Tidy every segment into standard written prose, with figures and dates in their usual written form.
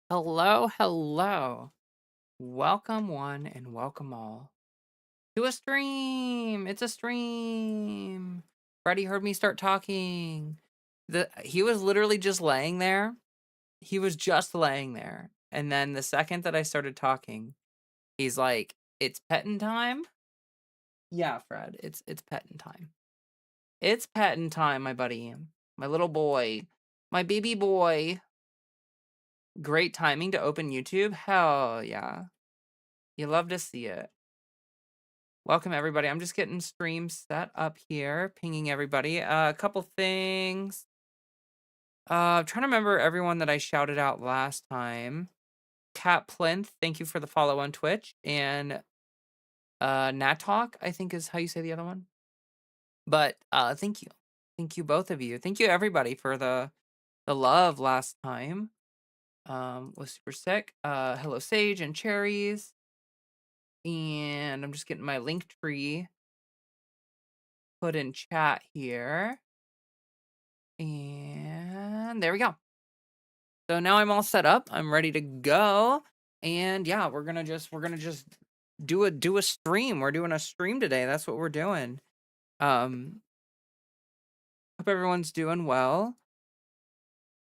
Hello, hello. Welcome one and welcome all to a stream. It's a stream. Freddie heard me start talking. He was literally just laying there. He was just laying there. And then the second that I started talking, he's like, "It's petting time?" Yeah, Fred, it's petting time. It's petting time, my buddy. My little boy. My baby boy. Great timing to open YouTube. Hell yeah. You love to see it. Welcome everybody. I'm just getting stream set up here, pinging everybody. A couple things. I'm trying to remember everyone that I shouted out last time. Cat Plinth, thank you for the follow on Twitch. And Nat Talk, I think is how you say the other one. But thank you. Thank you both of you. Thank you everybody for the love last time. Was super sick. Hello Sage and Cherries. And I'm just getting my link tree put in chat here. And there we go. So now I'm all set up. I'm ready to go. And yeah, we're gonna just do a stream. We're doing a stream today. That's what we're doing. Hope everyone's doing well.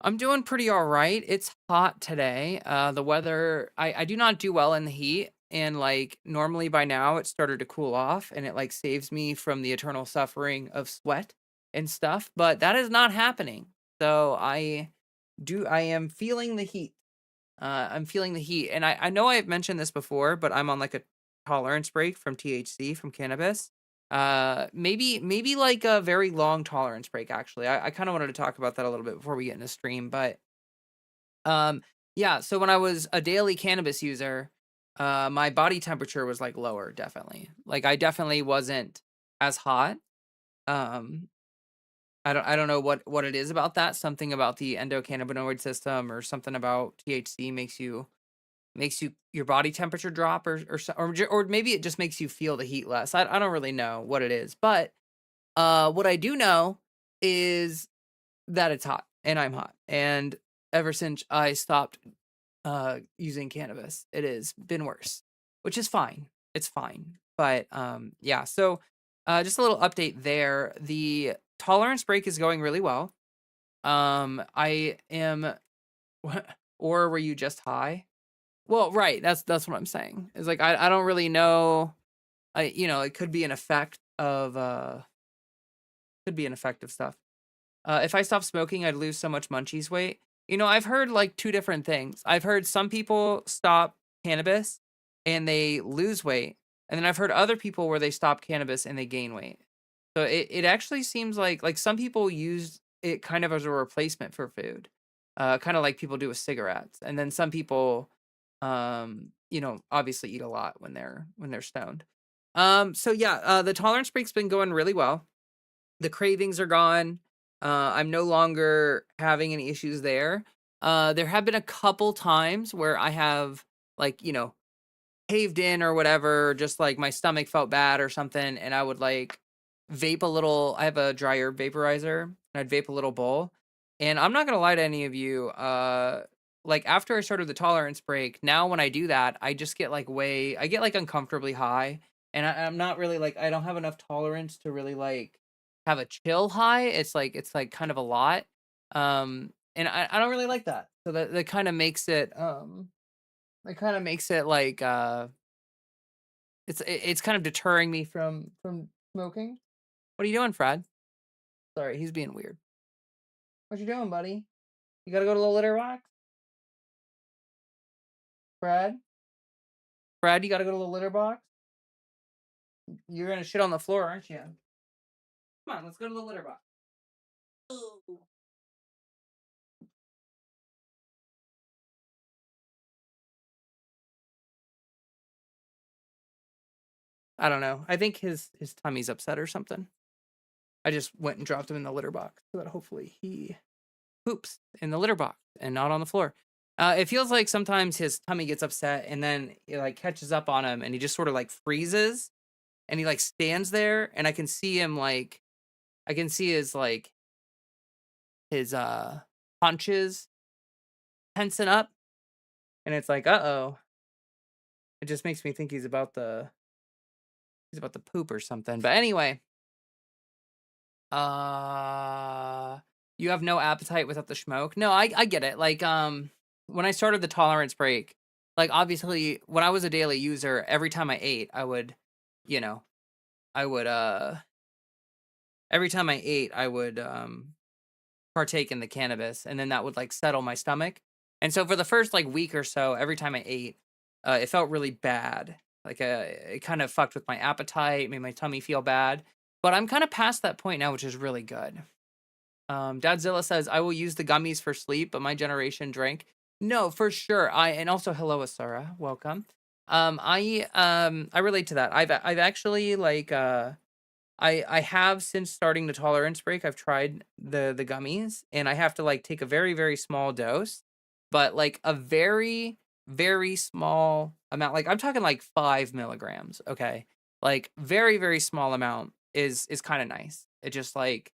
I'm doing pretty all right. It's hot today. The weather, I do not do well in the heat. And like normally by now it started to cool off and it like saves me from the eternal suffering of sweat and stuff. But that is not happening. So I am feeling the heat. I'm feeling the heat. And I know I've mentioned this before, but I'm on like a tolerance break from THC, from cannabis. Maybe like a very long tolerance break, actually. I kind of wanted to talk about that a little bit before we get into stream. But um, yeah, so when I was a daily cannabis user, my body temperature was like lower, definitely. Like I definitely wasn't as hot. Um, I don't know what it is about that. Something about the endocannabinoid system or something about THC makes you your body temperature drop or maybe it just makes you feel the heat less. I don't really know what it is, but what I do know is that it's hot and I'm hot. And ever since I stopped using cannabis, it has been worse, which is fine. It's fine. But yeah, so just a little update there. The tolerance break is going really well. I am or were you just high? Well, right, that's what I'm saying. It's like I don't really know. It could be an effect of stuff. If I stopped smoking, I'd lose so much munchies weight. I've heard like two different things. I've heard some people stop cannabis and they lose weight. And then I've heard other people where they stop cannabis and they gain weight. So it actually seems like some people use it kind of as a replacement for food. Kind of like people do with cigarettes. And then some people obviously eat a lot when they're stoned. So yeah, the tolerance break's been going really well. The cravings are gone. I'm no longer having any issues there. There have been a couple times where I have like, caved in or whatever, just like my stomach felt bad or something, and I would like vape a little. I have a dry herb vaporizer, and I'd vape a little bowl. And I'm not gonna lie to any of you, like after I started the tolerance break, now when I do that, I just get like I get like uncomfortably high, and I'm not really like I don't have enough tolerance to really like have a chill high. It's like kind of a lot, and I don't really like that. So that kind of makes it like it's kind of deterring me from smoking. What are you doing, Fred? Sorry, he's being weird. What you doing, buddy? You gotta go to the litter box? Fred? Fred, you gotta go to the litter box? You're gonna shit on the floor, aren't you? Come on, let's go to the litter box. I don't know. I think his tummy's upset or something. I just went and dropped him in the litter box so that hopefully he poops in the litter box and not on the floor. It feels like sometimes his tummy gets upset and then it like catches up on him and he just sort of like freezes and he like stands there and I can see him like I can see his haunches tensing up And it's like, uh-oh. It just makes me think he's about the poop or something. But anyway, uh you have no appetite without the smoke. No, I get it. Like when I started the tolerance break, like obviously when I was a daily user, every time I ate, I would, you know, I would every time I ate, I would partake in the cannabis, and then that would like settle my stomach. And so for the first like week or so, every time I ate, it felt really bad. Like it kind of fucked with my appetite, made my tummy feel bad. But I'm kind of past that point now, which is really good. Dadzilla says I will use the gummies for sleep, but my generation drank. No, for sure. And also hello, Asura, welcome. I relate to that. I've actually like I have since starting the tolerance break, I've tried the gummies, and I have to like take a very, very small dose, but like a very, very small amount. Like I'm talking like 5 milligrams. Okay. Like very, very small amount is kind of nice. It just like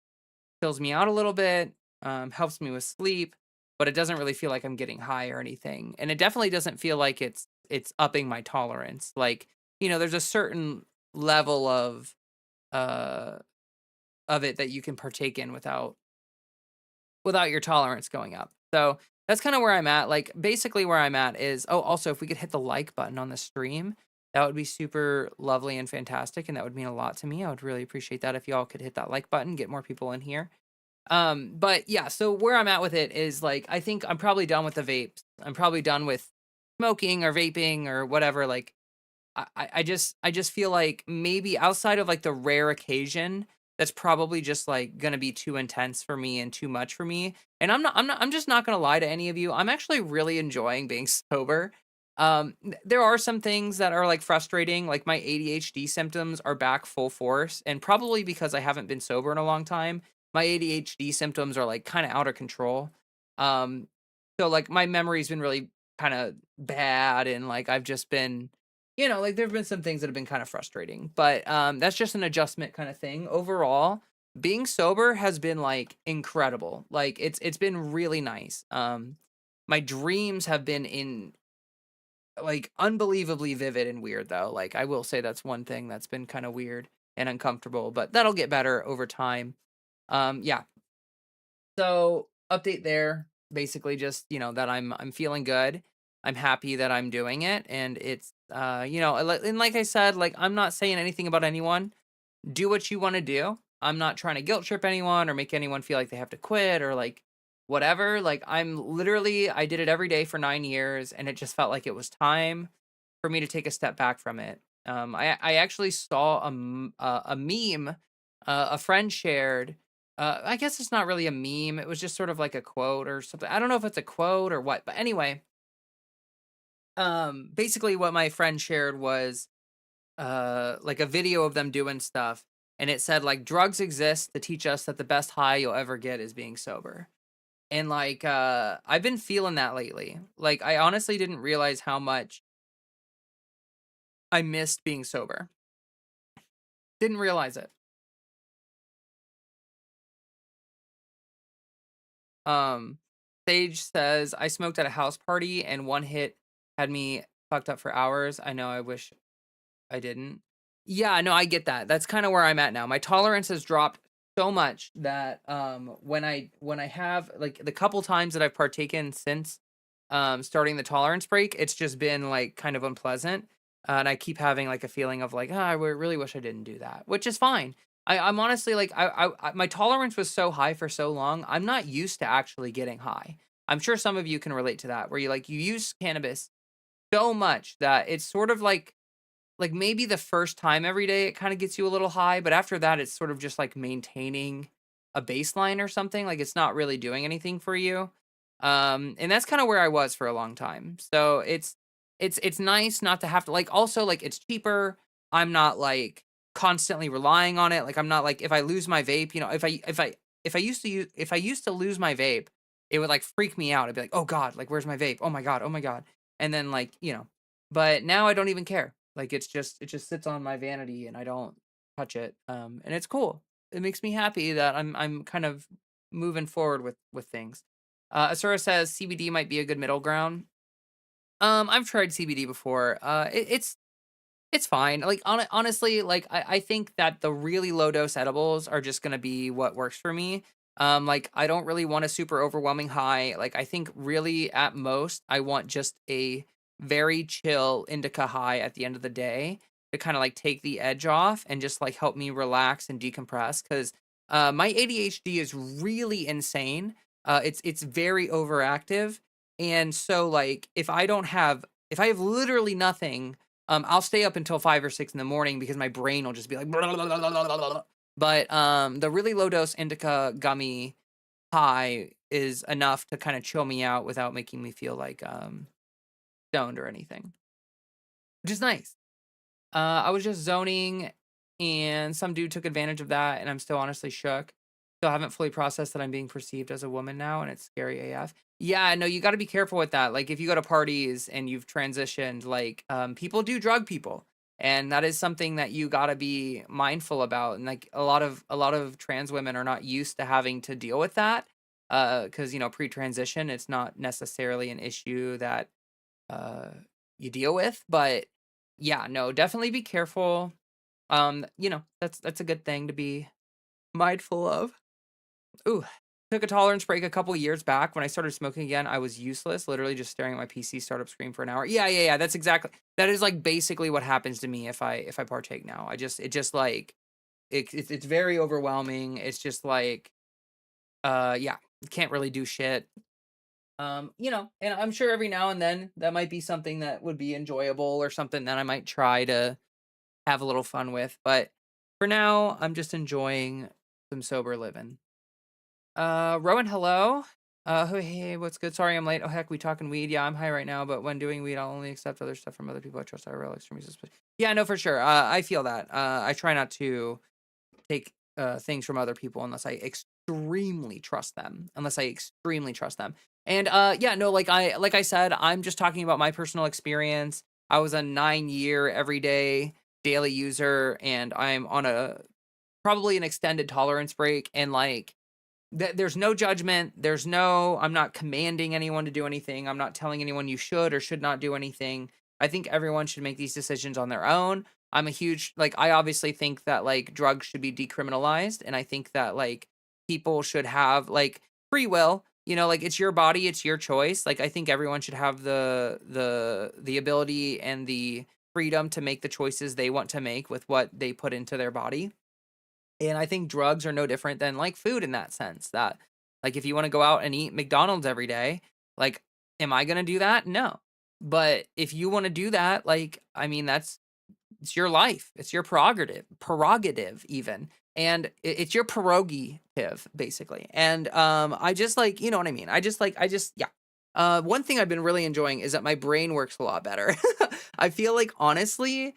fills me out a little bit, helps me with sleep, but it doesn't really feel like I'm getting high or anything. And it definitely doesn't feel like it's upping my tolerance. Like, there's a certain level uh of it that you can partake in without your tolerance going up. So that's kind of where I'm at. Like basically where I'm at is, oh, also if we could hit the like button on the stream, that would be super lovely and fantastic, and that would mean a lot to me. I would really appreciate that if y'all could hit that like button, get more people in here. But yeah, so where I'm at with it is like I think I'm probably done with the vapes. I'm probably done with smoking or vaping or whatever. Like I just feel like maybe outside of like the rare occasion, that's probably just like gonna be too intense for me and too much for me. And I'm just not gonna lie to any of you. I'm actually really enjoying being sober. There are some things that are like frustrating, like my ADHD symptoms are back full force, and probably because I haven't been sober in a long time, my ADHD symptoms are like kind of out of control. Um, so like my memory's been really kind of bad, and like I've just been like there've been some things that have been kind of frustrating, but that's just an adjustment kind of thing. Overall, being sober has been like incredible. Like it's been really nice. My dreams have been in like unbelievably vivid and weird though. Like I will say that's one thing that's been kind of weird and uncomfortable, but that'll get better over time. Yeah. So update there, basically just, that I'm feeling good. I'm happy that I'm doing it, and it's and like I said, like I'm not saying anything about anyone. Do what you want to do. I'm not trying to guilt trip anyone or make anyone feel like they have to quit or like whatever. Like I did it every day for 9 years, and it just felt like it was time for me to take a step back from it. I actually saw a meme a friend shared. I guess it's not really a meme. It was just sort of like a quote or something. I don't know if it's a quote or what, but anyway, basically what my friend shared was like a video of them doing stuff, and it said like drugs exist to teach us that the best high you'll ever get is being sober. And like I've been feeling that lately. Like I honestly didn't realize how much I missed being sober. Didn't realize it. Um, Sage says, I smoked at a house party and one hit had me fucked up for hours. I know, I wish I didn't. Yeah, no, I get that. That's kind of where I'm at now. My tolerance has dropped so much that when I have like the couple times that I've partaken since starting the tolerance break, it's just been like kind of unpleasant. And I keep having like a feeling of like, oh, really wish I didn't do that, which is fine. I'm honestly like, my tolerance was so high for so long. I'm not used to actually getting high. I'm sure some of you can relate to that, where you use cannabis so much that it's sort of like maybe the first time every day it kind of gets you a little high, but after that it's sort of just like maintaining a baseline or something. Like it's not really doing anything for you. And that's kind of where I was for a long time. So it's nice not to have to like also like it's cheaper. I'm not like constantly relying on it. Like I'm not like if I lose my vape, if I used to lose my vape, it would like freak me out. I'd be like, "Oh god, like where's my vape? Oh my god, oh my god." And then like, but now I don't even care. Like it just sits on my vanity and I don't touch it. And it's cool. It makes me happy that I'm kind of moving forward with things. Asura says CBD might be a good middle ground. I've tried CBD before. It's fine. Like, honestly, like, I think that the really low dose edibles are just gonna be what works for me. Like, I don't really want a super overwhelming high. Like, I think really at most, I want just a very chill indica high at the end of the day to kind of like take the edge off and just like help me relax and decompress. Because my ADHD is really insane. It's very overactive, and so like if I have literally nothing, I'll stay up until 5 or 6 in the morning because my brain will just be like, "Blah, blah, blah, blah, blah, blah, blah." But, the really low dose indica gummy high is enough to kinda chill me out without making me feel like, stoned or anything, which is nice. I was just zoning, and some dude took advantage of that, and I'm still honestly shook. Still haven't fully processed that I'm being perceived as a woman now, and it's scary AF. Yeah, no, you gotta be careful with that. Like, if you go to parties and you've transitioned, like, people do drug people, and that is something that you gotta be mindful about. And like, a lot of trans women are not used to having to deal with that, because pre-transition, it's not necessarily an issue that uh, you deal with. But yeah, no, definitely be careful. That's a good thing to be mindful of. Ooh, took a tolerance break a couple years back when I started smoking again. I was useless, literally just staring at my PC startup screen for an hour. Yeah, yeah, yeah. That is like basically what happens to me if I partake now. It just like it's very overwhelming. It's just like yeah, can't really do shit. And I'm sure every now and then that might be something that would be enjoyable or something that I might try to have a little fun with. But for now, I'm just enjoying some sober living. Rowan, hello. Hey, what's good? Sorry I'm late. Oh heck, we talking weed. Yeah, I'm high right now, but when doing weed, I'll only accept other stuff from other people I trust. I real extremists. Yeah, no, for sure. I feel that. I try not to take things from other people unless I extremely trust them. Unless I extremely trust them. And yeah, no, like I said, I'm just talking about my personal experience. I was a 9-year everyday daily user, and I'm on a probably an extended tolerance break. And like there's no judgment. I'm not commanding anyone to do anything. I'm not telling anyone you should or should not do anything. I think everyone should make these decisions on their own. I'm a huge, like, I obviously think that like drugs should be decriminalized. And I think that like people should have like free will. Like, it's your body, it's your choice. Like, I think everyone should have the ability and the freedom to make the choices they want to make with what they put into their body. And I think drugs are no different than like food in that sense, that like if you want to go out and eat McDonald's every day, like, am I going to do that? No. But if you want to do that, like, I mean, it's your life. It's your prerogative even. And it's your prerogative basically. And I just like, you know what I mean? Yeah. One thing I've been really enjoying is that my brain works a lot better. I feel like honestly,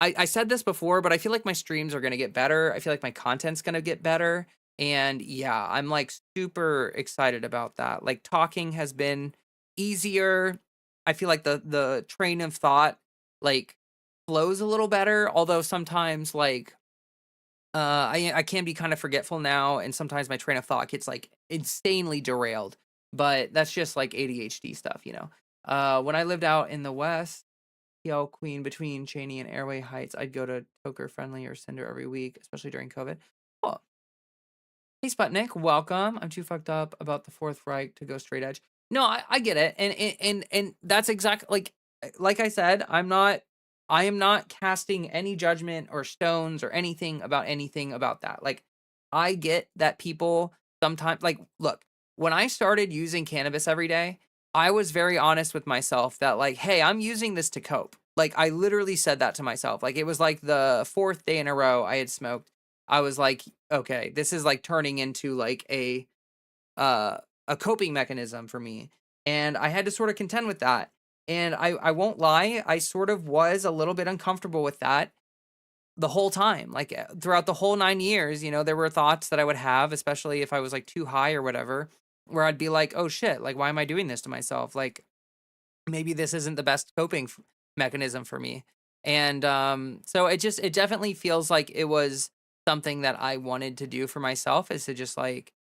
I said this before, but I feel like my streams are gonna get better. I feel like my content's gonna get better. And yeah, I'm like super excited about that. Like, talking has been easier. I feel like the train of thought like flows a little better. Although sometimes like I can be kind of forgetful now, and sometimes my train of thought gets like insanely derailed. But that's just like ADHD stuff. When I lived out in the West, PL Queen between Cheney and Airway Heights, I'd go to Toker Friendly or Cinder every week, especially during COVID. Oh, hey Sputnik, welcome. I'm too fucked up about the Fourth Reich to go straight edge. No, I get it, and that's exactly like I said. I am not casting any judgment or stones or anything about that. Like, I get that people sometimes like look, when I started using cannabis every day, I was very honest with myself that like, hey, I'm using this to cope. Like, I literally said that to myself. Like, it was like the fourth day in a row I had smoked. I was like, okay, this is like turning into like uh a coping mechanism for me. And I had to sort of contend with that. And I won't lie, I sort of was a little bit uncomfortable with that the whole time. Like, throughout the whole 9 years, there were thoughts that I would have, especially if I was like too high or whatever, where I'd be like, "Oh shit, like, why am I doing this to myself? Like, maybe this isn't the best coping mechanism for me." And so it definitely feels like it was something that I wanted to do for myself, is to just like,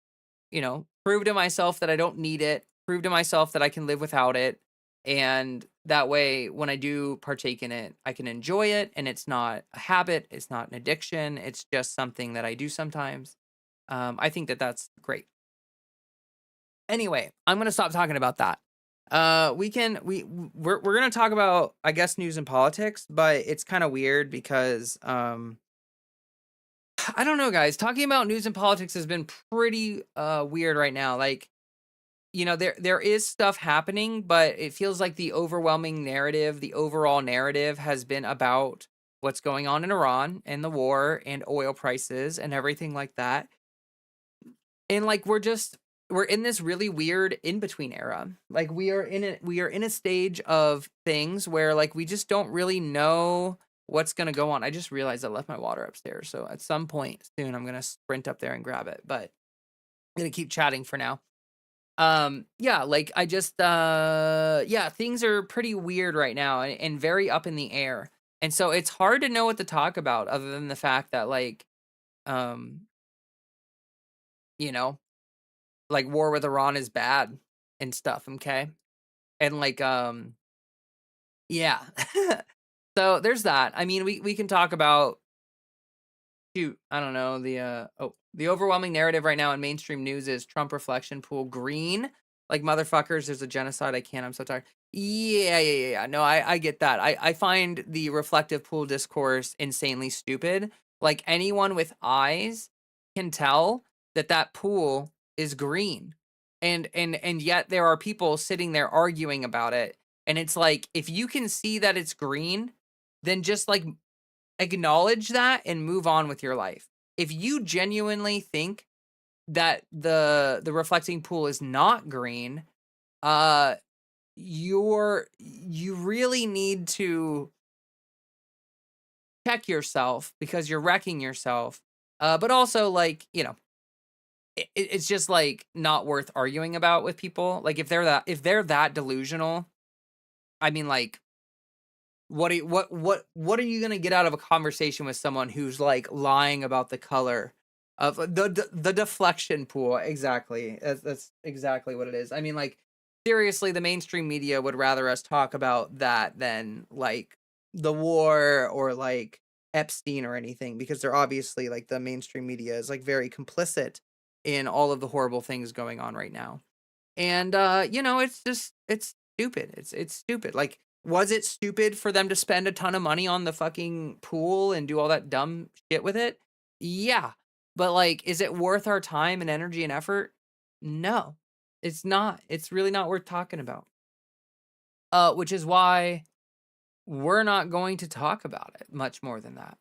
prove to myself that I don't need it, prove to myself that I can live without it. And that way, when I do partake in it, I can enjoy it, and it's not a habit, it's not an addiction, it's just something that I do sometimes. I think that that's great. Anyway, I'm gonna stop talking about that. We're gonna talk about, I guess, news and politics, but it's kind of weird because I don't know, guys. Talking about news and politics has been pretty weird right now. Like, there is stuff happening, but it feels like the overwhelming narrative, the overall narrative has been about what's going on in Iran and the war and oil prices and everything like that. And like we're in this really weird in between era. Like we are in a stage of things where like we just don't really know what's going to go on. I just realized I left my water upstairs. So at some point soon I'm going to sprint up there and grab it, but I'm going to keep chatting for now. Yeah, like I just yeah, things are pretty weird right now and very up in the air. And so it's hard to know what to talk about other than the fact that like um, you know, like war with Iran is bad and stuff, okay? And like yeah. So there's that. I mean, we can talk about shoot, I don't know, the overwhelming narrative right now in mainstream news is Trump reflection pool green. Like motherfuckers, there's a genocide. I can't. I'm so tired. Yeah. No, I get that. I find the reflective pool discourse insanely stupid. Like anyone with eyes can tell that that pool is green. And yet there are people sitting there arguing about it. And it's like if you can see that it's green, then just like acknowledge that and move on with your life. If you genuinely think that the reflecting pool is not green, uh you really need to check yourself because you're wrecking yourself. But also like, it's just like not worth arguing about with people. Like if they're that delusional, I mean like what are you gonna get out of a conversation with someone who's like lying about the color of the deflection pool? Exactly. That's exactly what it is. I mean, like seriously, the mainstream media would rather us talk about that than like the war or like Epstein or anything because they're obviously like the mainstream media is like very complicit in all of the horrible things going on right now. And it's just it's stupid. It's stupid. Like, was it stupid for them to spend a ton of money on the fucking pool and do all that dumb shit with it? Yeah. But like, is it worth our time and energy and effort? No. It's not. It's really not worth talking about. Which is why we're not going to talk about it much more than that.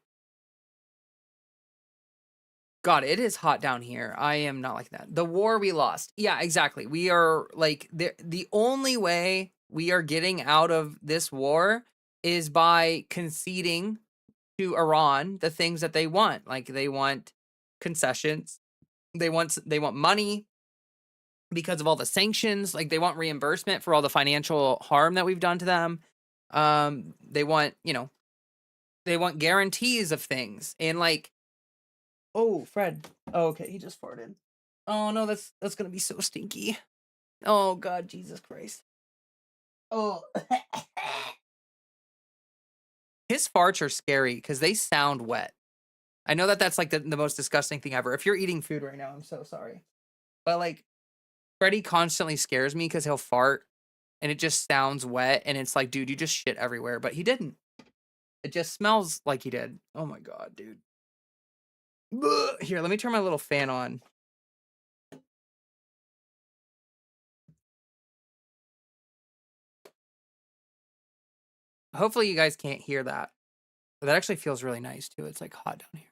God, it is hot down here. I am not like that. The war we lost. Yeah, exactly. We are like the only way we are getting out of this war is by conceding to Iran the things that they want. Like they want concessions. They want money because of all the sanctions. Like they want reimbursement for all the financial harm that we've done to them. They want, they want guarantees of things. And like oh, Fred. Oh, okay, he just farted. Oh no, that's gonna be so stinky. Oh God, Jesus Christ. Oh, his farts are scary because they sound wet. I know that that's like the most disgusting thing ever. If you're eating food right now, I'm so sorry. But like, Freddie constantly scares me because he'll fart and it just sounds wet, and it's like, dude, you just shit everywhere. But he didn't. It just smells like he did. Oh my God, dude. Here, let me turn my little fan on. Hopefully you guys can't hear that. But that actually feels really nice too. It's like hot down here.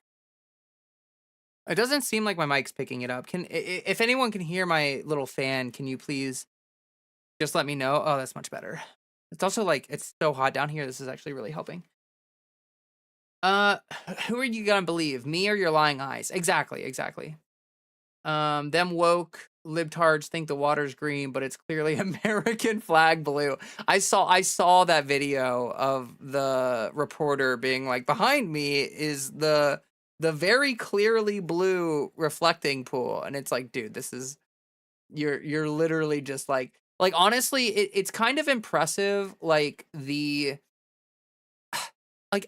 It doesn't seem like my mic's picking it up. If anyone can hear my little fan, can you please just let me know? Oh, that's much better. It's also like it's so hot down here. This is actually really helping. Uh, who are you gonna believe, me or your lying eyes? Exactly. Them woke libtards think the water's green, but it's clearly American flag blue. I saw that video of the reporter being like, behind me is the very clearly blue reflecting pool, and it's like, dude, this is you're literally just like Like, honestly, it's kind of impressive, like, I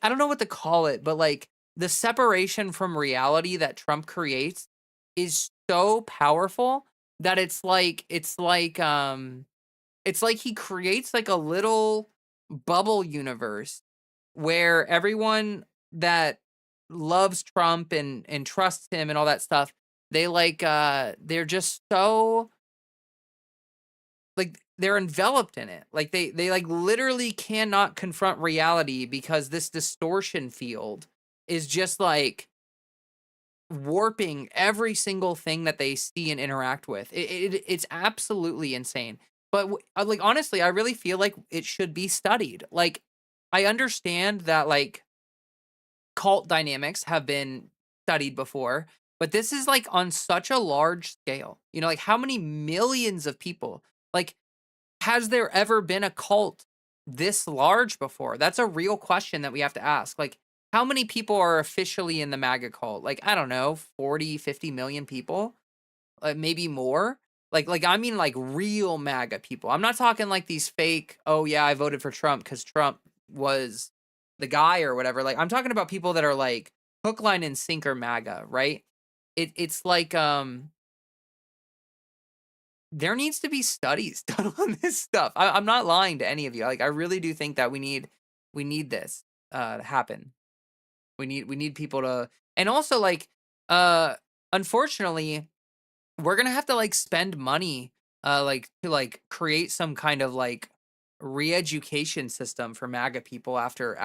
don't know what to call it, but, like, the separation from reality that Trump creates is so powerful that it's like he creates, like, a little bubble universe where everyone that loves Trump and trusts him and all that stuff, they're just so like, they're enveloped in it. Like, like, literally cannot confront reality because this distortion field is just, like, warping every single thing that they see and interact with. It's absolutely insane. But, like, honestly, I really feel like it should be studied. Like, I understand that, like, cult dynamics have been studied before, but this is, like, on such a large scale. You know, like, how many millions of people? Like, has there ever been a cult this large before? That's a real question that we have to ask. Like, how many people are officially in the MAGA cult? Like, I don't know, 40, 50 million people? Maybe more? I mean, like, real MAGA people. I'm not talking like these fake, oh yeah, I voted for Trump because Trump was the guy or whatever. Like, I'm talking about people that are like hook, line, and sinker MAGA, right? It's like there needs to be studies done on this stuff. I'm not lying to any of you. Like, I really do think that we need this to happen. We need people to, and also, like, uh unfortunately, we're gonna have to, like, spend money, like, to, like, create some kind of, like, re-education system for MAGA people after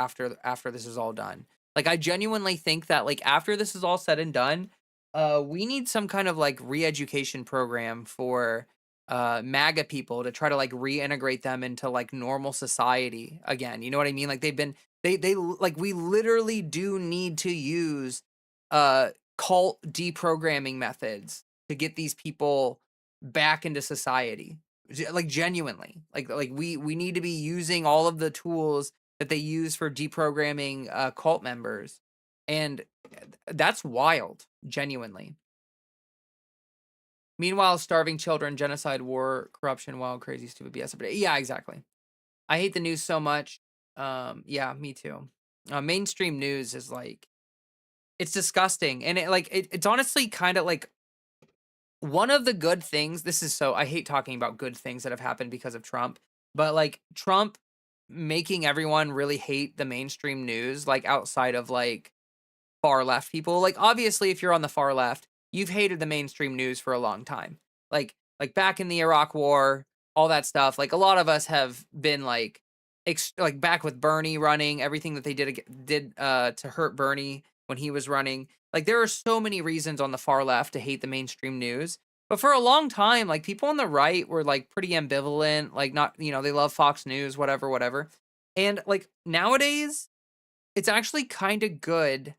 this is all done. Like, I genuinely think that, like, after this is all said and done, we need some kind of, like, re-education program for MAGA people to try to, like, reintegrate them into, like, normal society again. You know what I mean? Like, like, we literally do need to use uh cult deprogramming methods to get these people back into society. Like, genuinely. We need to be using all of the tools that they use for deprogramming cult members. And that's wild, genuinely. Meanwhile, starving children, genocide, war, corruption, wild, crazy, stupid BS. But yeah, exactly. I hate the news so much. Yeah, me too. Mainstream news is like, it's disgusting. And it's honestly kind of like one of the good things. This is so, I hate talking about good things that have happened because of Trump, but like Trump making everyone really hate the mainstream news, like outside of like far left people. Like, obviously, if you're on the far left, you've hated the mainstream news for a long time. Like back in the Iraq War, all that stuff. Like, a lot of us have been like like back with Bernie running, everything that they did to hurt Bernie when he was running. Like, there are so many reasons on the far left to hate the mainstream news. But for a long time, like, people on the right were like pretty ambivalent, like, not, they love Fox News, whatever, whatever. And like nowadays, it's actually kind of good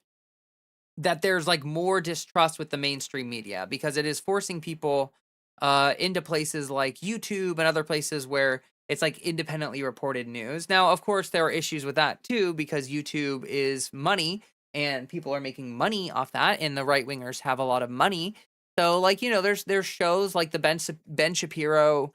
that there's like more distrust with the mainstream media because it is forcing people into places like YouTube and other places where it's like independently reported news. Now, of course, there are issues with that too because YouTube is money and people are making money off that, and the right wingers have a lot of money. So, like, there's shows like the Ben Shapiro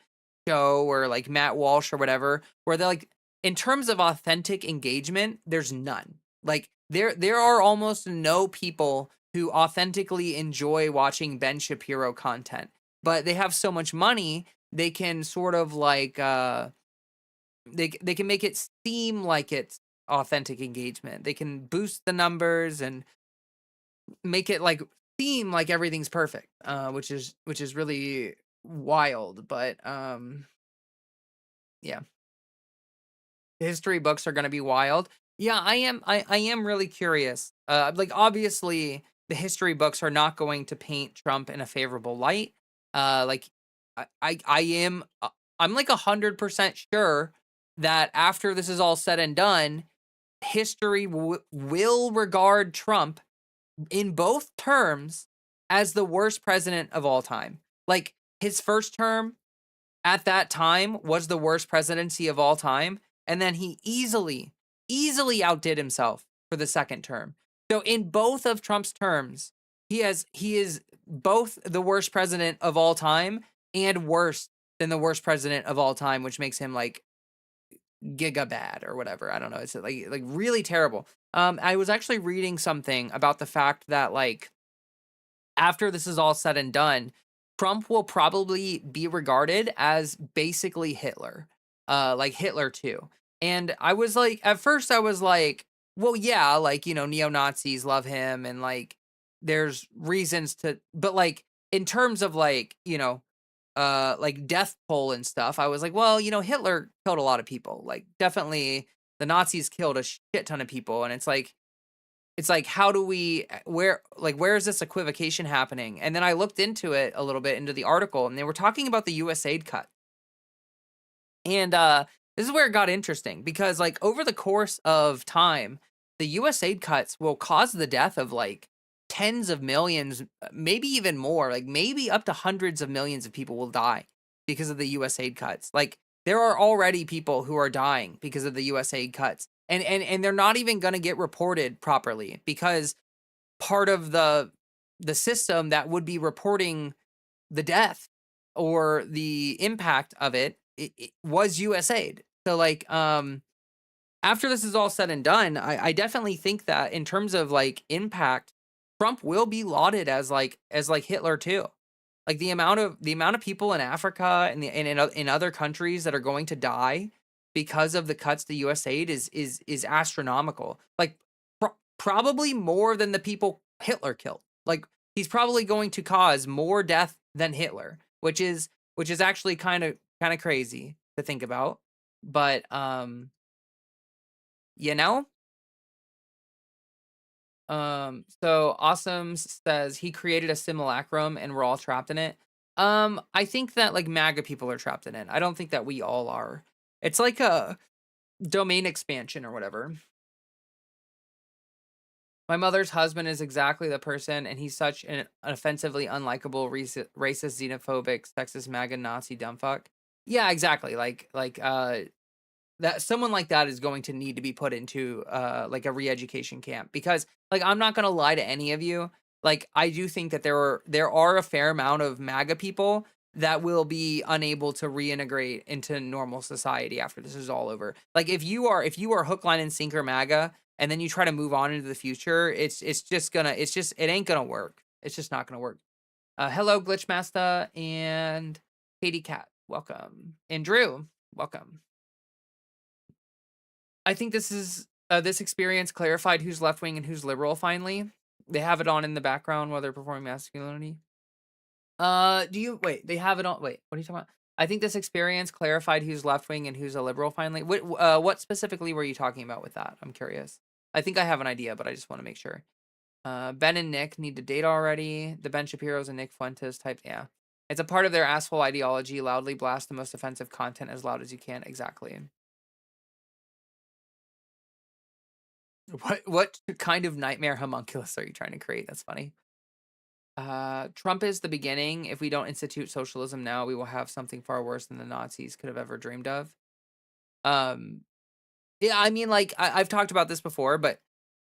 show or like Matt Walsh or whatever where they're like, in terms of authentic engagement, there's none. Like, there are almost no people who authentically enjoy watching Ben Shapiro content, but they have so much money, they can sort of like they can make it seem like it's authentic engagement. They can boost the numbers and make it like seem like everything's perfect, which is really wild, but yeah. The history books are gonna be wild. Yeah, I am really curious. Like, obviously, the history books are not going to paint Trump in a favorable light. Like, I am I'm like 100% sure that after this is all said and done, history will regard Trump in both terms as the worst president of all time. Like, his first term at that time was the worst presidency of all time. And then he easily outdid himself for the second term. So in both of Trump's terms, he is both the worst president of all time and worse than the worst president of all time, which makes him like giga bad or whatever. I don't know. It's like really terrible. I was actually reading something about the fact that like after this is all said and done, Trump will probably be regarded as basically Hitler, like Hitler too. And I was like, at first, I was like, well, yeah, like, you know, neo Nazis love him and like there's reasons to, but like in terms of like, you know, like death toll and stuff, I was like, well, you know, Hitler killed a lot of people. Like, definitely the Nazis killed a shit ton of people. And it's like, how do we, where is this equivocation happening? And then I looked into it a little bit into the article, and they were talking about the US aid cut. And this is where it got interesting because, like, over the course of time, the US aid cuts will cause the death of like tens of millions, maybe even more, like maybe up to hundreds of millions of people will die because of the US aid cuts. Like, there are already people who are dying because of the US aid cuts. And they're not even going to get reported properly because part of the system that would be reporting the death or the impact of it was USAID. So like after this is all said and done, I definitely think that in terms of like impact, Trump will be lauded as like Hitler too. Like the amount of people in Africa and in other countries that are going to die because of the cuts to USAID is astronomical. Like probably more than the people Hitler killed. Like he's probably going to cause more death than Hitler, which is actually kind of crazy to think about. But you know, so Awesome says he created a simulacrum and we're all trapped in it. I think that like MAGA people are trapped in it. I don't think that we all are. It's like a domain expansion or whatever. My mother's husband is exactly the person, and he's such an offensively unlikable, racist, xenophobic, sexist, MAGA, Nazi dumbfuck. Yeah, exactly. That someone like that is going to need to be put into like a re-education camp because like I'm not gonna lie to any of you. Like I do think that there are a fair amount of MAGA people that will be unable to reintegrate into normal society after this is all over. Like if you are hook, line, and sinker MAGA and then you try to move on into the future, it ain't gonna work. It's just not gonna work. Hello, Glitchmaster and Katie Cat, welcome. And Drew, welcome. I think this experience clarified who's left wing and who's liberal. Finally, they have it on in the background while they're performing masculinity. Do you wait? They have it on. Wait, what are you talking about? I think this experience clarified who's left wing and who's a liberal. Finally, what specifically were you talking about with that? I'm curious. I think I have an idea, but I just want to make sure. Ben and Nick need to date already. The Ben Shapiro's and Nick Fuentes type. Yeah, it's a part of their asshole ideology. Loudly blast the most offensive content as loud as you can. Exactly. What kind of nightmare homunculus are you trying to create? That's funny. Trump is the beginning. If we don't institute socialism now, we will have something far worse than the Nazis could have ever dreamed of. Um, yeah, I mean, like I've talked about this before, but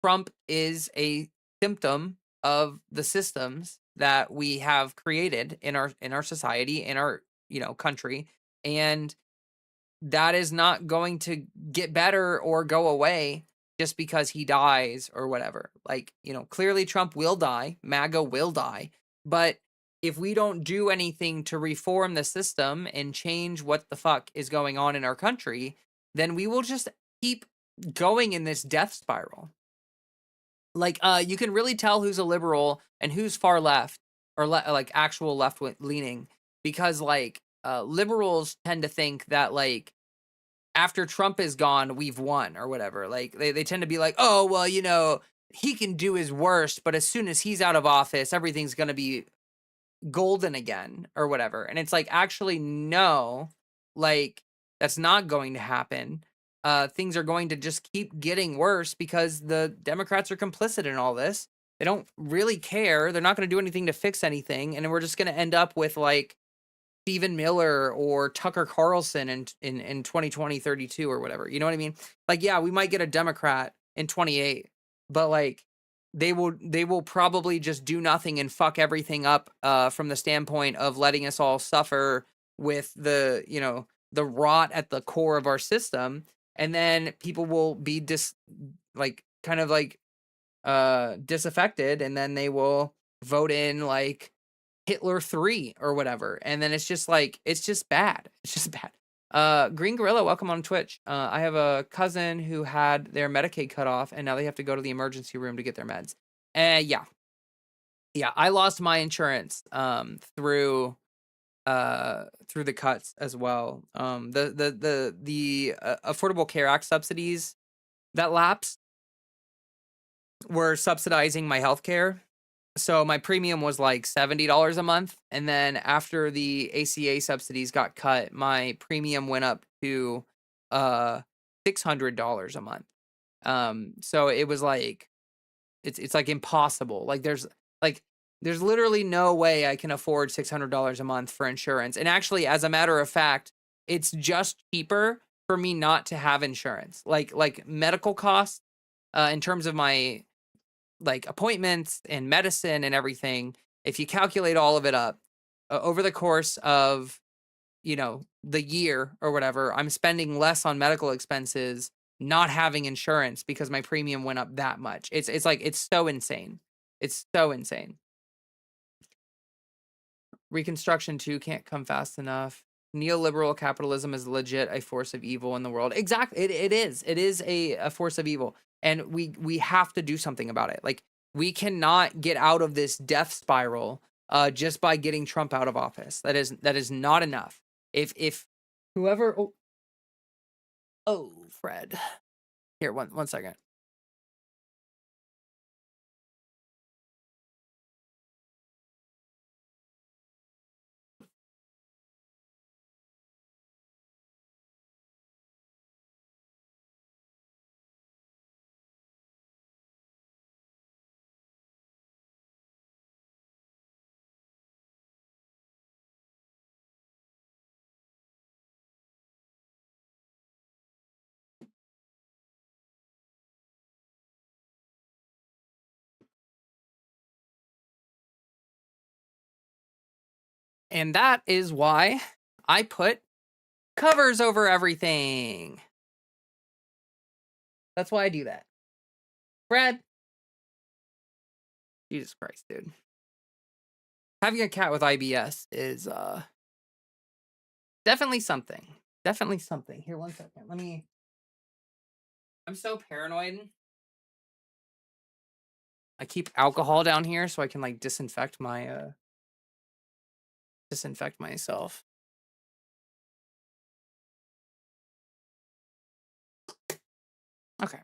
Trump is a symptom of the systems that we have created in our society, in our country, and that is not going to get better or go away just because he dies or whatever. Like, clearly Trump will die, MAGA will die, but if we don't do anything to reform the system and change what the fuck is going on in our country, then we will just keep going in this death spiral. Like, you can really tell who's a liberal and who's far left or like actual left leaning because like liberals tend to think that like after Trump is gone, we've won or whatever. Like they tend to be like, oh, well, he can do his worst, but as soon as he's out of office, everything's going to be golden again or whatever. And it's like, actually, no, like that's not going to happen. Things are going to just keep getting worse because the Democrats are complicit in all this. They don't really care. They're not going to do anything to fix anything. And we're just going to end up with like Stephen Miller or Tucker Carlson in 2032 or whatever. You know what I mean? Like, yeah, we might get a Democrat in 28, but like they will probably just do nothing and fuck everything up from the standpoint of letting us all suffer with the, the rot at the core of our system. And then people will be kind of like disaffected, and then they will vote in like Hitler 3 or whatever. And then it's just bad. It's just bad. Green Gorilla, welcome on Twitch. I have a cousin who had their Medicaid cut off, and now they have to go to the emergency room to get their meds. Yeah. Yeah, I lost my insurance through the cuts as well. The Affordable Care Act subsidies that lapsed were subsidizing my healthcare. So my premium was like $70 a month, and then after the ACA subsidies got cut, my premium went up to $600 a month. So it was like it's like impossible. There's literally no way I can afford $600 a month for insurance. And actually, as a matter of fact, it's just cheaper for me not to have insurance. Like medical costs, in terms of my like appointments and medicine and everything, if you calculate all of it up over the course of, the year or whatever, I'm spending less on medical expenses not having insurance because my premium went up that much. It's so insane. It's so insane. Reconstruction too can't come fast enough. Neoliberal capitalism is legit a force of evil in the world. Exactly. It is. It is a force of evil. And we have to do something about it. Like, we cannot get out of this death spiral just by getting Trump out of office. That is not enough. If whoever Fred. Here, one second. And that is why I put covers over everything. That's why I do that. Fred. Jesus Christ, dude. Having a cat with IBS is definitely something. Definitely something. Here, one second. I'm so paranoid. I keep alcohol down here so I can like disinfect myself. Okay.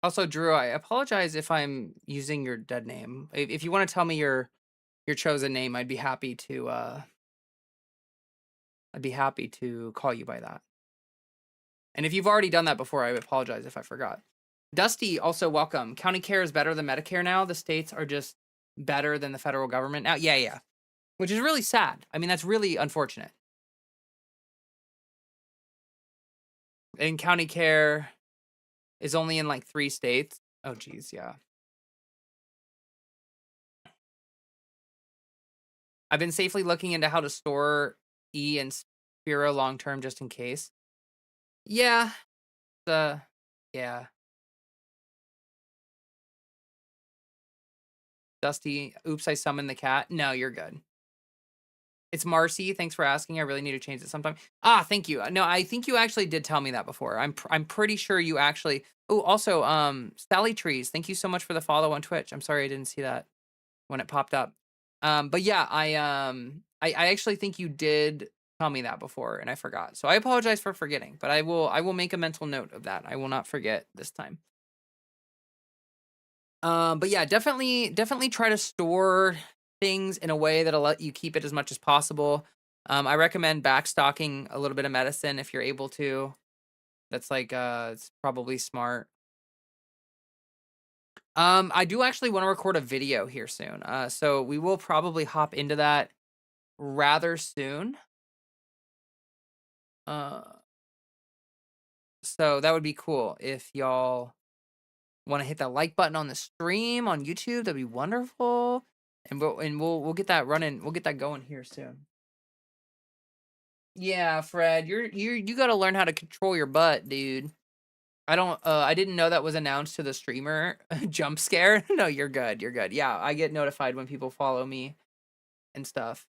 Also, Drew, I apologize if I'm using your dead name. If you want to tell me your chosen name, I'd be happy to call you by that. And if you've already done that before, I apologize if I forgot. Dusty, also welcome. County care is better than Medicare now. The states are just better than the federal government now. Yeah. Which is really sad. I mean, that's really unfortunate. And county care is only in like 3 states. Oh, geez, yeah. I've been safely looking into how to store E and Spiro long term just in case. Yeah. Yeah. Dusty, oops, I summoned the cat. No, you're good. It's Marcy. Thanks for asking. I really need to change it sometime. Thank you. No, I think you actually did tell me that before. I'm pretty sure you actually. Oh, also, Sally Trees. Thank you so much for the follow on Twitch. I'm sorry I didn't see that when it popped up. But yeah, I actually think you did tell me that before, and I forgot. So I apologize for forgetting, but I will make a mental note of that. I will not forget this time. But yeah, definitely try to store things in a way that'll let you keep it as much as possible. I recommend backstocking a little bit of medicine if you're able to. That's like it's probably smart. I do actually want to record a video here soon. So we will probably hop into that rather soon. So that would be cool if y'all want to hit that like button on the stream on YouTube. That'd be wonderful. And we'll get that running. We'll get that going here soon. Yeah, Fred, you got to learn how to control your butt, dude. I didn't know that was announced to the streamer. Jump scare. No, you're good. You're good. Yeah, I get notified when people follow me and stuff.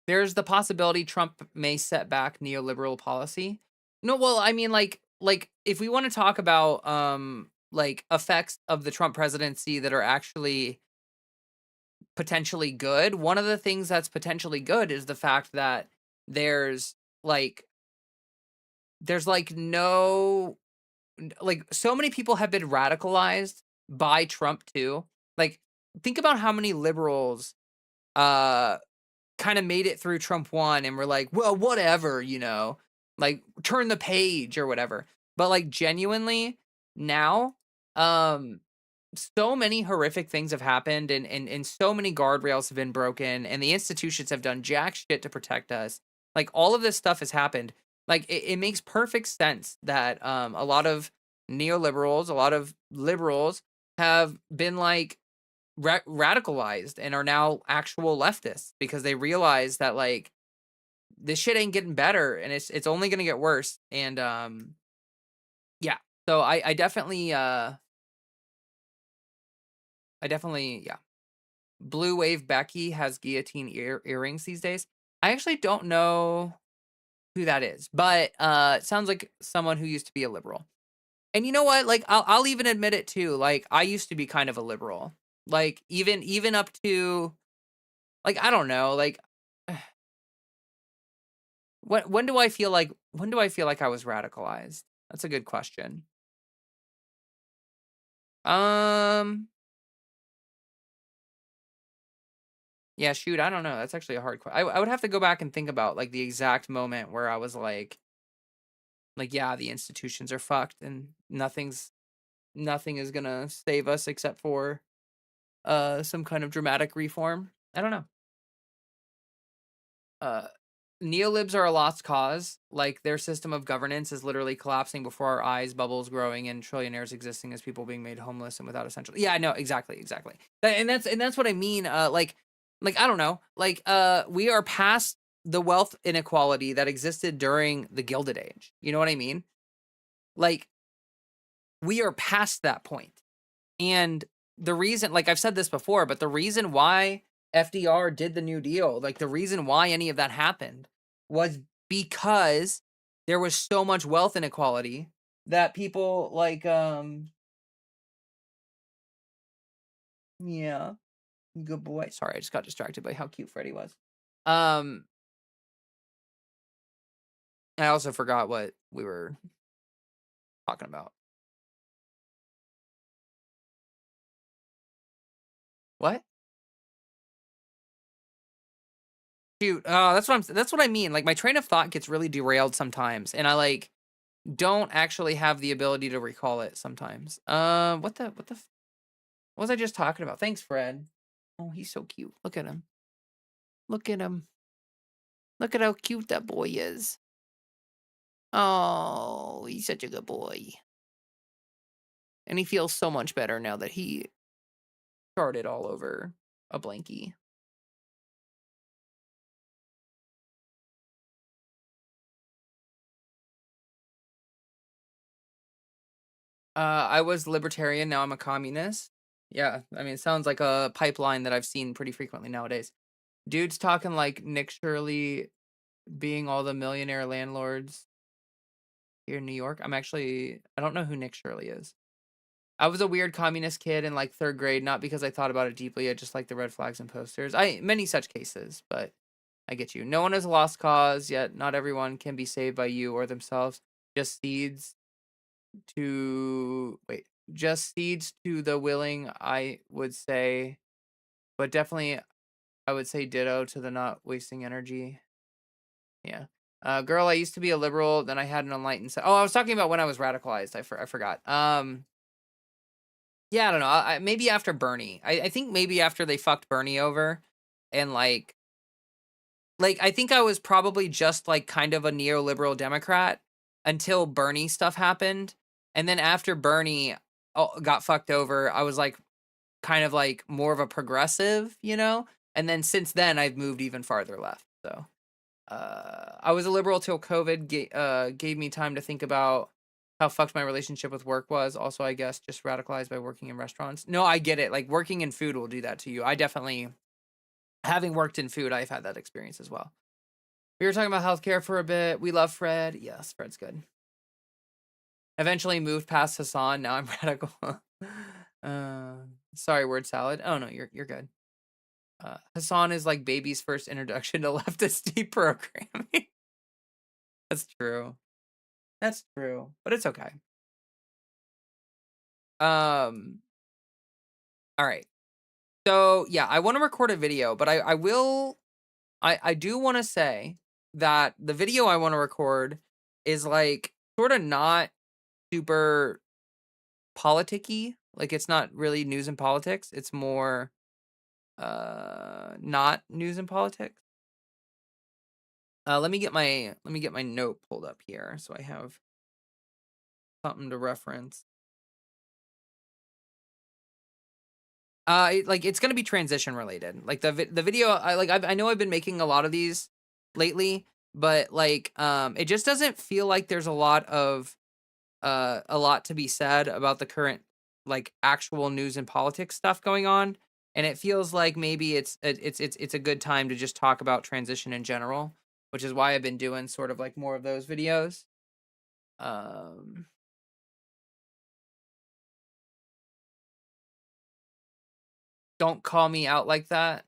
There's the possibility Trump may set back neoliberal policy. No, well, I mean, like if we want to talk about like effects of the Trump presidency that are actually potentially good, one of the things that's potentially good is the fact that there's like no, like, so many people have been radicalized by Trump too. Like, think about how many liberals uh kind of made it through Trump 1 and were like, well, whatever, like turn the page or whatever. But like genuinely now, um, so many horrific things have happened and so many guardrails have been broken and the institutions have done jack shit to protect us. Like all of this stuff has happened. Like it makes perfect sense that a lot of neoliberals, a lot of liberals have been like radicalized and are now actual leftists because they realize that like this shit ain't getting better and it's only gonna get worse. And yeah. So I definitely yeah. Blue Wave Becky has guillotine earrings these days. I actually don't know who that is, but it sounds like someone who used to be a liberal. And you know what? Like I'll even admit it too. Like I used to be kind of a liberal. Like even up to like I don't know, like when do I feel like I was radicalized? That's a good question. Um yeah, shoot, I don't know. That's actually a hard question. I would have to go back and think about like the exact moment where I was like yeah, the institutions are fucked and nothing is going to save us except for some kind of dramatic reform. I don't know. Uh Neolibs are a lost cause. Like their system of governance is literally collapsing before our eyes, bubbles growing, and trillionaires existing as people being made homeless and without essential. Yeah, I know exactly, exactly. And that's what I mean. Like I don't know. Like we are past the wealth inequality that existed during the Gilded Age. You know what I mean? Like we are past that point. And the reason, like I've said this before, but the reason why FDR did the New Deal, like the reason why any of that happened was because there was so much wealth inequality that people like yeah, good boy. Sorry, I just got distracted by how cute Freddie was. Um I also forgot what we were talking about. What? Shoot. That's what I mean. Like my train of thought gets really derailed sometimes and I like don't actually have the ability to recall it sometimes. What was I just talking about? Thanks, Fred. Oh, he's so cute. Look at him. Look at him. Look at how cute that boy is. Oh, he's such a good boy. And he feels so much better now that he started all over a blankie. I was libertarian, now I'm a communist. Yeah, I mean, it sounds like a pipeline that I've seen pretty frequently nowadays. Dude's talking like Nick Shirley being all the millionaire landlords here in New York. I don't know who Nick Shirley is. I was a weird communist kid in like third grade, not because I thought about it deeply. I just like the red flags and posters. Many such cases, but I get you. No one is a lost cause, yet not everyone can be saved by you or themselves. Just seeds just seeds to the willing, I would say, but definitely I would say ditto to the not wasting energy. Yeah. Girl, I used to be a liberal, then I had an enlightened Oh, I was talking about when I was radicalized. I forgot. Yeah, I don't know. Maybe after Bernie. I think maybe after they fucked Bernie over, and like I think I was probably just like kind of a neoliberal Democrat until Bernie stuff happened, and then after Bernie got fucked over, I was like kind of like more of a progressive, you know? And then since then I've moved even farther left. So I was a liberal till COVID gave me time to think about how fucked my relationship with work was. Also, I guess just radicalized by working in restaurants. No, I get it. Like working in food will do that to you. I definitely, having worked in food, I've had that experience as well. We were talking about healthcare for a bit. We love Fred. Yes, Fred's good. Eventually moved past Hassan. Now I'm radical. uh, sorry, word salad. Oh no, you're good. Hassan is like baby's first introduction to leftist deprogramming. That's true. That's true, but it's okay. Um, all right. So yeah, I want to record a video, but I will. I do want to say that the video I want to record is like sort of not super politicky. Like it's not really news and politics. It's more not news and politics. Let me get my note pulled up here so I have something to reference. Like it's gonna be transition related. Like the video, I know I've been making a lot of these lately, but like it just doesn't feel like there's a lot to be said about the current like actual news and politics stuff going on, and it feels like maybe it's a good time to just talk about transition in general, which is why I've been doing sort of like more of those videos. Um, don't call me out like that.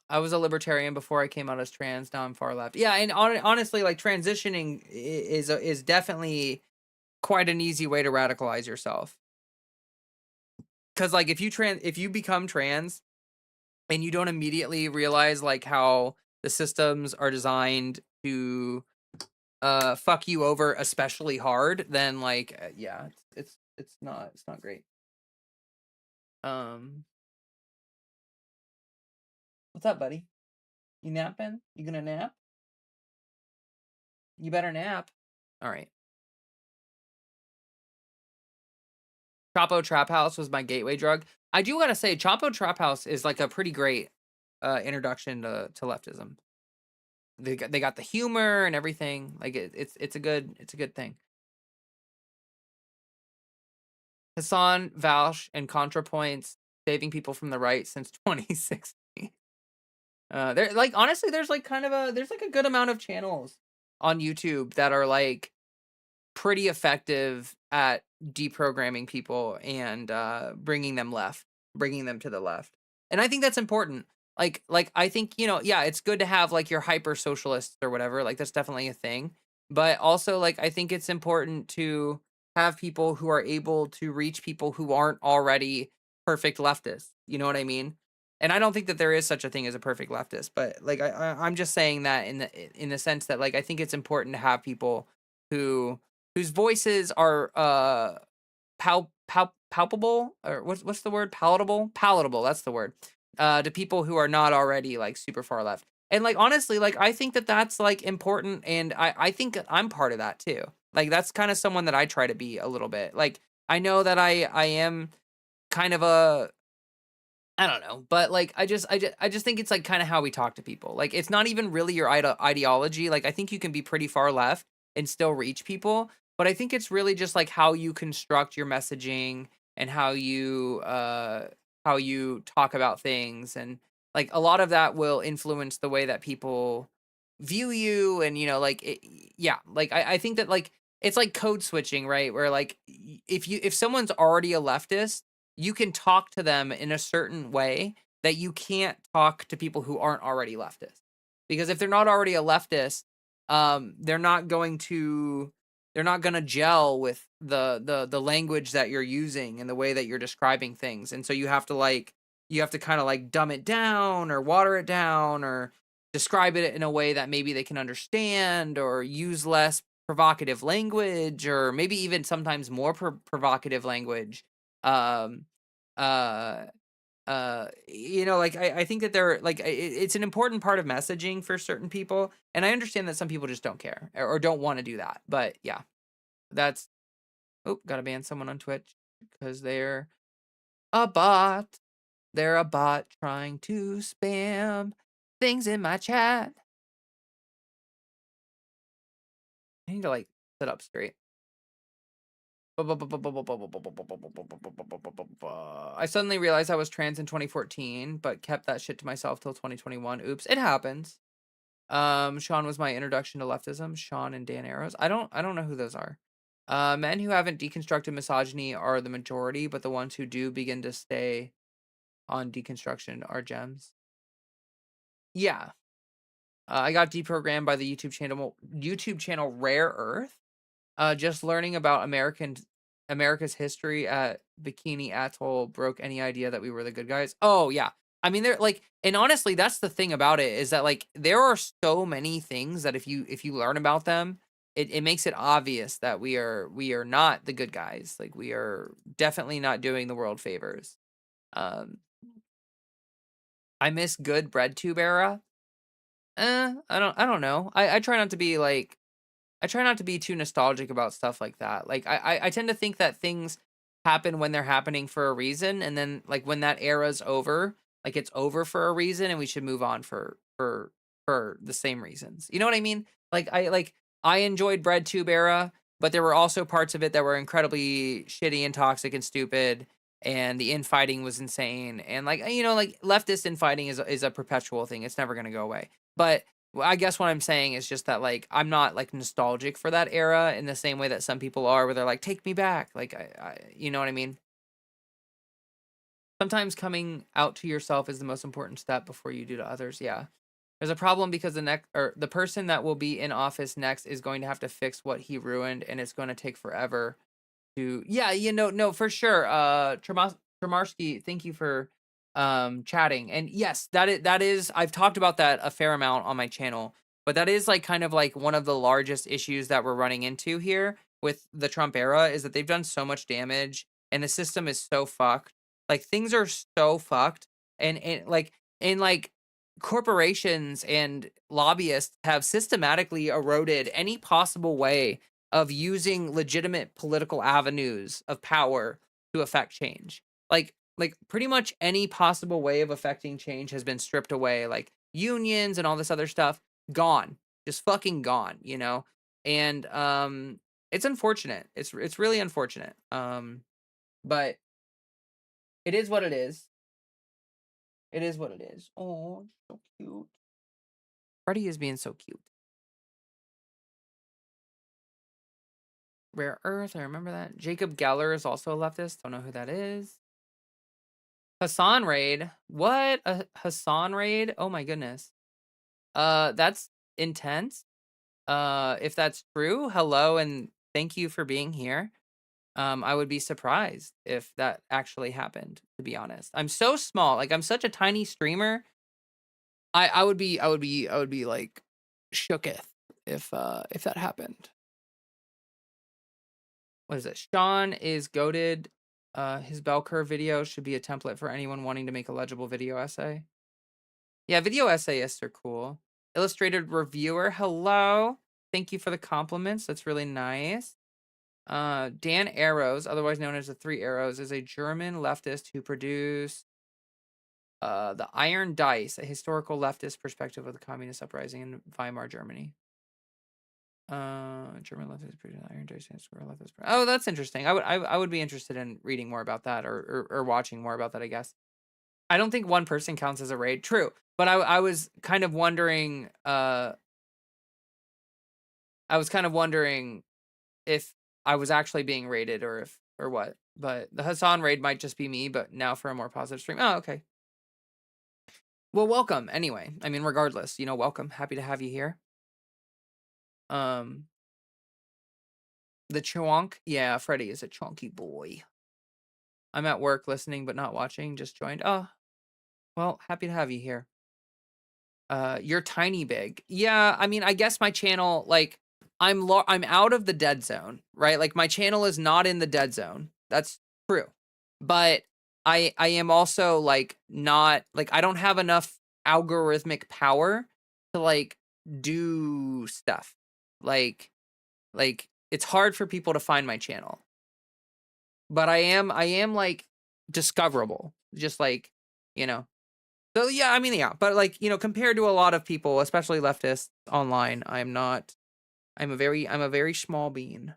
I was a libertarian before I came out as trans. Now I'm far left. Yeah, and honestly, like transitioning is definitely quite an easy way to radicalize yourself. Because like if you become trans and you don't immediately realize like how the systems are designed to fuck you over especially hard, then like yeah, it's not great. Um, what's up, buddy? You napping? You gonna nap? You better nap. All right. Chapo Trap House was my gateway drug. I do gotta say, Chapo Trap House is like a pretty great introduction to leftism. They got the humor and everything. Like it's a good thing. Hassan, Valsh, and ContraPoints saving people from the right since 2016. There like honestly, there's like there's like a good amount of channels on YouTube that are like pretty effective at deprogramming people and bringing them to the left. And I think that's important. Like I think, yeah, it's good to have like your hyper socialists or whatever. Like that's definitely a thing. But also like I think it's important to have people who are able to reach people who aren't already perfect leftists. You know what I mean? And I don't think that there is such a thing as a perfect leftist, but like I'm just saying that in the sense that like I think it's important to have people who whose voices are palpable, or what's the word, palatable, that's the word, to people who are not already like super far left. And like honestly, like I think that that's like important, and I think I'm part of that too. Like that's kind of someone that I try to be a little bit. Like I know that I am kind of a, I don't know, but like I just think it's like kind of how we talk to people. Like it's not even really your ideology. Like I think you can be pretty far left and still reach people, but I think it's really just like how you construct your messaging and how you talk about things, and like a lot of that will influence the way that people view you. And like yeah, like I think that like it's like code switching, right? Where like if someone's already a leftist, you can talk to them in a certain way that you can't talk to people who aren't already leftist. Because if they're not already a leftist, they're not going to gel with the language that you're using and the way that you're describing things. And so you have to kind of like dumb it down or water it down or describe it in a way that maybe they can understand, or use less provocative language, or maybe even sometimes more provocative language. um uh like I think that they're like it's an important part of messaging for certain people, and I understand that some people just don't care or don't want to do that. But yeah, that's, oh, gotta ban someone on Twitch because they're A bot. They're a bot trying to spam things in my chat. I need to like sit up straight. I suddenly realized I was trans in 2014, but kept that shit to myself till 2021. Oops, it happens. Sean was my introduction to leftism. Sean and Dan Arrows. I don't know who those are. Men who haven't deconstructed misogyny are the majority, but the ones who do begin to stay on deconstruction are gems. Yeah. I got deprogrammed by the YouTube channel Rare Earth. Just learning about America's history at Bikini Atoll broke any idea that we were the good guys. Oh yeah. I mean, they're like, and honestly, that's the thing about it is that like there are so many things that if you learn about them, it makes it obvious that we are not the good guys. Like we are definitely not doing the world favors. Um, I miss good bread tube era. I don't know. I try not to be like I try not to be too nostalgic about stuff like that. Like I tend to think that things happen when they're happening for a reason, and then like when that era's over, like it's over for a reason, and we should move on for the same reasons. You know what I mean? I enjoyed BreadTube era, but there were also parts of it that were incredibly shitty and toxic and stupid, and the infighting was insane. And like like leftist infighting is a perpetual thing. It's never gonna go away. But well, I guess what I'm saying is just that, like, I'm not, like, nostalgic for that era in the same way that some people are, where they're like, "Take me back." Like, you know what I mean? Sometimes coming out to yourself is the most important step before you do to others. Yeah. There's a problem because the person that will be in office next is going to have to fix what he ruined, and it's going to take forever to yeah, no, for sure. Tremarsky, thank you for chatting. And yes, that is I've talked about that a fair amount on my channel, but that is like kind of like one of the largest issues that we're running into here with the Trump era is that they've done so much damage and the system is so fucked. Like things are so fucked and corporations and lobbyists have systematically eroded any possible way of using legitimate political avenues of power to affect change. Like pretty much any possible way of affecting change has been stripped away. Like unions and all this other stuff gone. Just fucking gone, you know? And it's unfortunate. It's really unfortunate. But it is what it is. It is what it is. Oh, so cute. Freddie is being so cute. Rare Earth, I remember that. Jacob Geller is also a leftist. Don't know who that is. Hassan raid. What? A Hassan raid? Oh my goodness. That's intense. If that's true, hello and thank you for being here. I would be surprised if that actually happened, to be honest. I'm so small. Like I'm such a tiny streamer. I would be like shooketh if that happened. What is it? Sean is goated. His bell curve video should be a template for anyone wanting to make a legible video essay. Yeah, video essayists are cool. Illustrated reviewer, hello. Thank you for the compliments. That's really nice. Dan Arrows, otherwise known as the Three Arrows, is a German leftist who produced The Iron Dice, a historical leftist perspective of the communist uprising in Weimar, Germany. German leftist produced Iron Dice, historical leftist. Oh, that's interesting. I would be interested in reading more about that or watching more about that, I guess. I don't think one person counts as a raid. True. But I was kind of wondering if I was actually being raided or what. But the Hassan raid might just be me, but now for a more positive stream. Oh, okay. Well, welcome anyway. I mean, regardless, welcome. Happy to have you here. The chonk. Yeah, Freddy is a chonky boy. I'm at work listening but not watching. Just joined. Oh, well, happy to have you here. You're tiny big. Yeah, I mean, I guess my channel, like, I'm out of the dead zone, right? Like, my channel is not in the dead zone. That's true. But I am also, like, not, like, I don't have enough algorithmic power to, like, do stuff. Like, it's hard for people to find my channel. But I am, like, discoverable. Just like, you know. So yeah, I mean, yeah, but like, compared to a lot of people, especially leftists online, I'm not. I'm a very small bean.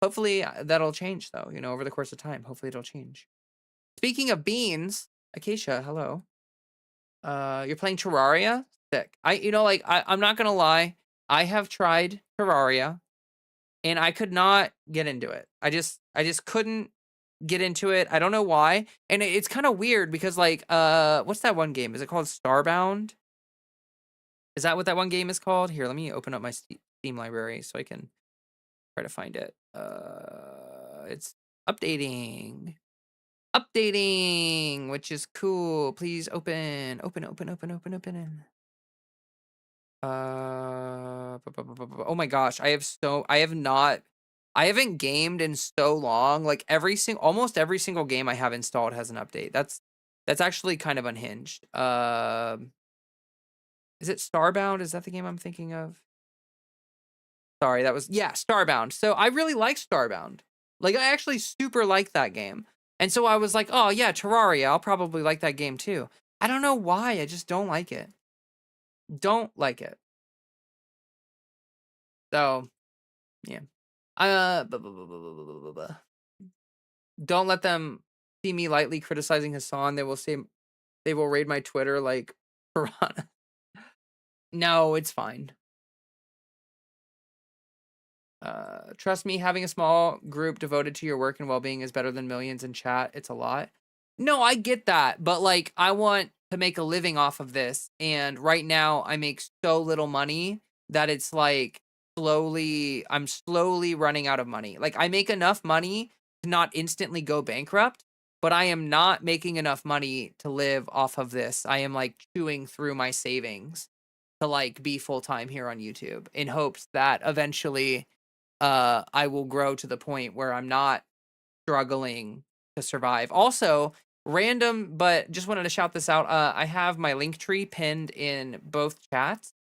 Hopefully that'll change though. Over the course of time. Hopefully it'll change. Speaking of beans, Acacia, hello. You're playing Terraria? Sick. I'm not gonna lie. I have tried Terraria and I could not get into it. I just couldn't get into it. I don't know why. And it's kind of weird because like what's that one game? Is it called Starbound? Is that what that one game is called? Here, let me open up my Steam library so I can try to find it. It's updating. Updating, which is cool. Please open. Open, open, open, open, open. Oh my gosh, I haven't gamed in so long. Like almost every single game I have installed has an update. That's actually kind of unhinged. Is it Starbound? Is that the game I'm thinking of? Sorry, yeah, Starbound. So I really like Starbound. Like I actually super like that game. And so I was like, oh yeah, Terraria, I'll probably like that game too. I don't know why, I just don't like it. Don't like it. So, yeah. Don't let them see me lightly criticizing Hassan. They will raid my Twitter like piranha. No, it's fine. Trust me, having a small group devoted to your work and well-being is better than millions in chat. It's a lot. No, I get that, but like I want to make a living off of this, and right now I make so little money that it's like I'm slowly running out of money. Like I make enough money to not instantly go bankrupt, but I am not making enough money to live off of this. I am like chewing through my savings to like be full-time here on YouTube in hopes that eventually I will grow to the point where I'm not struggling to survive. Also, random, but just wanted to shout this out. I have my link tree pinned in both chats.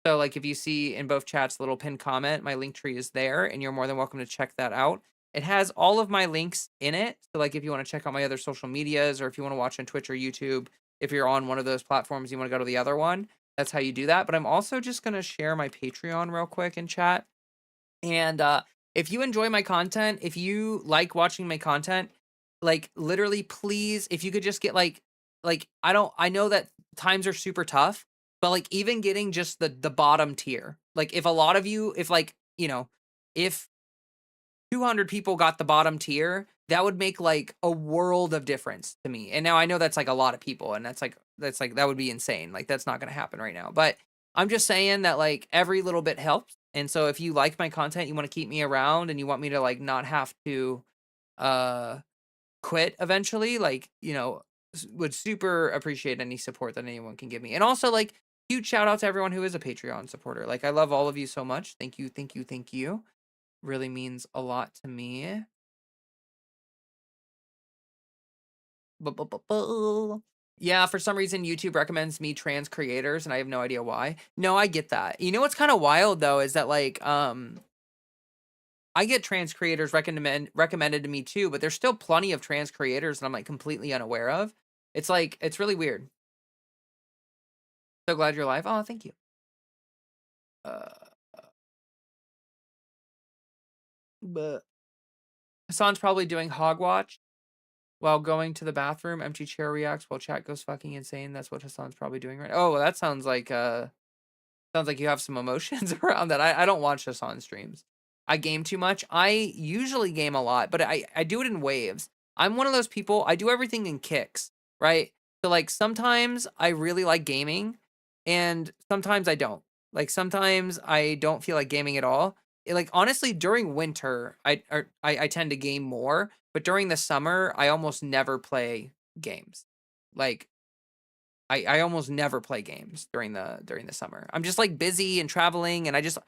So, like, if you see in both chats, the little pinned comment, my link tree is there, and you're more than welcome to check that out. It has all of my links in it. So, like, if you want to check out my other social medias, or if you want to watch on Twitch or YouTube, if you're on one of those platforms, you want to go to the other one, that's how you do that. But I'm also just going to share my Patreon real quick in chat. And if you enjoy my content, if you like watching my content, like literally, please, if you could just get I know that times are super tough, but like even getting just the bottom tier, like if a lot of you, if 200 people got the bottom tier, that would make like a world of difference to me. And now I know that's like a lot of people, and that would be insane. Like that's not going to happen right now. But I'm just saying that like every little bit helps. And so if you like my content, you want to keep me around and you want me to like not have to uh quit eventually, like, would super appreciate any support that anyone can give me. And also like huge shout out to everyone who is a Patreon supporter. Like I love all of you so much. Thank you, thank you, thank you. Really means a lot to me. Yeah, for some reason YouTube recommends me trans creators and I have no idea why. No, I get that. You know what's kind of wild though is that like I get trans creators recommended to me too, but there's still plenty of trans creators that I'm like completely unaware of. It's like it's really weird. So glad you're alive. Oh, thank you. Uh but Hassan's probably doing Hogwatch while going to the bathroom. Empty chair reacts while chat goes fucking insane. That's what Hassan's probably doing right. Oh, well, that sounds like you have some emotions around that. I don't watch Hassan streams. I game too much. I usually game a lot, but I do it in waves. I'm one of those people, I do everything in kicks, right? So like sometimes I really like gaming and sometimes I don't. Like sometimes I don't feel like gaming at all. Like honestly, during winter, I tend to game more, but during the summer, I almost never play games. Like I almost never play games during the summer. I'm just like busy and traveling and I just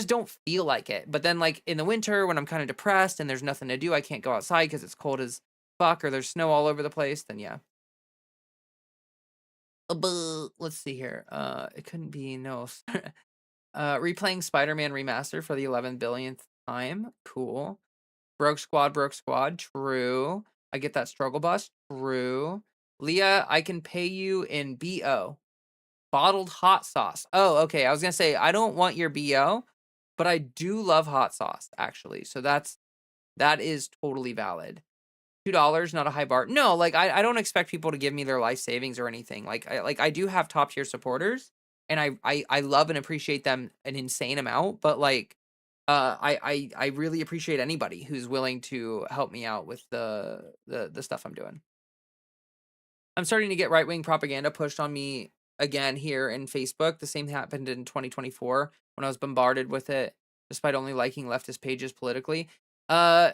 don't feel like it. But then like in the winter when I'm kind of depressed and there's nothing to do, I can't go outside because it's cold as fuck or there's snow all over the place, then yeah. Let's see here. It couldn't be no. Replaying Spider-Man Remaster for the 11 billionth time. Cool. Broke Squad. True. I get that struggle bus. True. Leah, I can pay you in BO. Bottled hot sauce. Oh, okay. I was gonna say I don't want your BO, but I do love hot sauce actually. So that is totally valid. $2, not a high bar. No, like I don't expect people to give me their life savings or anything. I do have top tier supporters, and I love and appreciate them an insane amount. But like, I really appreciate anybody who's willing to help me out with the stuff I'm doing. I'm starting to get right wing propaganda pushed on me again here in Facebook. The same happened in 2024 when I was bombarded with it, despite only liking leftist pages politically. Uh,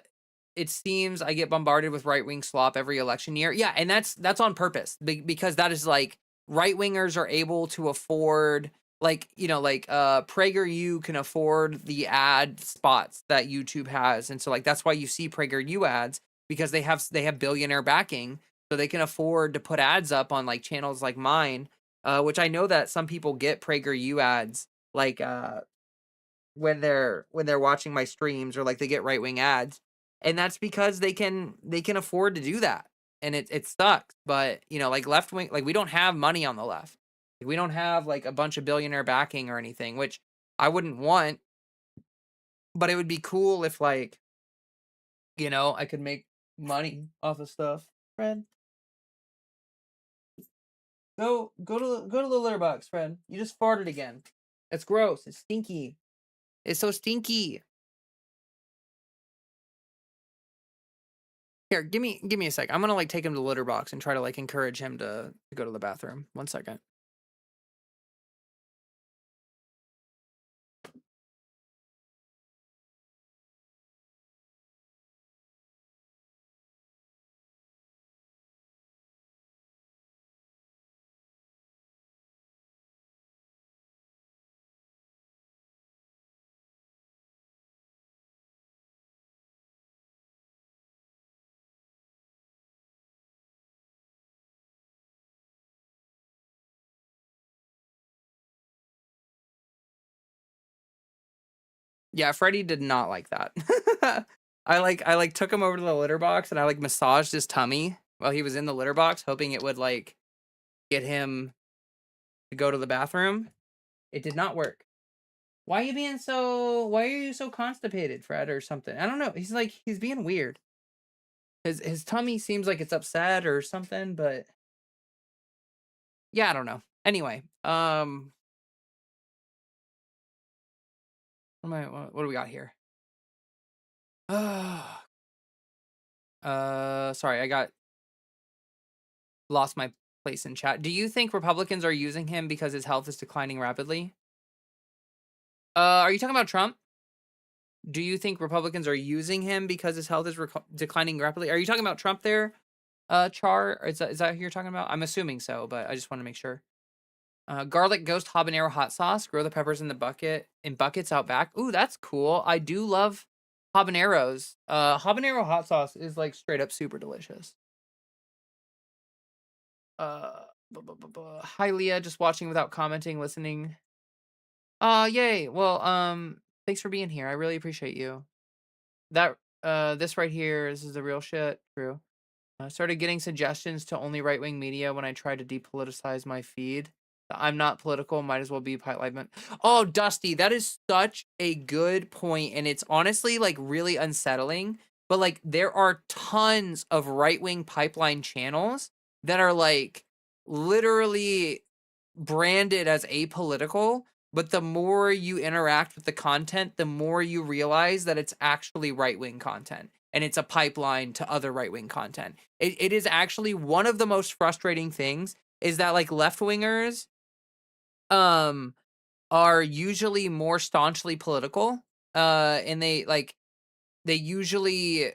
it seems I get bombarded with right wing slop every election year. Yeah, and that's on purpose because that is like right wingers are able to afford PragerU can afford the ad spots that YouTube has, and so like that's why you see PragerU ads because they have billionaire backing, so they can afford to put ads up on like channels like mine, which I know that some people get PragerU ads like when they're watching my streams or like they get right wing ads, and that's because they can afford to do that, and it sucks. But like left wing, like we don't have money on the left. Like, we don't have like a bunch of billionaire backing or anything, which I wouldn't want. But it would be cool if like I could make money off of stuff. Friend, go to the litter box, friend. You just farted again. It's gross. It's stinky. It's so stinky. Here, give me a sec. I'm gonna like take him to the litter box and try to like encourage him to go to the bathroom. 1 second. Yeah, Freddie did not like that. I took him over to the litter box and I like massaged his tummy while he was in the litter box, hoping it would like get him to go to the bathroom. It did not work. Why are you so constipated, Fred, or something? I don't know. He's being weird. His tummy seems like it's upset or something, but yeah, I don't know. Anyway, what do we got here? Sorry, I got lost my place in chat. Do you think Republicans are using him because his health is declining rapidly? Are you talking about Trump? Do you think Republicans are using him because his health is declining rapidly? Are you talking about Trump there, Char? Or is that who you're talking about? I'm assuming so, but I just want to make sure. Garlic ghost habanero hot sauce. Grow the peppers in the buckets out back. Ooh, that's cool. I do love habaneros. Habanero hot sauce is like straight up super delicious. Hi Leah, just watching without commenting, listening. Yay. Well, thanks for being here. I really appreciate you. This right here, this is the real shit. True. I started getting suggestions to only right-wing media when I tried to depoliticize my feed. I'm not political, might as well be polite. Oh, Dusty, that is such a good point, and it's honestly like really unsettling. But like there are tons of right-wing pipeline channels that are like literally branded as apolitical, but the more you interact with the content, the more you realize that it's actually right-wing content and it's a pipeline to other right-wing content. It is actually one of the most frustrating things is that like left-wingers are usually more staunchly political, and they usually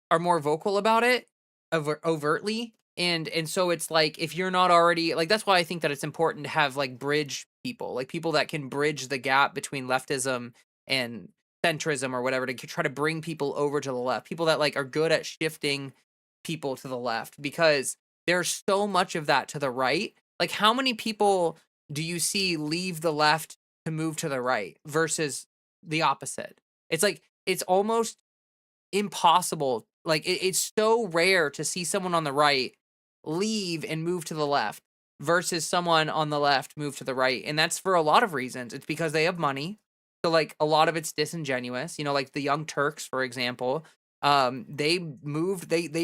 are more vocal about it overtly, and so it's like if you're not already like that's why I think that it's important to have like bridge people, like people that can bridge the gap between leftism and centrism or whatever, to try to bring people over to the left, people that like are good at shifting people to the left, because there's so much of that to the right. Like how many people do you see leave the left to move to the right versus the opposite? It's like it's almost impossible like it's so rare to see someone on the right leave and move to the left versus someone on the left move to the right. And that's for a lot of reasons. It's because they have money. So like a lot of it's disingenuous, like the Young Turks, for example. They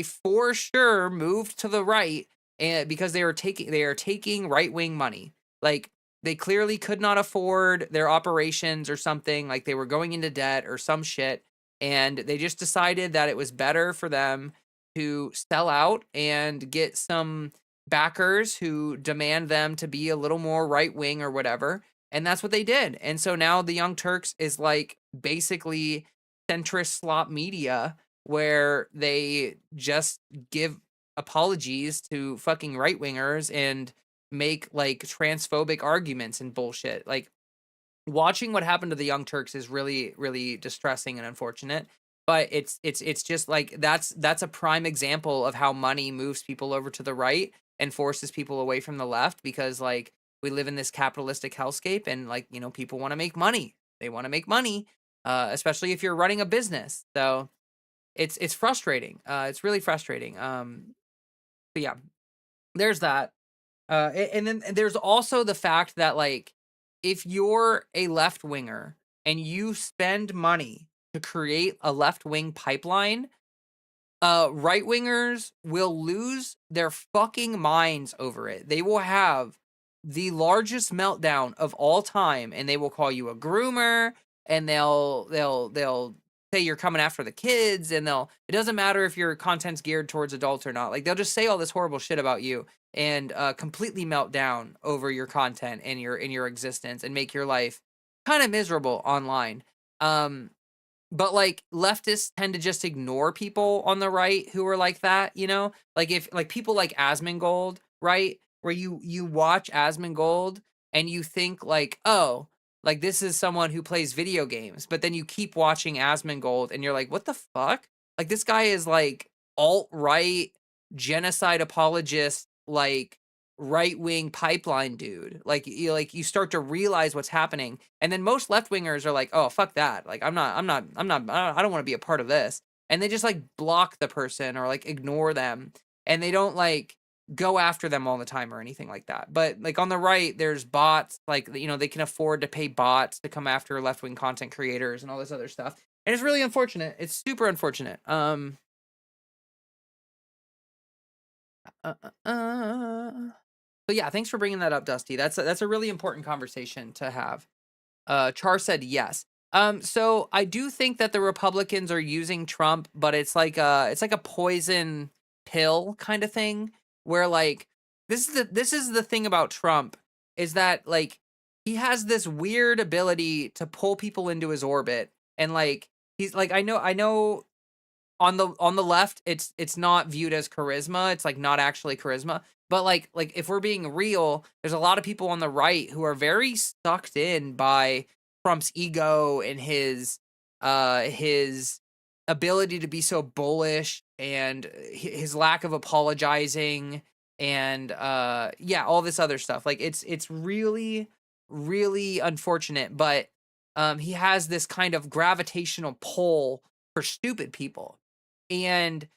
for sure moved to the right, and because they are taking right-wing money. Like they clearly could not afford their operations or something, like they were going into debt or some shit, and they just decided that it was better for them to sell out and get some backers who demand them to be a little more right wing or whatever. And that's what they did. And so now the Young Turks is like basically centrist slop media where they just give apologies to fucking right wingers and make like transphobic arguments and bullshit. Like watching what happened to the Young Turks is really, really distressing and unfortunate. But it's just like that's a prime example of how money moves people over to the right and forces people away from the left, because like we live in this capitalistic hellscape, and like people want to make money. They want to make money, especially if you're running a business. So it's frustrating. It's really frustrating. But yeah, there's that. And then there's also the fact that like if you're a left winger and you spend money to create a left wing pipeline, right wingers will lose their fucking minds over it. They will have the largest meltdown of all time, and they will call you a groomer, and they'll say you're coming after the kids, and it doesn't matter if your content's geared towards adults or not. Like they'll just say all this horrible shit about you and completely melt down over your content and your existence and make your life kind of miserable online. But like leftists tend to just ignore people on the right who are like that. Like if like people like Asmongold, right? Where you watch Asmongold and you think like, oh, like this is someone who plays video games, but then you keep watching Asmongold and you're like, what the fuck? Like this guy is like alt-right genocide apologist, like right-wing pipeline dude. Like you start to realize what's happening. And then most left-wingers are like, "Oh, fuck that. Like I don't want to be a part of this." And they just like block the person or like ignore them, and they don't like go after them all the time or anything like that. But like on the right, there's bots, like they can afford to pay bots to come after left-wing content creators and all this other stuff. And it's really unfortunate. It's super unfortunate. Uh, uh, uh. So yeah, thanks for bringing that up, Dusty. That's a really important conversation to have. Char said yes. So I do think that the Republicans are using Trump, but it's like a poison pill kind of thing, where like this is the thing about Trump, is that like he has this weird ability to pull people into his orbit, and like he's like I know on the left, it's not viewed as charisma. It's like not actually charisma. But like if we're being real, there's a lot of people on the right who are very sucked in by Trump's ego and his ability to be so bullish, and his lack of apologizing, and yeah, all this other stuff. Like it's really, really unfortunate, but he has this kind of gravitational pull for stupid people. And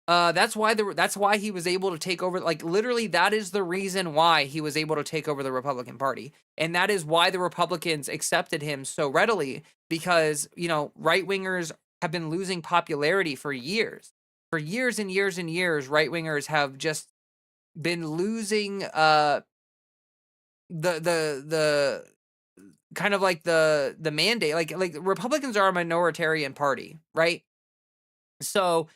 that's why he was able to take over. Like literally, that is the reason why he was able to take over the Republican Party, and that is why the Republicans accepted him so readily, because right wingers have been losing popularity for years and years and years. Right wingers have just been losing the kind of like the mandate. Like Republicans are a minoritarian party, right? So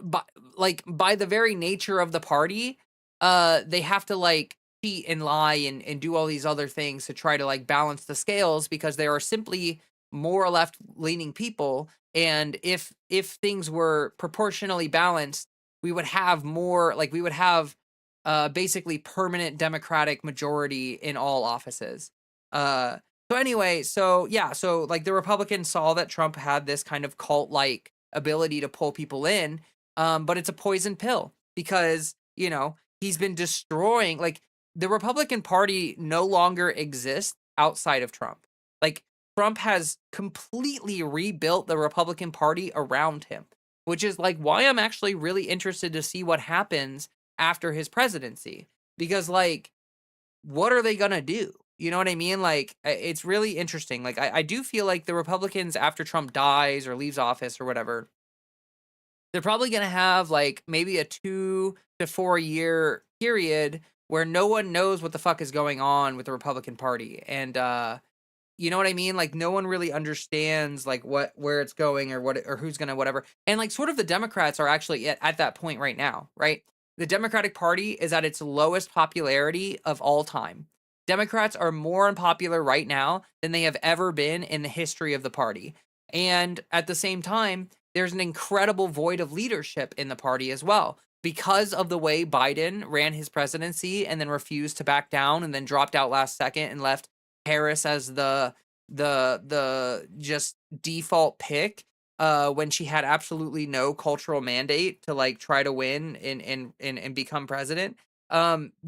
but like by the very nature of the party, they have to like cheat and lie and do all these other things to try to like balance the scales, because there are simply more left leaning people. And if things were proportionally balanced, we would have basically permanent Democratic majority in all offices. So anyway, so yeah, so like the Republicans saw that Trump had this kind of cult like ability to pull people in, but it's a poison pill, because he's been destroying, like, the Republican Party no longer exists outside of Trump. Like Trump has completely rebuilt the Republican Party around him. which is like why I'm actually really interested to see what happens after his presidency. Because like, what are they gonna do? You know what I mean? Like, it's really interesting. Like, I do feel like the Republicans, after Trump dies or leaves office or whatever, they're probably gonna have like maybe a 2 to 4 year period where no one knows what the fuck is going on with the Republican Party. And you know what I mean? Like no one really understands like where it's going or what or who's gonna whatever. And like sort of the Democrats are actually at that point right now, right? The Democratic Party is at its lowest popularity of all time. Democrats are more unpopular right now than they have ever been in the history of the party. And at the same time, there's an incredible void of leadership in the party as well because of the way Biden ran his presidency and then refused to back down and then dropped out last second and left Harris as the just default pick when she had absolutely no cultural mandate to like try to win and become president.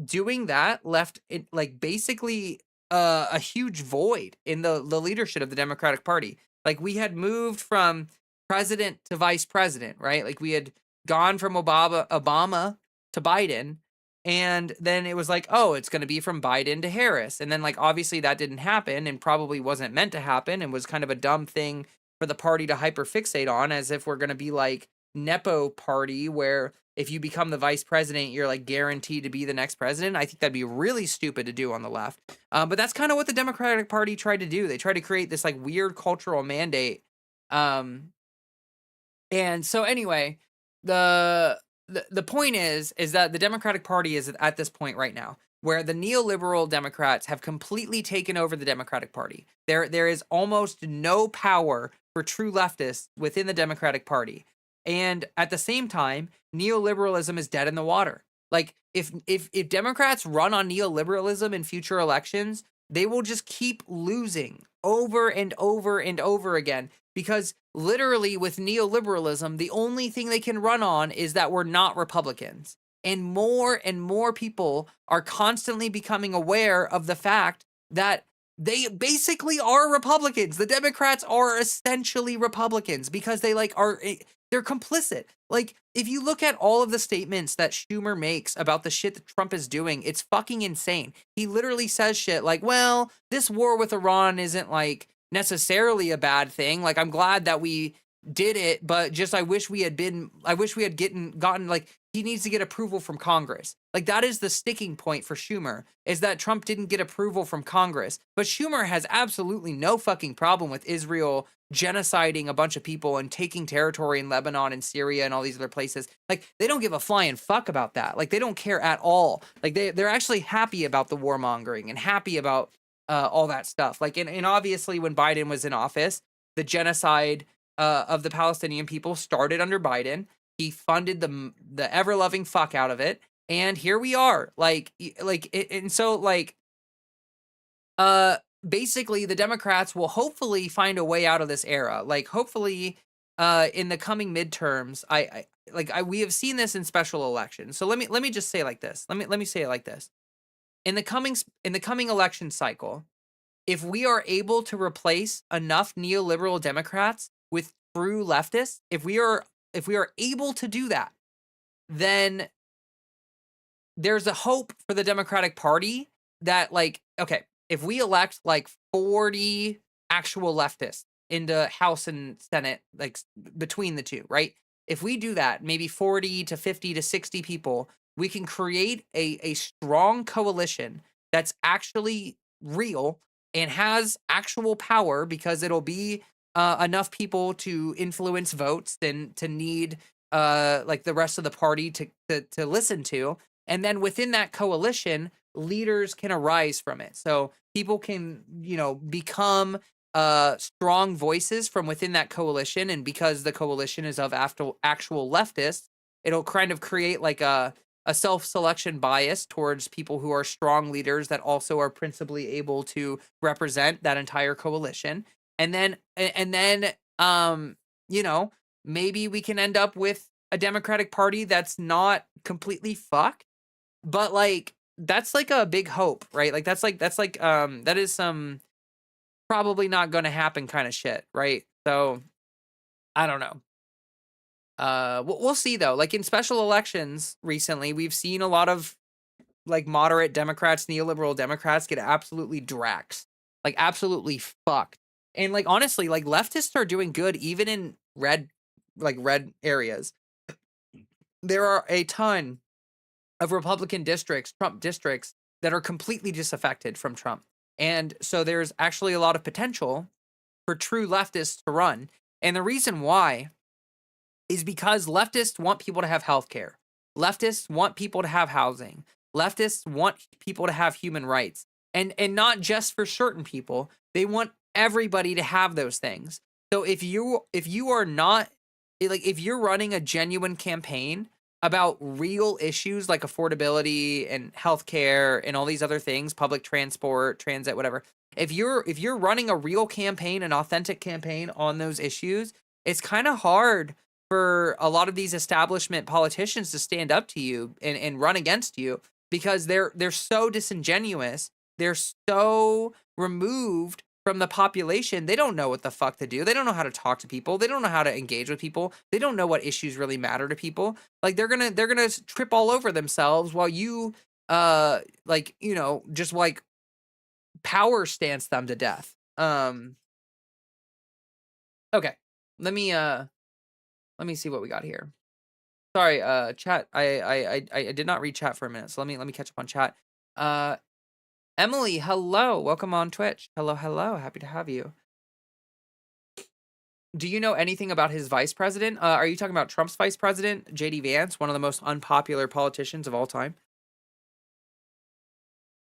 Doing that left it like basically a huge void in the leadership of the Democratic Party. Like we had moved from president to vice president, right? Like we had gone from Obama to Biden, and then it was like, oh, it's going to be from Biden to Harris. And then, like, obviously that didn't happen and probably wasn't meant to happen and was kind of a dumb thing for the party to hyperfixate on, as if we're going to be like Nepo party where if you become the vice president, you're like guaranteed to be the next president. I think that'd be really stupid to do on the left. But that's kind of what the Democratic Party tried to do. They tried to create this like weird cultural mandate. And so anyway, the point is that the Democratic Party is at this point right now where the neoliberal Democrats have completely taken over the Democratic Party. There is almost no power for true leftists within the Democratic Party. And at the same time, neoliberalism is dead in the water. Like if Democrats run on neoliberalism in future elections, they will just keep losing over and over and over again because literally with neoliberalism, the only thing they can run on is that we're not Republicans. And more people are constantly becoming aware of the fact that they basically are Republicans. The Democrats are essentially Republicans because they like are they're complicit. Like if you look at all of the statements that Schumer makes about the shit that Trump is doing, it's fucking insane. He literally says shit like, "Well, this war with Iran isn't like necessarily a bad thing. Like I'm glad that we did it, but just I wish we had gotten like he needs to get approval from Congress." Like that is the sticking point for Schumer is that Trump didn't get approval from Congress. But Schumer has absolutely no fucking problem with Israel genociding a bunch of people and taking territory in Lebanon and Syria and all these other places. Like they don't give a flying fuck about that. Like they don't care at all. Like they're actually happy about the warmongering and happy about all that stuff. Like and obviously when Biden was in office, the genocide of the Palestinian people started under Biden. He funded the ever loving fuck out of it, and here we are. And so basically the Democrats will hopefully find a way out of this era. Like hopefully in the coming midterms, we have seen this in special elections. So let me just say it like this. Let me say it like this. In the coming election cycle, if we are able to replace enough neoliberal Democrats with true leftists, if we are able to do that, then there's a hope for the Democratic Party that like, okay, if we elect like 40 actual leftists into House and Senate, like between the two, right? If we do that, maybe 40 to 50 to 60 people, we can create a strong coalition that's actually real and has actual power because it'll be enough people to influence votes and to need like the rest of the party to listen to. And then within that coalition, leaders can arise from it. So people can, become strong voices from within that coalition. And because the coalition is of actual leftists, it'll kind of create like a self-selection bias towards people who are strong leaders that also are principally able to represent that entire coalition. And then maybe we can end up with a Democratic Party that's not completely fucked, but like that's like a big hope, right? Like that is some probably not going to happen kind of shit, right? So I don't know. We'll see though. Like in special elections recently, we've seen a lot of like moderate Democrats, neoliberal Democrats get absolutely draxed, like absolutely fucked. And like honestly, like leftists are doing good even in red areas. There are a ton of Republican districts, Trump districts, that are completely disaffected from Trump. And so there's actually a lot of potential for true leftists to run. And the reason why is because leftists want people to have health care. Leftists want people to have housing. Leftists want people to have human rights. And not just for certain people. They want everybody to have those things. So if you are not like if you're running a genuine campaign about real issues like affordability and healthcare and all these other things, public transport, transit, whatever. If you're running a real campaign, an authentic campaign on those issues, it's kind of hard for a lot of these establishment politicians to stand up to you and run against you because they're so disingenuous. They're so removed from the population. They don't know what the fuck to do. They don't know how to talk to people. They don't know how to engage with people. They don't know what issues really matter to people. Like they're gonna trip all over themselves while you like just like power stance them to death. Okay. Let me let me see what we got here. Sorry, chat. I did not read chat for a minute, so let me catch up on chat. Uh, Emily, hello, welcome on Twitch. Hello, hello, happy to have you. Do you know anything about his vice president? Are you talking about Trump's vice president, JD Vance, one of the most unpopular politicians of all time?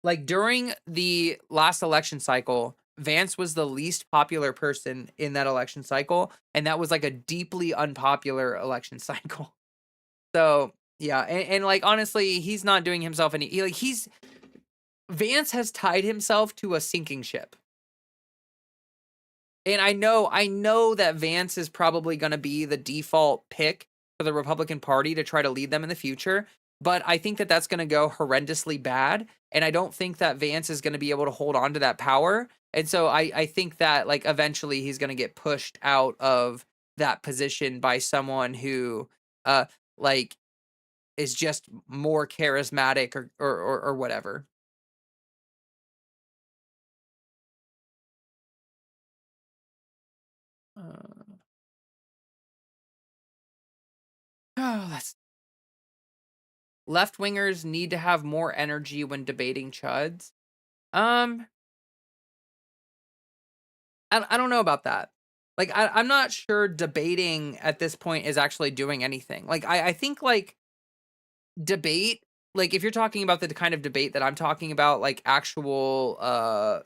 Like during the last election cycle, Vance was the least popular person in that election cycle, and that was like a deeply unpopular election cycle. So yeah, and like honestly, he's not doing himself any like he's Vance has tied himself to a sinking ship. And I know that Vance is probably going to be the default pick for the Republican Party to try to lead them in the future, but I think that that's going to go horrendously bad, and I don't think that Vance is going to be able to hold on to that power. And so I think that like eventually he's going to get pushed out of that position by someone who uh like is just more charismatic or whatever. Uh, oh, that's left wingers need to have more energy when debating chuds. Um, I don't know about that. Like I'm not sure debating at this point is actually doing anything. Like I think like debate, like if you're talking about the kind of debate that I'm talking about, like actual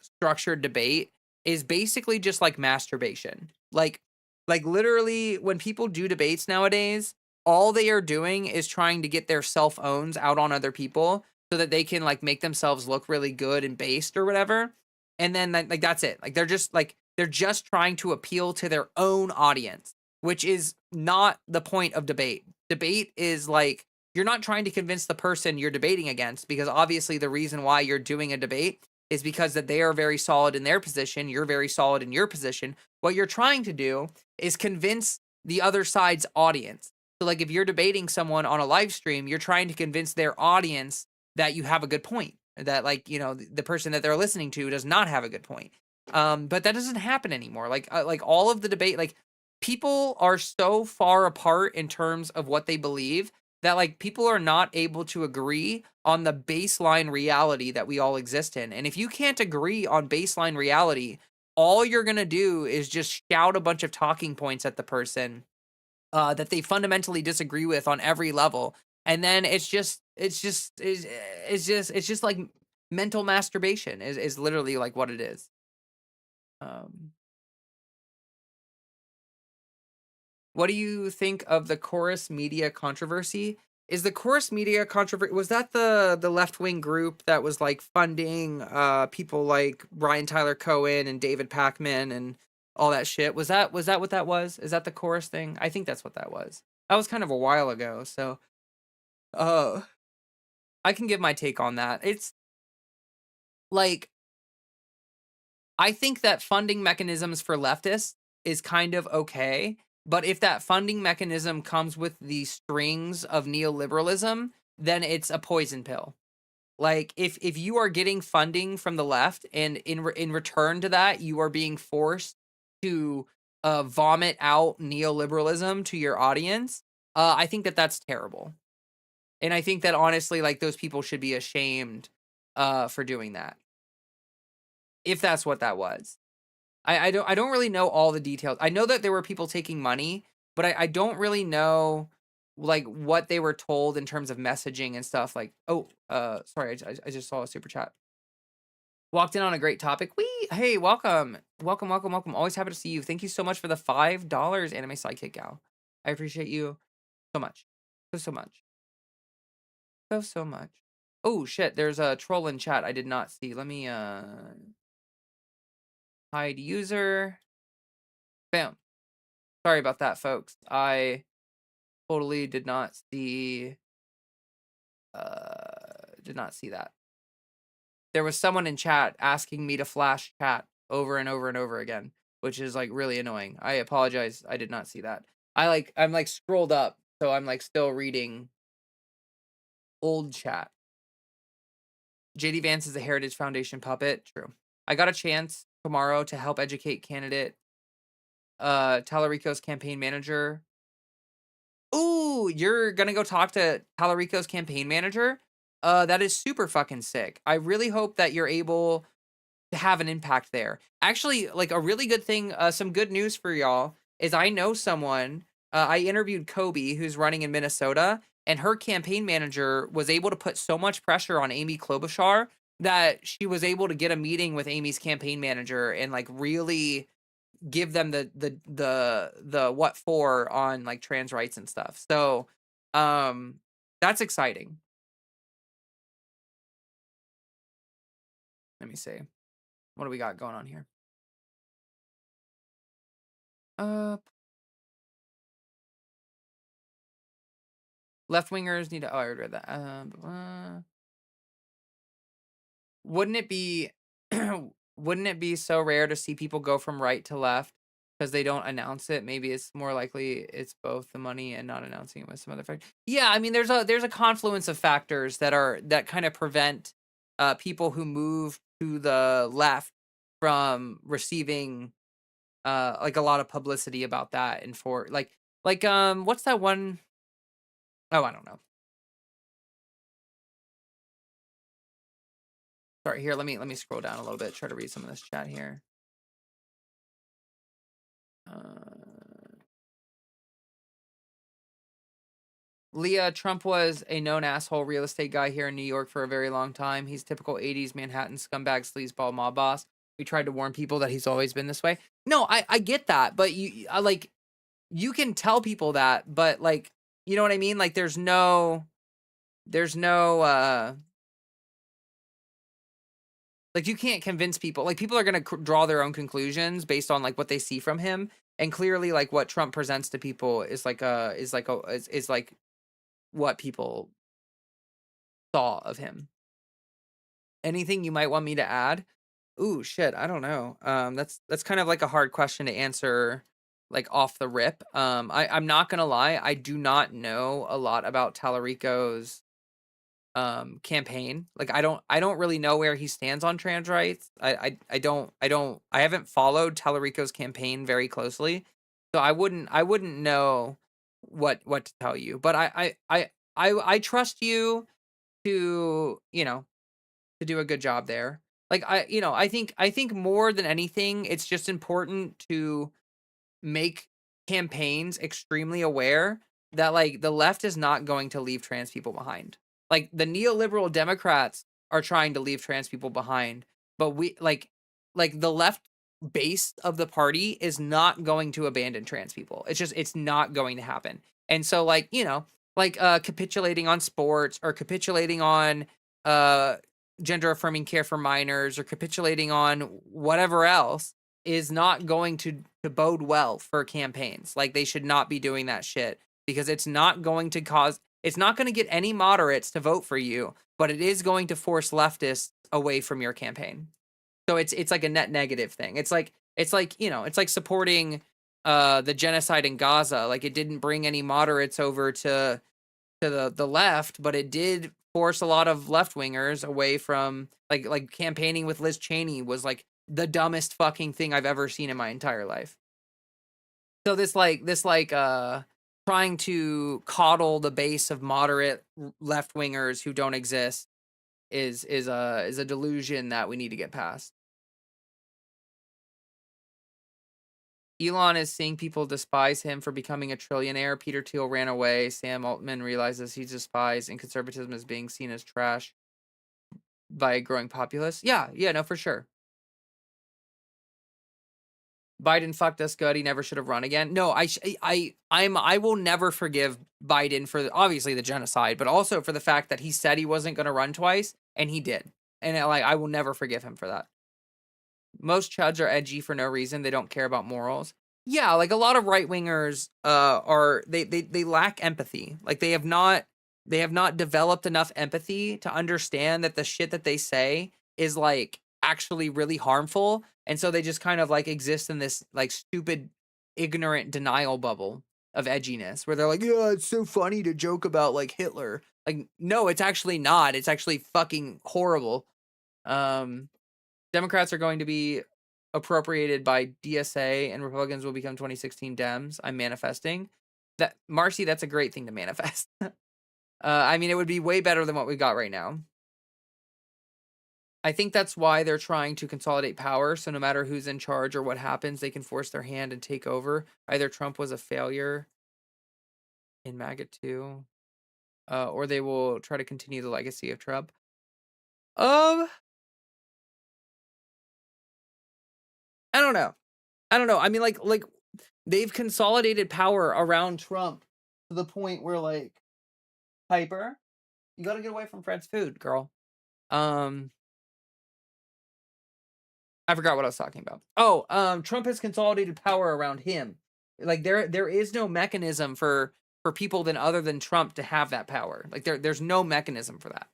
structured debate is basically just like masturbation. Like literally when people do debates nowadays, all they are doing is trying to get their cell phones out on other people so that they can like make themselves look really good and based or whatever. And then like that's it. Like they're just trying to appeal to their own audience, which is not the point of debate. Debate is like you're not trying to convince the person you're debating against because obviously the reason why you're doing a debate is because that they are very solid in their position, you're very solid in your position. What you're trying to do is convince the other side's audience. So like if you're debating someone on a live stream, you're trying to convince their audience that you have a good point, that like, the person that they're listening to does not have a good point. But that doesn't happen anymore. Like all of the debate, like people are so far apart in terms of what they believe that like people are not able to agree on the baseline reality that we all exist in. And if you can't agree on baseline reality, all you're going to do is just shout a bunch of talking points at the person that they fundamentally disagree with on every level. And then it's just like mental masturbation is literally like what it is. Um, What do you think of the Chorus Media controversy? Is the Chorus Media controversy, was that the left-wing group that was like funding people like Brian Tyler Cohen and David Pakman and all that shit? Was that what that was? Is that the Chorus thing? I think that's what that was. That was kind of a while ago, so uh I can give my take on that. It's like I think that funding mechanisms for leftists is kind of okay. But if that funding mechanism comes with the strings of neoliberalism, then it's a poison pill. Like if you are getting funding from the left and in return to that, you are being forced to vomit out neoliberalism to your audience, I think that that's terrible. And I think that honestly, like those people should be ashamed for doing that. If that's what that was. I don't really know all the details. I know that there were people taking money, but I don't really know like what they were told in terms of messaging and stuff. Like, oh, sorry, I just saw a super chat. Walked in on a great topic. Hey, welcome, welcome, welcome, welcome. Always happy to see you. Thank you so much for the $5 anime sidekick gal. I appreciate you so much, so much, so much. Oh shit, there's a troll in chat I did not see. Let me hide user. Bam. Sorry about that, folks. I totally did not see that. There was someone in chat asking me to flash chat over and over and over again, which is like really annoying. I apologize. I did not see that. I'm like scrolled up, so I'm like still reading old chat. JD Vance is a Heritage Foundation puppet. True. I got a chance tomorrow to help educate candidate Talarico's campaign manager. Ooh, you're gonna go talk to Talarico's campaign manager? That is super fucking sick. I really hope that you're able to have an impact there. Actually, like a really good thing, some good news for y'all is I know someone, I interviewed Kobe, who's running in Minnesota, and her campaign manager was able to put so much pressure on Amy Klobuchar that she was able to get a meeting with Amy's campaign manager and like really give them the what for on like trans rights and stuff. So that's exciting. Let me see. What do we got going on here? Left wingers need to. Oh, I already read that. Wouldn't it be wouldn't it be so rare to see people go from right to left because they don't announce it? Maybe it's more likely it's both the money and not announcing it with some other factor. Yeah, I mean there's a confluence of factors that kind of prevent people who move to the left from receiving like a lot of publicity about that and for what's that one? Oh, I don't know. Sorry, here, let me scroll down a little bit, try to read some of this chat here. Leah, Trump was a known asshole real estate guy here in New York for a very long time. He's typical 80s Manhattan scumbag sleazeball mob boss. We tried to warn people that he's always been this way. No, I get that, but you can tell people that, but like, you know what I mean? Like there's no like you can't convince people. Like people are going to draw their own conclusions based on like what they see from him, and clearly like what Trump presents to people is like what people saw of him. Anything you might want me to add? Ooh, shit, I don't know. That's kind of like a hard question to answer like off the rip. I'm not gonna lie, I do not know a lot about Talarico's campaign. Like I don't really know where he stands on trans rights. I haven't followed Talarico's campaign very closely. So I wouldn't know what to tell you. But I trust you to, to do a good job there. Like I think more than anything, it's just important to make campaigns extremely aware that like the left is not going to leave trans people behind. Like the neoliberal Democrats are trying to leave trans people behind, but we like the left base of the party is not going to abandon trans people. It's not going to happen. And so like, capitulating on sports or capitulating on gender affirming care for minors or capitulating on whatever else is not going to bode well for campaigns. Like they should not be doing that shit because it's not going to get any moderates to vote for you, but it is going to force leftists away from your campaign. So it's like a net negative thing. It's like supporting the genocide in Gaza. Like, it didn't bring any moderates over to the left, but it did force a lot of left wingers away from like campaigning with Liz Cheney was like the dumbest fucking thing I've ever seen in my entire life. So this trying to coddle the base of moderate left wingers who don't exist is a delusion that we need to get past. Elon is seeing people despise him for becoming a trillionaire. Peter Thiel ran away. Sam Altman realizes he's despised, and conservatism is being seen as trash by a growing populace. Yeah, no, for sure. Biden fucked us good. He never should have run again. No, I will never forgive Biden for obviously the genocide, but also for the fact that he said he wasn't going to run twice and he did. And I will never forgive him for that. Most chuds are edgy for no reason. They don't care about morals. Yeah, like a lot of right wingers are they lack empathy. Like they have not developed enough empathy to understand that the shit that they say is like actually really harmful, and so they just kind of like exist in this like stupid ignorant denial bubble of edginess where they're like, yeah, it's so funny to joke about like Hitler. Like, no, it's actually not. It's actually fucking horrible. Democrats are going to be appropriated by DSA and Republicans will become 2016 Dems. I'm manifesting that. Marcy, that's a great thing to manifest. I mean, it would be way better than what we got right now. I think that's why they're trying to consolidate power. So no matter who's in charge or what happens, they can force their hand and take over. Either Trump was a failure in MAGA 2, or they will try to continue the legacy of Trump. I don't know. I mean, like they've consolidated power around Trump to the point where like Piper, you gotta get away from Fred's food, girl. I forgot what I was talking about. Oh, Trump has consolidated power around him. Like there is no mechanism for people than other than Trump to have that power. Like there's no mechanism for that.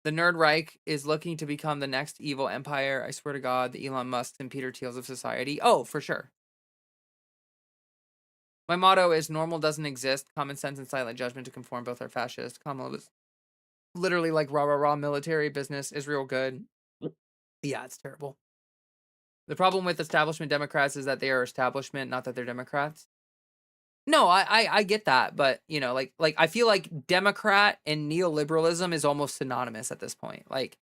The Nerd Reich is looking to become the next evil empire. I swear to God, the Elon Musks and Peter Thiels of society. Oh, for sure. My motto is normal doesn't exist. Common sense and silent judgment to conform both are fascist. Kamala was literally like rah rah rah military business. Israel good. Yeah, it's terrible. The problem with establishment Democrats is that they are establishment, not that they're Democrats. No, I get that, but you know, like I feel like Democrat and neoliberalism is almost synonymous at this point. Like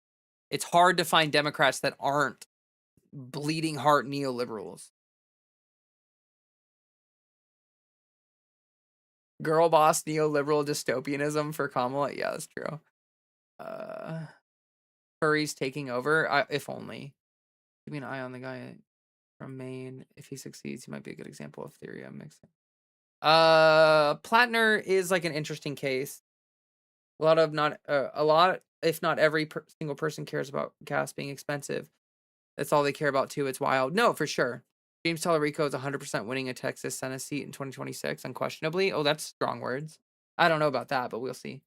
it's hard to find Democrats that aren't bleeding heart neoliberals. Girl boss neoliberal dystopianism for Kamala. Yeah, that's true. Furry's taking over. If only. Give me an eye on the guy from Maine. If he succeeds, he might be a good example of theory I'm mixing. Plattner is like an interesting case. A lot, if not every single person cares about gas being expensive. That's all they care about too. It's wild. No, for sure. James Tallarico is 100% winning a Texas Senate seat in 2026, unquestionably. Oh, that's strong words. I don't know about that, but we'll see.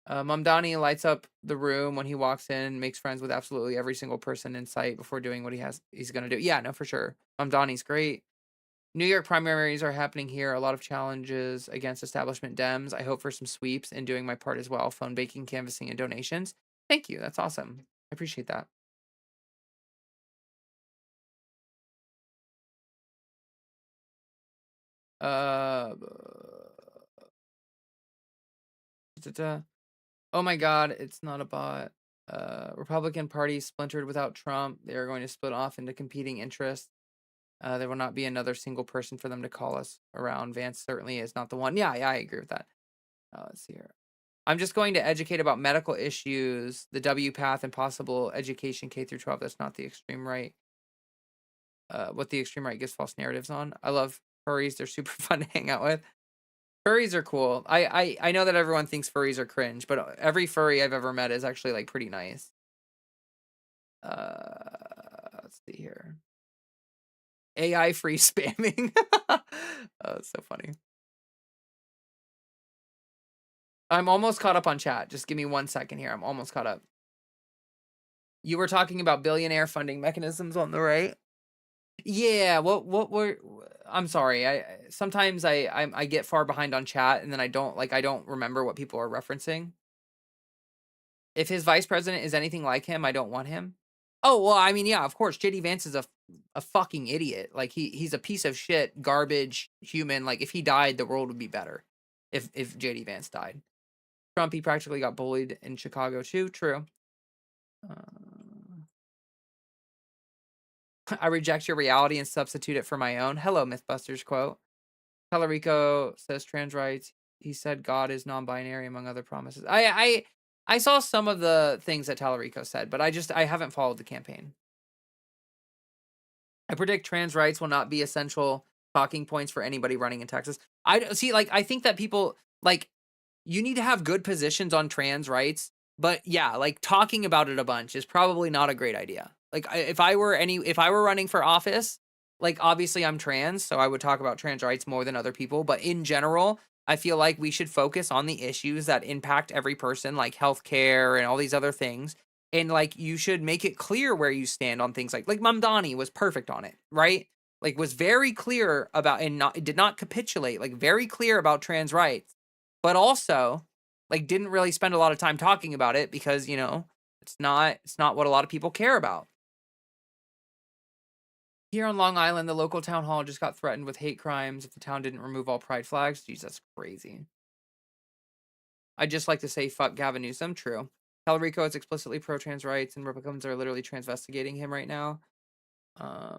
Mamdani lights up the room when he walks in, makes friends with absolutely every single person in sight before doing what he's going to do. Yeah, no, for sure. Mamdani's great. New York primaries are happening here. A lot of challenges against establishment Dems. I hope for some sweeps and doing my part as well. Phone baking, canvassing, and donations. Thank you. That's awesome. I appreciate that. Oh my God, it's not a bot. Republican Party splintered without Trump. They are going to split off into competing interests. There will not be another single person for them to call us around. Vance certainly is not the one. Yeah, I agree with that. Let's see here. I'm just going to educate about medical issues, the W path, and possible education K through 12. That's not the extreme right. What the extreme right gives false narratives on. I love furries. They're super fun to hang out with. Furries are cool. I know that everyone thinks furries are cringe, but every furry I've ever met is actually like pretty nice. Let's see here. AI free spamming. Oh, it's so funny. I'm almost caught up on chat. Just give me 1 second here. I'm almost caught up. You were talking about billionaire funding mechanisms on the right. Yeah, what were I'm sorry. Sometimes I get far behind on chat and then I don't remember what people are referencing. If his vice president is anything like him, I don't want him. Oh, well, I mean, yeah, of course, JD Vance is a fucking idiot. Like he's a piece of shit, garbage human. Like if he died, the world would be better. If JD Vance died. Trump, he practically got bullied in Chicago too. True. Uh, I reject your reality and substitute it for my own. Hello, Mythbusters quote. Talarico says trans rights. He said God is non-binary, among other promises. I saw some of the things that Talarico said, but I haven't followed the campaign. I predict trans rights will not be essential talking points for anybody running in Texas. I see, like, I think that people like you need to have good positions on trans rights, but yeah, like talking about it a bunch is probably not a great idea. Like if I were running for office, like obviously I'm trans, so I would talk about trans rights more than other people, but in general, I feel like we should focus on the issues that impact every person like healthcare and all these other things. And like you should make it clear where you stand on things like Mamdani was perfect on it, right? Like was very clear about and not did not capitulate, like very clear about trans rights, but also like didn't really spend a lot of time talking about it because, you know, it's not what a lot of people care about. Here on Long Island, the local town hall just got threatened with hate crimes if the town didn't remove all pride flags. Jeez, that's crazy. I'd just like to say fuck Gavin Newsom. True. Talarico is explicitly pro-trans rights, and Republicans are literally transvestigating him right now.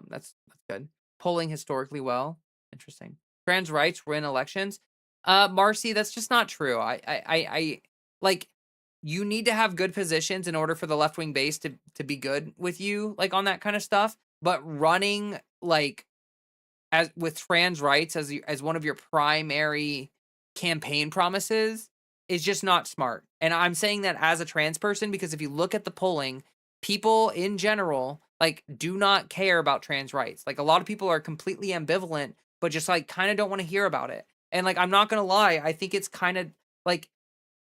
That's good. Polling historically well. Interesting. Trans rights win elections. Marcy, that's just not true. I like you need to have good positions in order for the left wing base to be good with you, like on that kind of stuff. But running like as with trans rights as one of your primary campaign promises is just not smart. And I'm saying that as a trans person because if you look at the polling, people in general like do not care about trans rights. Like a lot of people are completely ambivalent but just like kind of don't want to hear about it. And like I'm not going to lie, I think it's kind of like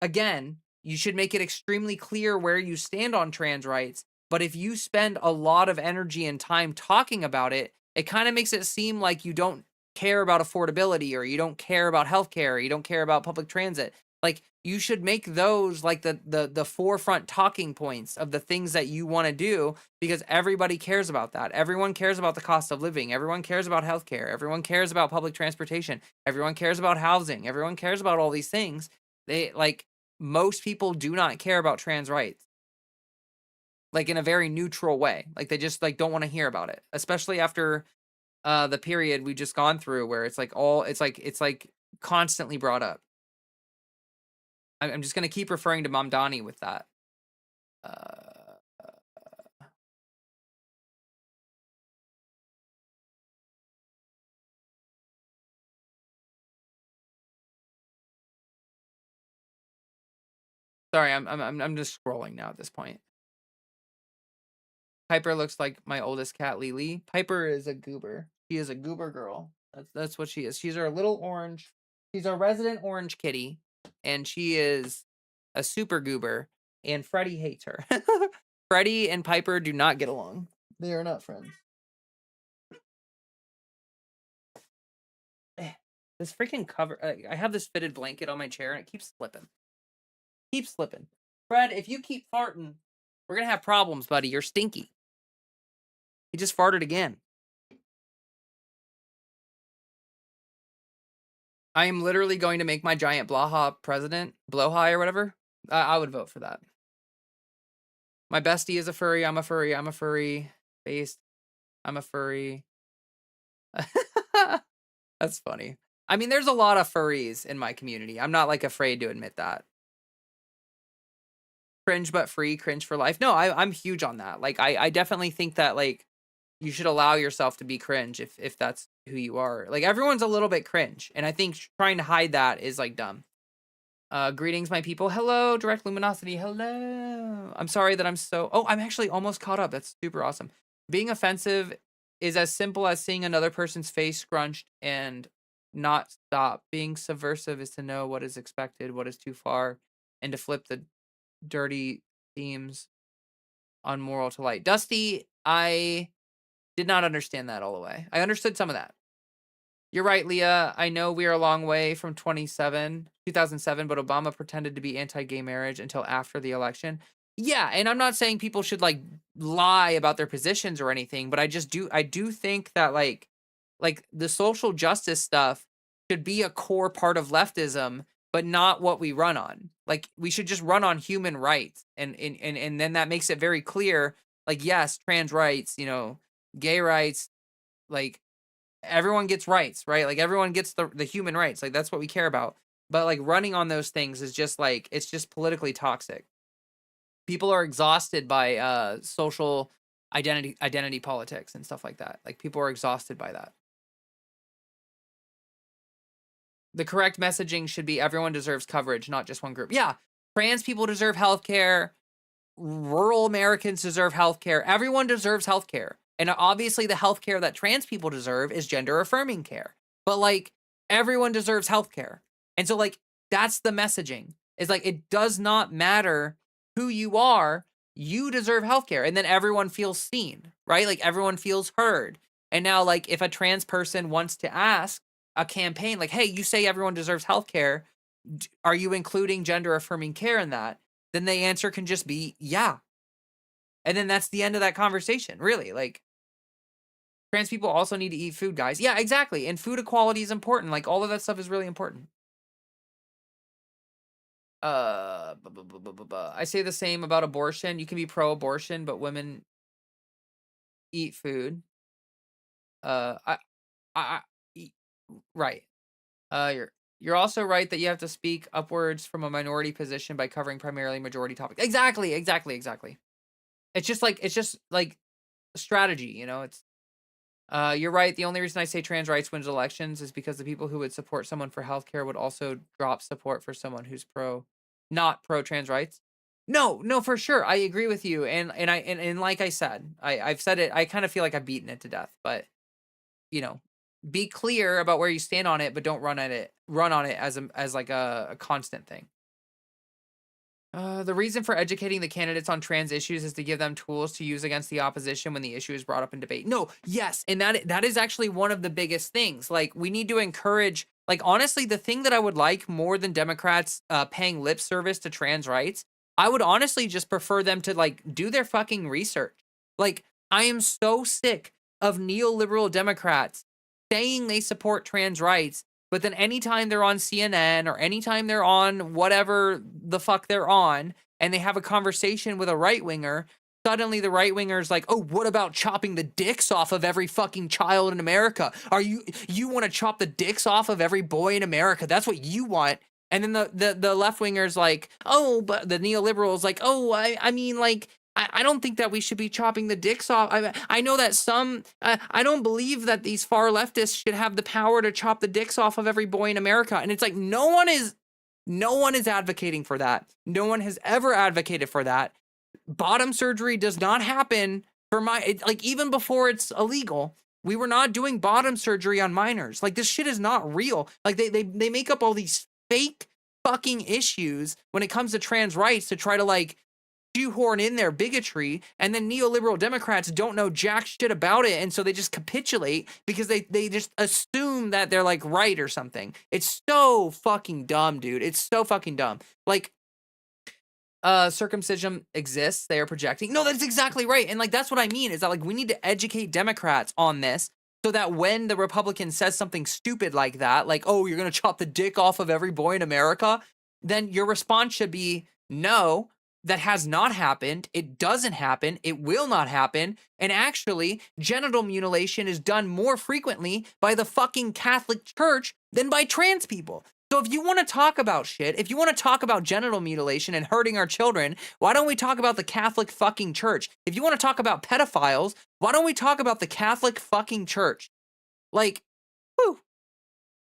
again, you should make it extremely clear where you stand on trans rights. But if you spend a lot of energy and time talking about it, it kind of makes it seem like you don't care about affordability or you don't care about healthcare or you don't care about public transit. Like you should make those like the forefront talking points of the things that you want to do because everybody cares about that. Everyone cares about the cost of living. Everyone cares about healthcare. Everyone cares about public transportation. Everyone cares about housing. Everyone cares about all these things. They like most people do not care about trans rights like in a very neutral way. Like they just like don't want to hear about it, especially after the period we just gone through where it's like constantly brought up. I'm just gonna keep referring to Mamdani with that. Uh, sorry, I'm just scrolling now at this point. Piper looks like my oldest cat, Lily. Piper is a goober. She is a goober girl. That's what she is. She's our little orange. She's our resident orange kitty, and she is a super goober. And Freddie hates her. Freddie and Piper do not get along. They are not friends. This freaking cover. I have this fitted blanket on my chair, and it keeps slipping. Keeps slipping. Fred, if you keep farting, we're gonna have problems, buddy. You're stinky. He just farted again. I am literally going to make my giant Blaha president, Blowhigh or whatever. I would vote for that. My bestie is a furry. I'm a furry. I'm a furry. Based. I'm a furry. That's funny. I mean, there's a lot of furries in my community. I'm not like afraid to admit that. Cringe but free, cringe for life. No, I'm huge on that. Like I definitely think that like you should allow yourself to be cringe if that's who you are. Like everyone's a little bit cringe, and I think trying to hide that is like dumb. Greetings, my people. Hello, Direct Luminosity. Hello. I'm sorry that I'm so. Oh, I'm actually almost caught up. That's super awesome. Being offensive is as simple as seeing another person's face scrunched and not stop. Being subversive is to know what is expected, what is too far, and to flip the dirty themes on moral to light. Dusty, I Did not understand that all the way. I understood some of that. You're right, Leah. I know we are a long way from 2007, but Obama pretended to be anti-gay marriage until after the election. Yeah, and I'm not saying people should like lie about their positions or anything, but I do think that like the social justice stuff should be a core part of leftism, but not what we run on. Like we should just run on human rights, and then that makes it very clear. Like yes, trans rights, gay rights, like everyone gets rights, right? Like everyone gets the human rights. Like that's what we care about. But like running on those things is just like it's just politically toxic. People are exhausted by social identity politics and stuff like that. Like people are exhausted by that. The correct messaging should be everyone deserves coverage, not just one group. Yeah, trans people deserve health care. Rural Americans deserve health care. Everyone deserves health care. And obviously the health care that trans people deserve is gender affirming care. But like everyone deserves health care. And so like that's the messaging. Is like it does not matter who you are, you deserve health care. And then everyone feels seen, right? Like everyone feels heard. And now like if a trans person wants to ask a campaign like, hey, you say everyone deserves health care, are you including gender affirming care in that? Then the answer can just be yeah. And then that's the end of that conversation, really. Like trans people also need to eat food, guys. Yeah, exactly. And food equality is important. Like all of that stuff is really important. I say the same about abortion. You can be pro-abortion, but women eat food. Uh, I, I, I right. You're also right that you have to speak upwards from a minority position by covering primarily majority topics. Exactly. It's just like strategy, It's you're right. The only reason I say trans rights wins elections is because the people who would support someone for healthcare would also drop support for someone who's not pro trans rights. No, for sure. I agree with you. And like I said, I've said it. I kind of feel like I've beaten it to death, but you know, be clear about where you stand on it, but don't run on it as like a constant thing. The reason for educating the candidates on trans issues is to give them tools to use against the opposition when the issue is brought up in debate. No, yes, and that is actually one of the biggest things. Like we need to encourage. Like honestly, the thing that I would like more than Democrats paying lip service to trans rights, I would honestly just prefer them to like do their fucking research. Like I am so sick of neoliberal Democrats saying they support trans rights, but then anytime they're on CNN or anytime they're on whatever the fuck they're on and they have a conversation with a right winger, suddenly the right winger's like, oh, what about chopping the dicks off of every fucking child in America? You want to chop the dicks off of every boy in America? That's what you want. And then the left winger's like, oh, but the neoliberal's like, oh, I mean, like, I don't think that we should be chopping the dicks off. I know that I don't believe that these far leftists should have the power to chop the dicks off of every boy in America. And it's like, no one is advocating for that. No one has ever advocated for that. Bottom surgery does not happen for like even before it's illegal. We were not doing bottom surgery on minors. Like this shit is not real. Like they make up all these fake fucking issues when it comes to trans rights to try to like shoehorn in their bigotry, and then neoliberal Democrats don't know jack shit about it, and so they just capitulate because they just assume that they're like right or something. It's so fucking dumb, dude. It's so fucking dumb. Like circumcision exists, they are projecting. No, that's exactly right. And like that's what I mean is that like we need to educate Democrats on this so that when the Republican says something stupid like that, like, oh, you're gonna chop the dick off of every boy in America, then your response should be no. That has not happened. It doesn't happen. It will not happen. And actually, genital mutilation is done more frequently by the fucking Catholic Church than by trans people. So if you want to talk about shit, if you want to talk about genital mutilation and hurting our children, why don't we talk about the Catholic fucking Church? If you want to talk about pedophiles, why don't we talk about the Catholic fucking Church? Like, whew,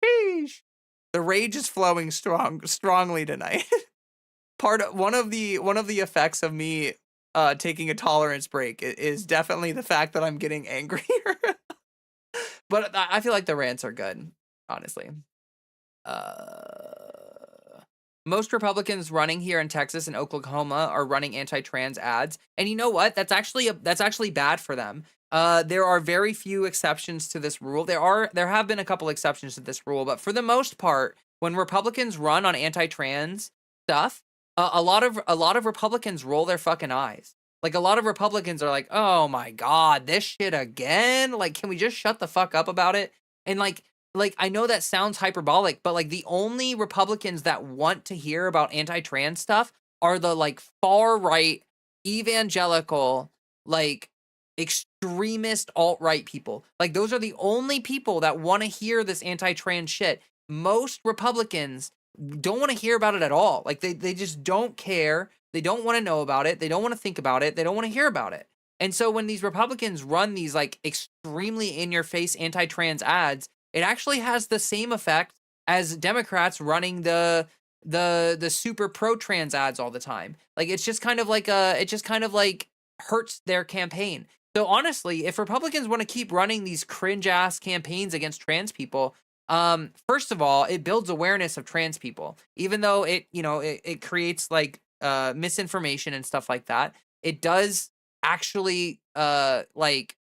sheesh. The rage is flowing strongly tonight. One of the effects of me taking a tolerance break is definitely the fact that I'm getting angrier. But I feel like the rants are good, honestly. Most Republicans running here in Texas and Oklahoma are running anti-trans ads, and you know what? That's actually bad for them There are very few exceptions to this rule. There have been a couple exceptions to this rule, but for the most part, when Republicans run on anti-trans stuff, a lot of Republicans roll their fucking eyes. Like a lot of Republicans are like, "Oh my god, this shit again? Like, can we just shut the fuck up about it?" And like I know that sounds hyperbolic, but like the only Republicans that want to hear about anti-trans stuff are the like far right evangelical like extremist alt-right people. Like those are the only people that want to hear this anti-trans shit. Most Republicans don't want to hear about it at all. Like they just don't care. They don't want to know about it. They don't want to think about it. They don't want to hear about it. And so when these Republicans run these like extremely in-your-face anti-trans ads, it actually has the same effect as Democrats running the super pro-trans ads all the time. Like it just kind of like hurts their campaign. So honestly, if Republicans want to keep running these cringe ass campaigns against trans people, first of all, it builds awareness of trans people, even though it creates like misinformation and stuff like that. It does actually like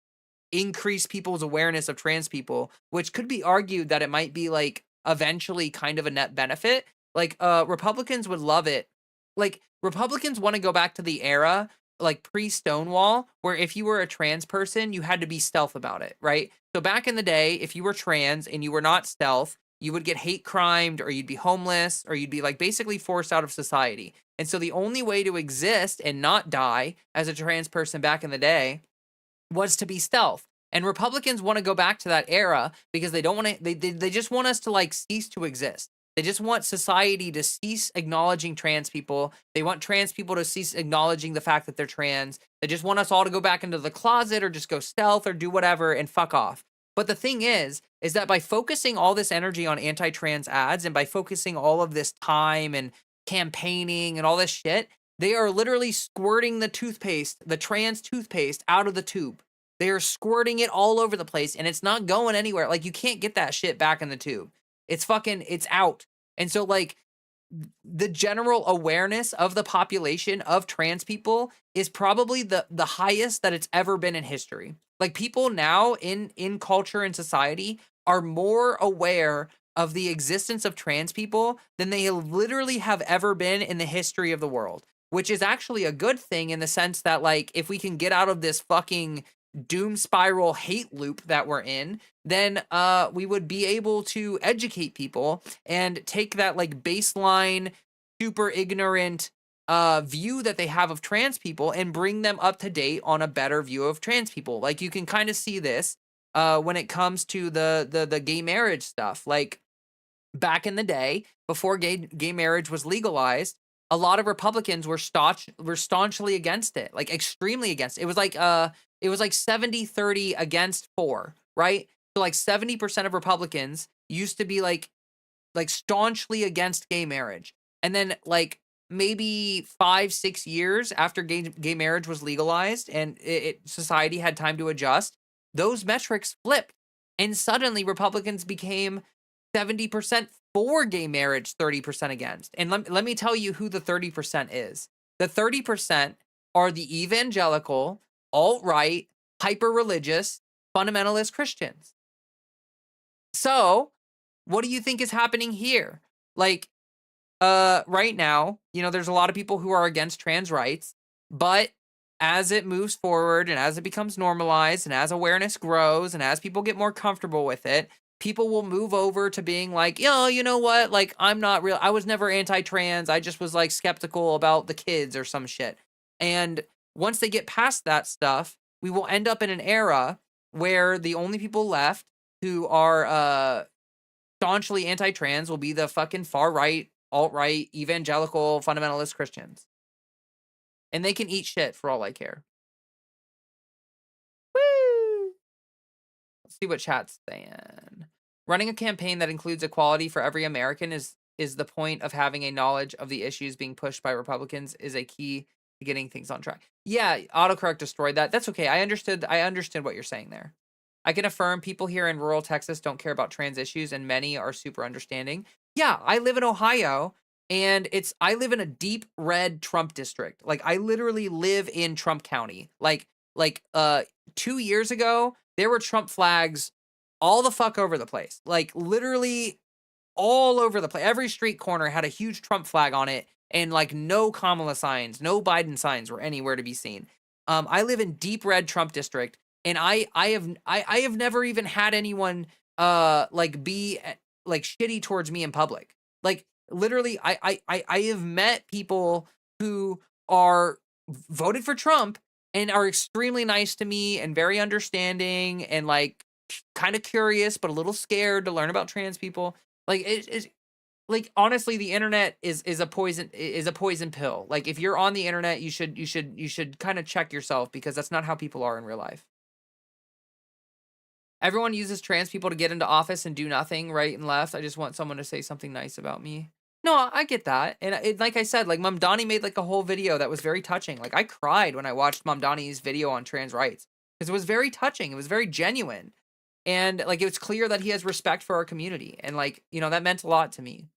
increase people's awareness of trans people, which could be argued that it might be like eventually kind of a net benefit. Like Republicans would love it. Like Republicans want to go back to the era like pre-Stonewall, where if you were a trans person, you had to be stealth about it, right? So back in the day, if you were trans and you were not stealth, you would get hate crimed or you'd be homeless or you'd be like basically forced out of society. And so the only way to exist and not die as a trans person back in the day was to be stealth. And Republicans want to go back to that era because they don't want to, they just want us to like cease to exist. They just want society to cease acknowledging trans people. They want trans people to cease acknowledging the fact that they're trans. They just want us all to go back into the closet or just go stealth or do whatever and fuck off. But the thing is that by focusing all this energy on anti-trans ads and by focusing all of this time and campaigning and all this shit, they are literally squirting the toothpaste, the trans toothpaste, out of the tube. They are squirting it all over the place and it's not going anywhere. Like you can't get that shit back in the tube. It's out. And so like the general awareness of the population of trans people is probably the highest that it's ever been in history. Like people now in culture and society are more aware of the existence of trans people than they literally have ever been in the history of the world, which is actually a good thing in the sense that like if we can get out of this fucking doom spiral hate loop that we're in, then we would be able to educate people and take that like baseline super ignorant view that they have of trans people and bring them up to date on a better view of trans people. Like you can kind of see this when it comes to the gay marriage stuff. Like back in the day, before gay marriage was legalized, a lot of Republicans were staunchly against it, like extremely against it. It was like 70-30 against 4, right? So like 70% of Republicans used to be like staunchly against gay marriage. And then like maybe 5-6 years after gay marriage was legalized and society had time to adjust, those metrics flipped. And suddenly Republicans became 70% for gay marriage, 30% against. And let me tell you who the 30% is. The 30% are the evangelical, alt-right, hyper-religious, fundamentalist Christians. So, what do you think is happening here? Like, right now, there's a lot of people who are against trans rights, but as it moves forward and as it becomes normalized and as awareness grows and as people get more comfortable with it, people will move over to being like, you know what? Like, I was never anti-trans. I just was like skeptical about the kids or some shit. And once they get past that stuff, we will end up in an era where the only people left who are staunchly anti-trans will be the fucking far right, alt-right, evangelical, fundamentalist Christians. And they can eat shit for all I care. Woo! Let's see what chat's saying. Running a campaign that includes equality for every American is the point of having a knowledge of the issues being pushed by Republicans is a key to getting things on track. Yeah, autocorrect destroyed that. That's okay. I understood what you're saying there. I can affirm people here in rural Texas don't care about trans issues and many are super understanding. Yeah, I live in Ohio and I live in a deep red Trump district. Like I literally live in Trump County. Like like 2 years ago, there were Trump flags all the fuck over the place. Like literally all over the place. Every street corner had a huge Trump flag on it, and like no Kamala signs, no Biden signs were anywhere to be seen. I live in deep red Trump district, and I have never even had anyone like be like shitty towards me in public. Like literally, I have met people who are voted for Trump and are extremely nice to me and very understanding and like kind of curious but a little scared to learn about trans people. Like it's like honestly, the internet is a poison pill. Like if you're on the internet, you should kind of check yourself because that's not how people are in real life. Everyone uses trans people to get into office and do nothing right and left. I just want someone to say something nice about me. No, I get that. And like I said, like Mom Donnie made like a whole video that was very touching. Like I cried when I watched Mom Donnie's video on trans rights because it was very touching. It was very genuine. And like it was clear that he has respect for our community. And like, that meant a lot to me.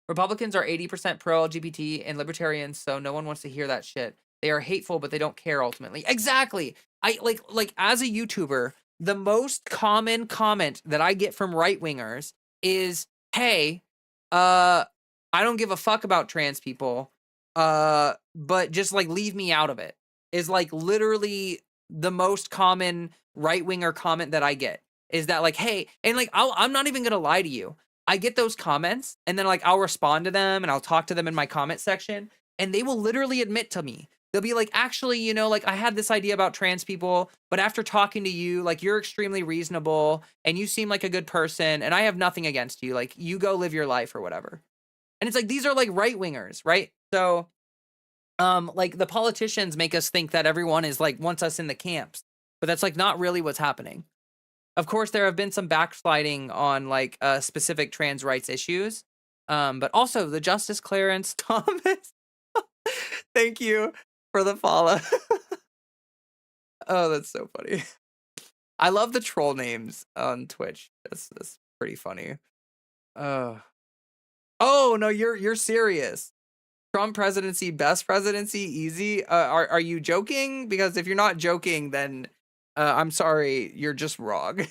Republicans are 80% pro LGBT and libertarians, so no one wants to hear that shit. They are hateful, but they don't care ultimately. Exactly. I like as a YouTuber, the most common comment that I get from right-wingers is, "Hey, I don't give a fuck about trans people. But just like leave me out of it." Is like literally the most common right-winger comment that I get. Is that like, "Hey," and like I'm not even going to lie to you. I get those comments and then like I'll respond to them and I'll talk to them in my comment section and they will literally admit to me. They'll be like, "Actually, like I had this idea about trans people, but after talking to you, like you're extremely reasonable and you seem like a good person and I have nothing against you. Like you go live your life or whatever." And it's like these are like right wingers, right? So like the politicians make us think that everyone is like wants us in the camps, but that's like not really what's happening. Of course, there have been some backsliding on like specific trans rights issues, but also the Justice Clarence Thomas. Thank you for the follow. Oh, that's so funny. I love the troll names on Twitch. That's pretty funny. Oh no, you're serious. Trump presidency, best presidency, easy. Are you joking? Because if you're not joking, then I'm sorry, you're just wrong.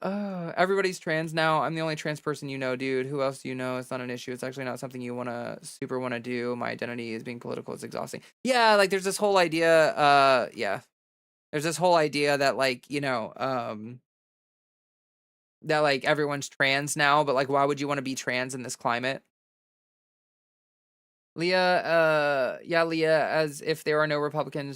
Everybody's trans now. I'm the only trans person you know, dude. Who else do you know? It's not an issue. It's actually not something you super wanna do. My identity is being political. It's exhausting. Yeah, like there's this whole idea. Yeah, there's this whole idea that like that like everyone's trans now, but like why would you want to be trans in this climate? Leah, yeah, Leah, as if there are no Republican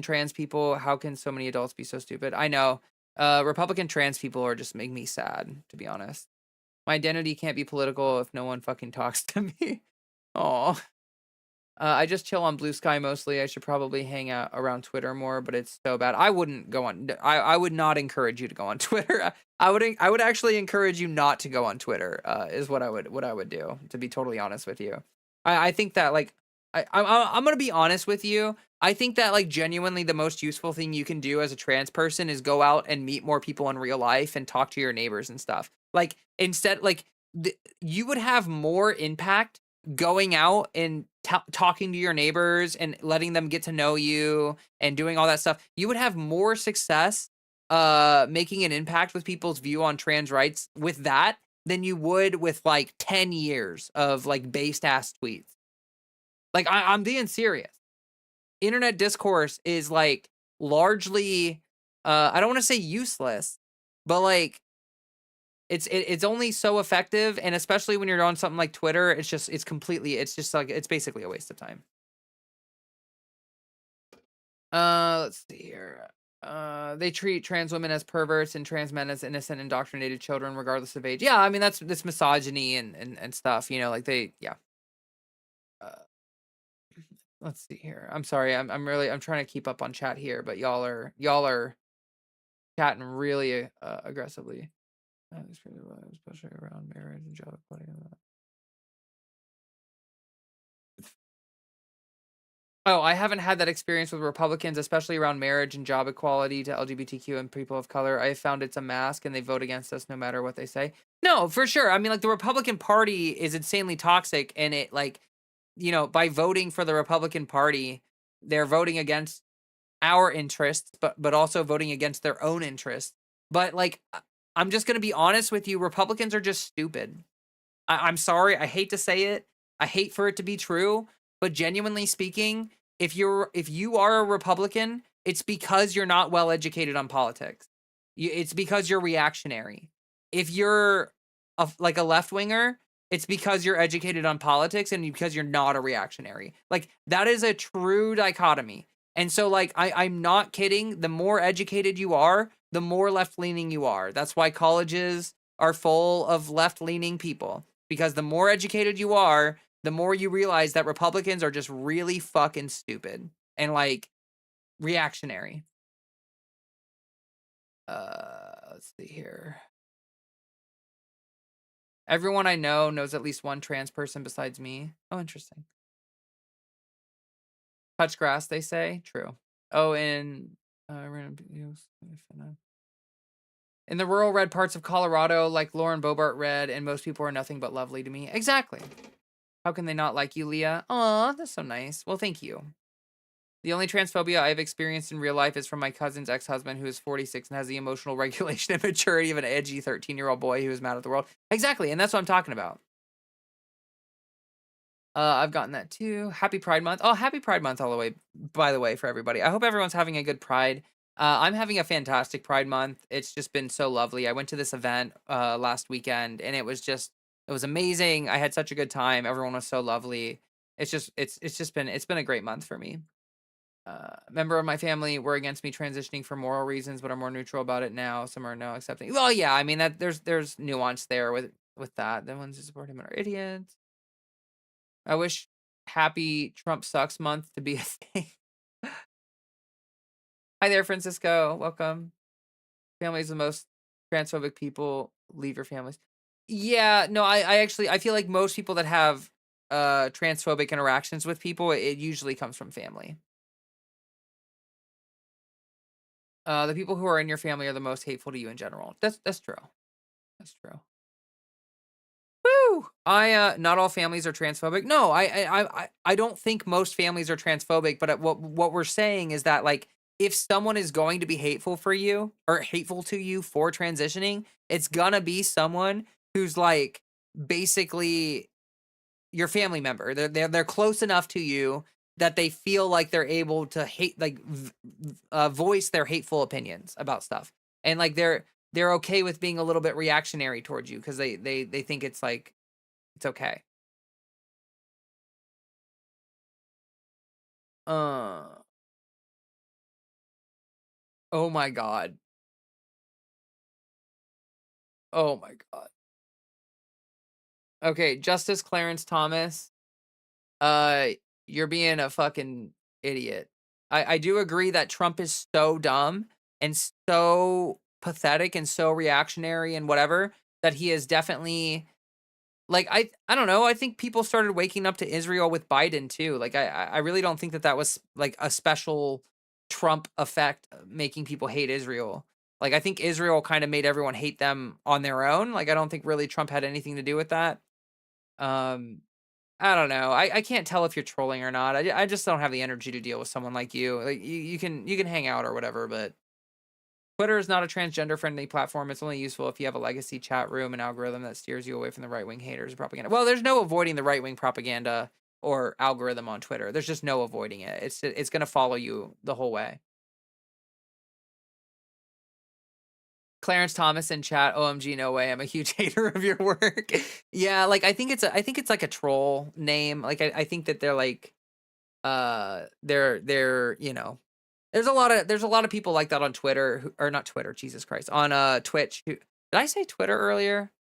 trans people, how can so many adults be so stupid? I know. Republican trans people are just make me sad, to be honest. My identity can't be political if no one fucking talks to me. Oh. I just chill on Blue Sky mostly. I should probably hang out around Twitter more, but it's so bad. I wouldn't go on. I would not encourage you to go on Twitter. I would actually encourage you not to go on Twitter. Is what I would do. To be totally honest with you, I think that like I'm gonna be honest with you. I think that like genuinely the most useful thing you can do as a trans person is go out and meet more people in real life and talk to your neighbors and stuff. Like instead, like you would have more impact going out and talking to your neighbors and letting them get to know you and doing all that stuff. You would have more success making an impact with people's view on trans rights with that than you would with like 10 years of like based ass tweets. Like I'm being serious. Internet discourse is like largely I don't want to say useless, but like it's only so effective, and especially when you're on something like Twitter, it's just it's basically a waste of time. Let's see here. They treat trans women as perverts and trans men as innocent, indoctrinated children, regardless of age. Yeah, I mean that's misogyny and stuff. Like yeah. Uh, let's see here. I'm sorry. I'm trying to keep up on chat here, but y'all are chatting really aggressively. Especially around marriage and job equality. Oh, I haven't had that experience with Republicans, especially around marriage and job equality to LGBTQ and people of color. I have found it's a mask and they vote against us no matter what they say. No, for sure. I mean, like the Republican Party is insanely toxic and it like, by voting for the Republican Party, they're voting against our interests, but also voting against their own interests. But like, I'm just gonna be honest with you, Republicans are just stupid. I'm sorry, I hate to say it. I hate for it to be true, but genuinely speaking, if you are a Republican, it's because you're not well educated on politics. It's because you're reactionary. If you're like a left winger, it's because you're educated on politics and because you're not a reactionary. Like that is a true dichotomy. And so like I'm not kidding. The more educated you are, the more left leaning you are. That's why colleges are full of left leaning people, because the more educated you are, the more you realize that Republicans are just really fucking stupid and like reactionary. Let's see here. Everyone I know knows at least one trans person besides me. Oh, interesting. Touch grass, they say. True. Oh, and in the rural red parts of Colorado, like Lauren Bobart read, and most people are nothing but lovely to me. Exactly. How can they not like you, Leah? Aw, that's so nice. Well, thank you. The only transphobia I've experienced in real life is from my cousin's ex-husband, who is 46 and has the emotional regulation and maturity of an edgy 13-year-old boy who is mad at the world. Exactly, and that's what I'm talking about. I've gotten that too. Happy Pride Month. Oh, happy Pride Month all the way, by the way, for everybody. I hope everyone's having a good Pride. I'm having a fantastic Pride Month. It's just been so lovely. I went to this event last weekend and it was amazing. I had such a good time. Everyone was so lovely. It's been a great month for me. Member of my family were against me transitioning for moral reasons, but are more neutral about it now. Some are now accepting. Well, yeah, I mean that there's nuance there with that. The ones who support him are idiots. I wish Happy Trump Sucks Month to be a thing. Hi there, Francisco. Welcome. Families the most transphobic people. Leave your families. Yeah, no, I actually I feel like most people that have transphobic interactions with people, it usually comes from family. The people who are in your family are the most hateful to you in general. That's true. That's true. Woo! Not all families are transphobic. No, I don't think most families are transphobic, but what we're saying is that like if someone is going to be hateful for you or hateful to you for transitioning, it's gonna be someone who's like basically your family member. They're close enough to you that they feel like they're able to voice their hateful opinions about stuff, and like they're okay with being a little bit reactionary towards you because they think it's like it's okay. Uh, oh my god. Oh my god. Okay, Justice Clarence Thomas, uh, you're being a fucking idiot. I do agree that Trump is so dumb and so pathetic and so reactionary and whatever that he is definitely like I don't know. I think people started waking up to Israel with Biden too. Like I really don't think that that was like a special Trump effect making people hate Israel. Like I think Israel kind of made everyone hate them on their own. Like I don't think really Trump had anything to do with that. Um I don't know. I can't tell if you're trolling or not. I just don't have the energy to deal with someone like you. Like you can hang out or whatever, but Twitter is not a transgender friendly platform. It's only useful if you have a legacy chat room and algorithm that steers you away from the right wing haters and propaganda. Well, there's no avoiding the right wing propaganda or algorithm on Twitter. There's just no avoiding it. It's going to follow you the whole way. Clarence Thomas in chat. OMG, no way. I'm a huge hater of your work. Yeah, like I think it's like a troll name. Like I think that they're like they're you know there's a lot of people like that on Twitter who, or not Twitter, Jesus Christ, on Twitch. Did I say Twitter earlier?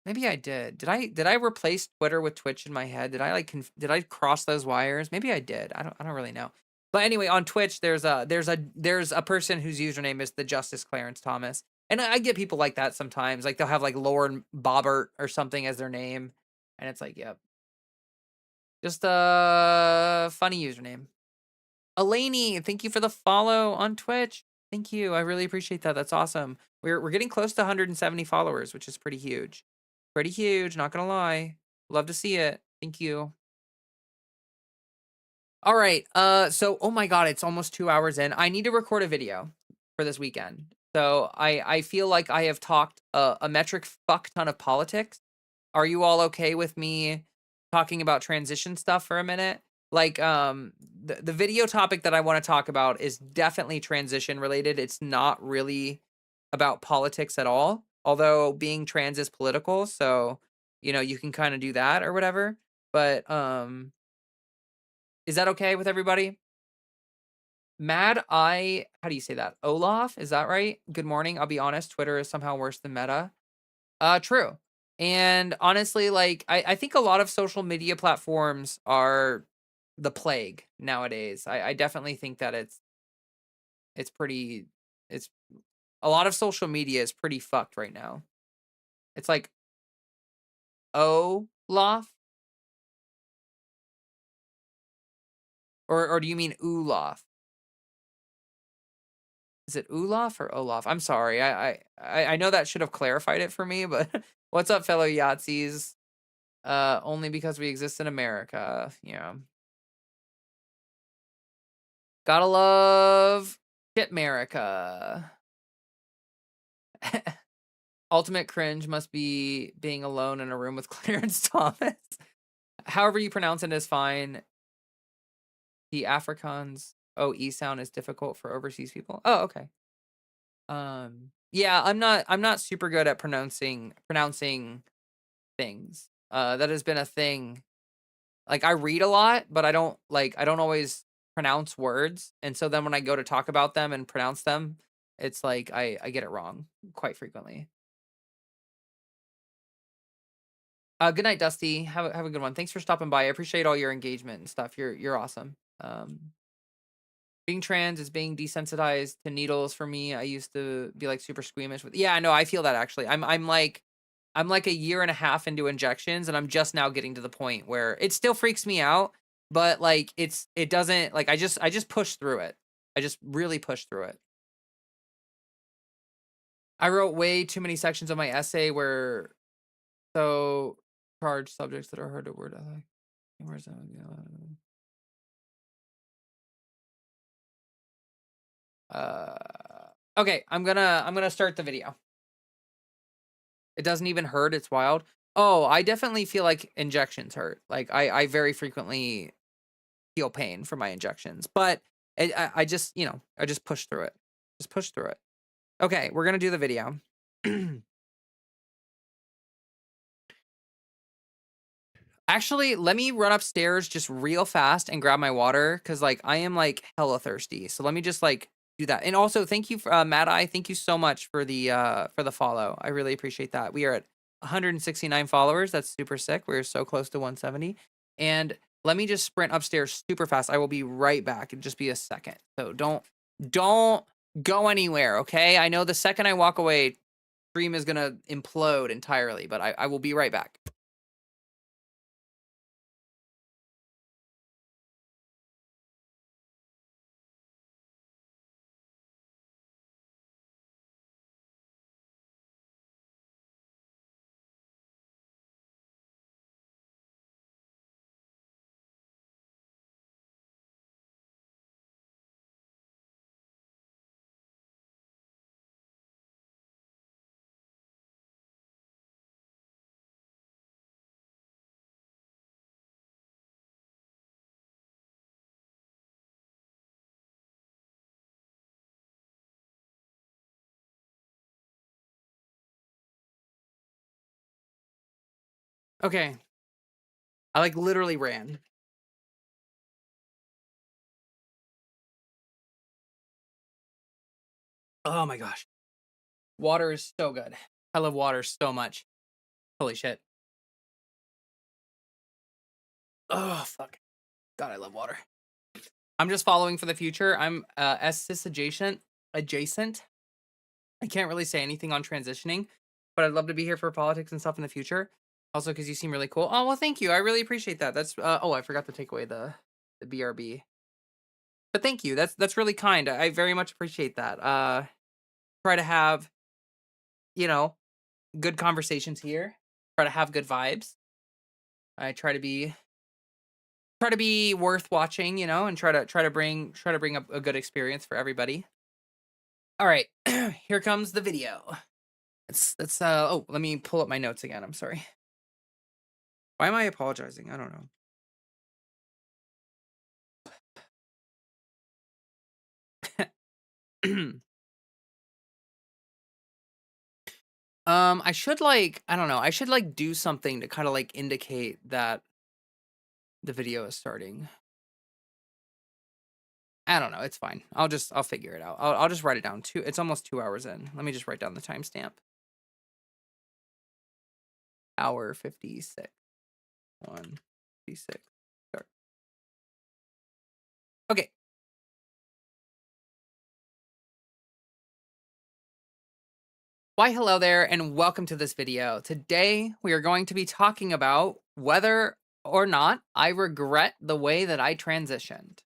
Maybe I did. Did I replace Twitter with Twitch in my head? Did I like did I cross those wires? Maybe I did. I don't really know. But anyway, on Twitch there's a person whose username is the Justice Clarence Thomas. And I get people like that sometimes. Like they'll have like Lauren Bobbert or something as their name. And it's like, yep. Just a funny username. Elaney, thank you for the follow on Twitch. Thank you. I really appreciate that. That's awesome. We're getting close to 170 followers, which is pretty huge. Pretty huge, not gonna lie. Love to see it. Thank you. All right. So oh my god, it's almost 2 hours in. I need to record a video for this weekend. So I feel like I have talked a metric fuck ton of politics. Are you all okay with me talking about transition stuff for a minute? Like the video topic that I want to talk about is definitely transition related. It's not really about politics at all. Although being trans is political, so you know, you can kind of do that or whatever. But is that okay with everybody? How do you say that? Olaf, is that right? Good morning. I'll be honest, Twitter is somehow worse than Meta. True. And honestly, like I think a lot of social media platforms are the plague nowadays. I definitely think that it's pretty it's a lot of social media is pretty fucked right now. It's like Olaf or do you mean Olaf? Is it Olaf or Olaf? I'm sorry. I know that should have clarified it for me, but what's up, fellow Yahtzees? Only because we exist in America. Yeah. Gotta love shit America. Ultimate cringe must be being alone in a room with Clarence Thomas. However you pronounce it is fine. The Afrikaans OE sound is difficult for overseas people. Oh, okay. Yeah, I'm not super good at pronouncing things. That has been a thing. Like I read a lot, but I don't always pronounce words. And so then when I go to talk about them and pronounce them, it's like I get it wrong quite frequently. Good night, Dusty. Have a good one. Thanks for stopping by. I appreciate all your engagement and stuff. You're awesome. Being trans is being desensitized to needles for me. I used to be like super squeamish with. Yeah, no, I feel that actually. I'm like a year and a half into injections, and I'm just now getting to the point where it still freaks me out, but like it doesn't like I just push through it. I just really push through it. I wrote way too many sections of my essay where so charged subjects that are hard to word. I like. Where's that? Uh, okay, I'm gonna start the video. It doesn't even hurt. It's wild. Oh, I definitely feel like injections hurt. Like I very frequently feel pain from my injections, but I just I just push through it. Just push through it. Okay, we're gonna do the video. Actually, let me run upstairs just real fast and grab my water because like I am like hella thirsty. So let me just like do that. And also thank you for Mad Eye. Thank you so much for the follow. I really appreciate that. We are at 169 followers. That's super sick. We're so close to 170. And let me just sprint upstairs super fast. I will be right back. It'll just be a second. So don't go anywhere, okay? I know the second I walk away, stream is gonna implode entirely, but I will be right back. Okay. I like literally ran. Oh my gosh. Water is so good. I love water so much. Holy shit. Oh fuck. God, I love water. I'm just following for the future. I'm cis adjacent. I can't really say anything on transitioning, but I'd love to be here for politics and stuff in the future. Also, because you seem really cool. Oh well, thank you. I really appreciate that. That's oh, I forgot to take away the BRB. But thank you. That's really kind. I very much appreciate that. Try to have, you know, good conversations here. Try to have good vibes. I try to be try to be worth watching, you know, and try to bring a good experience for everybody. All right, here comes the video. Let's oh, let me pull up my notes again. I'm sorry. Why am I apologizing? I don't know. I should like, I don't know. I should like do something to kind of like indicate that the video is starting. I don't know. It's fine. I'll figure it out. I'll just write it down. It's almost 2 hours in. Let me just write down the timestamp. Hour 56. 156. Start. Okay. Why, hello there, and welcome to this video. Today, we are going to be talking about whether or not I regret the way that I transitioned.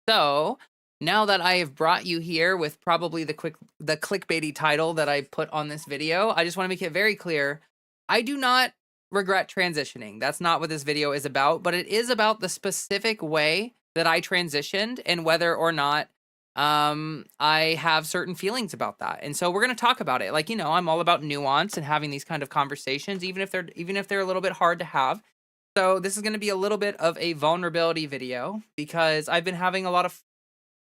So, now that I have brought you here with probably the clickbaity title that I put on this video, I just want to make it very clear, I do not regret transitioning. That's not what this video is about, but it is about the specific way that I transitioned and whether or not I have certain feelings about that. And so we're going to talk about it. Like, you know, I'm all about nuance and having these kind of conversations, even if they're a little bit hard to have. So this is going to be a little bit of a vulnerability video because I've been having a lot of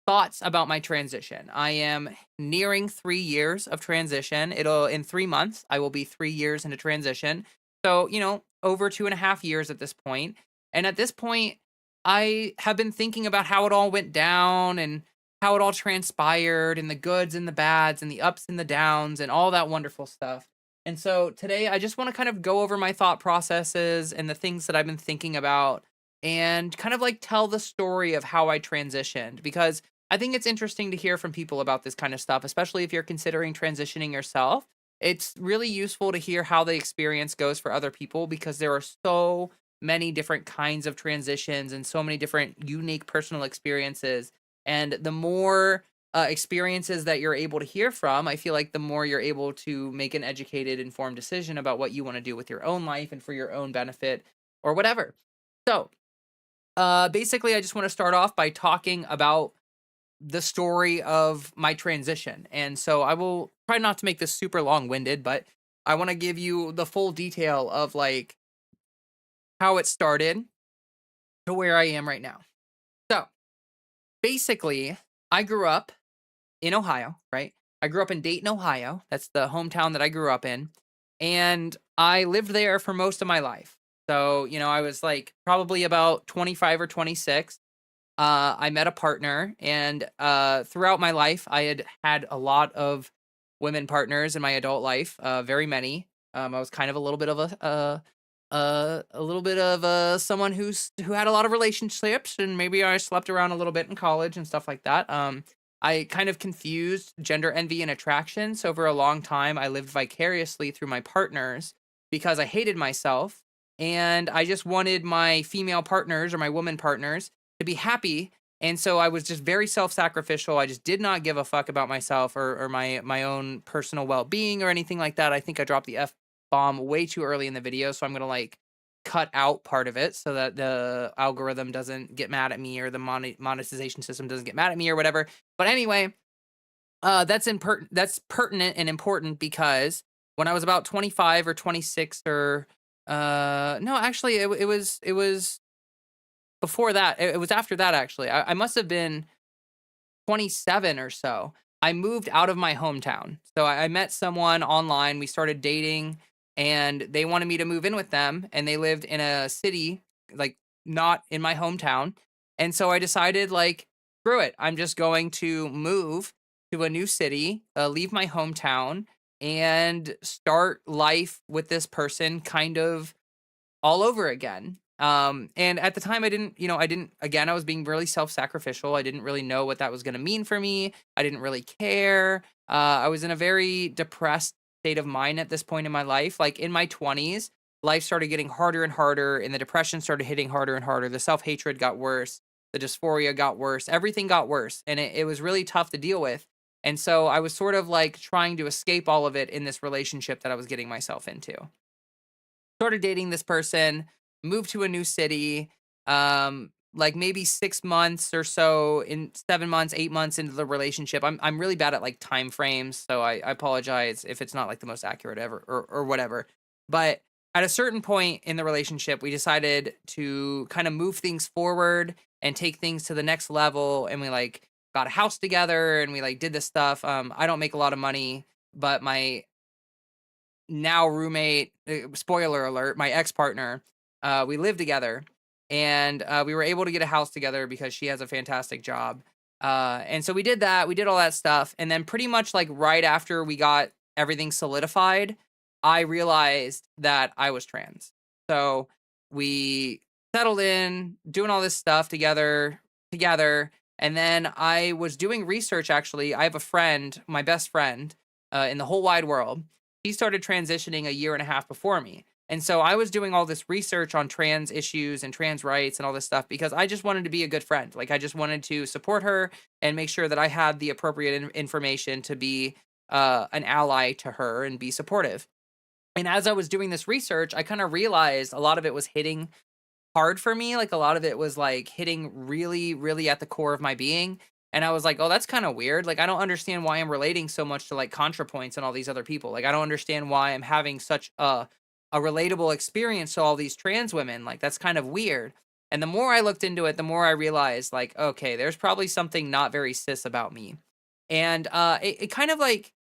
thoughts about my transition. I am nearing 3 years of transition. In 3 months, I will be 3 years into transition. So, you know, over 2.5 years at this point. And at this point, I have been thinking about how it all went down and how it all transpired and the goods and the bads and the ups and the downs and all that wonderful stuff. And so today I just want to kind of go over my thought processes and the things that I've been thinking about and kind of like tell the story of how I transitioned because I think it's interesting to hear from people about this kind of stuff, especially if you're considering transitioning yourself. It's really useful to hear how the experience goes for other people because there are so many different kinds of transitions and so many different unique personal experiences. And the more experiences that you're able to hear from, I feel like the more you're able to make an educated, informed decision about what you want to do with your own life and for your own benefit or whatever. So, basically, I just want to start off by talking about the story of my transition. And so I will try not to make this super long winded, but I want to give you the full detail of like how it started to where I am right now. So basically, I grew up in Ohio, right? I grew up in Dayton, Ohio. That's the hometown that I grew up in. And I lived there for most of my life. So, you know, I was like probably about 25 or 26. I met a partner, and throughout my life, I had had a lot of women partners in my adult life, very many. I was kind of a little bit of a little bit of someone who had a lot of relationships, and maybe I slept around a little bit in college and stuff like that. I kind of confused gender envy and attraction. So for a long time, I lived vicariously through my partners because I hated myself, and I just wanted my female partners or my woman partners to be happy. And so I was just very self-sacrificial. I just did not give a fuck about myself or my own personal well-being or anything like that. I think I dropped the F bomb way too early in the video, so I'm going to like cut out part of it so that the algorithm doesn't get mad at me or the monetization system doesn't get mad at me or whatever. But anyway, that's pertinent and important because when I was about 25 or 26 or no, actually it was before that. It was after that actually. I must have been 27 or so. I moved out of my hometown. So I met someone online, we started dating, and they wanted me to move in with them, and they lived in a city, like, not in my hometown, and so I decided, like, "Screw it, I'm just going to move to a new city, leave my hometown, and start life with this person kind of all over again." And at the time, again, I was being really self-sacrificial. I didn't really know what that was going to mean for me. I didn't really care. I was in a very depressed state of mind at this point in my life. Like in my 20s, life started getting harder and harder, and the depression started hitting harder and harder. The self-hatred got worse. The dysphoria got worse. Everything got worse. And it was really tough to deal with. And so I was sort of like trying to escape all of it in this relationship that I was getting myself into. Started dating this person, moved to a new city, like maybe 6 months or so, in 7 months, 8 months into the relationship. I'm really bad at like time frames, so I apologize if it's not like the most accurate ever or whatever. But at a certain point in the relationship, we decided to kind of move things forward and take things to the next level. And we like got a house together and we like did this stuff. I don't make a lot of money, but my now roommate, spoiler alert, my ex-partner, we live together, and we were able to get a house together because she has a fantastic job. And so we did that, we did all that stuff, and then pretty much like right after we got everything solidified, I realized that I was trans. So we settled in, doing all this stuff together, and then I was doing research. Actually, I have a friend, my best friend, in the whole wide world. He started transitioning a year and a half before me. And so I was doing all this research on trans issues and trans rights and all this stuff because I just wanted to be a good friend. Like, I just wanted to support her and make sure that I had the appropriate information to be an ally to her and be supportive. And as I was doing this research, I kind of realized a lot of it was hitting hard for me. Like, a lot of it was like hitting really, really at the core of my being. And I was like, oh, that's kind of weird. Like, I don't understand why I'm relating so much to like ContraPoints and all these other people. Like, I don't understand why I'm having such a relatable experience to all these trans women. Like, that's kind of weird. And the more I looked into it, the more I realized, like, okay, there's probably something not very cis about me. And it kind of like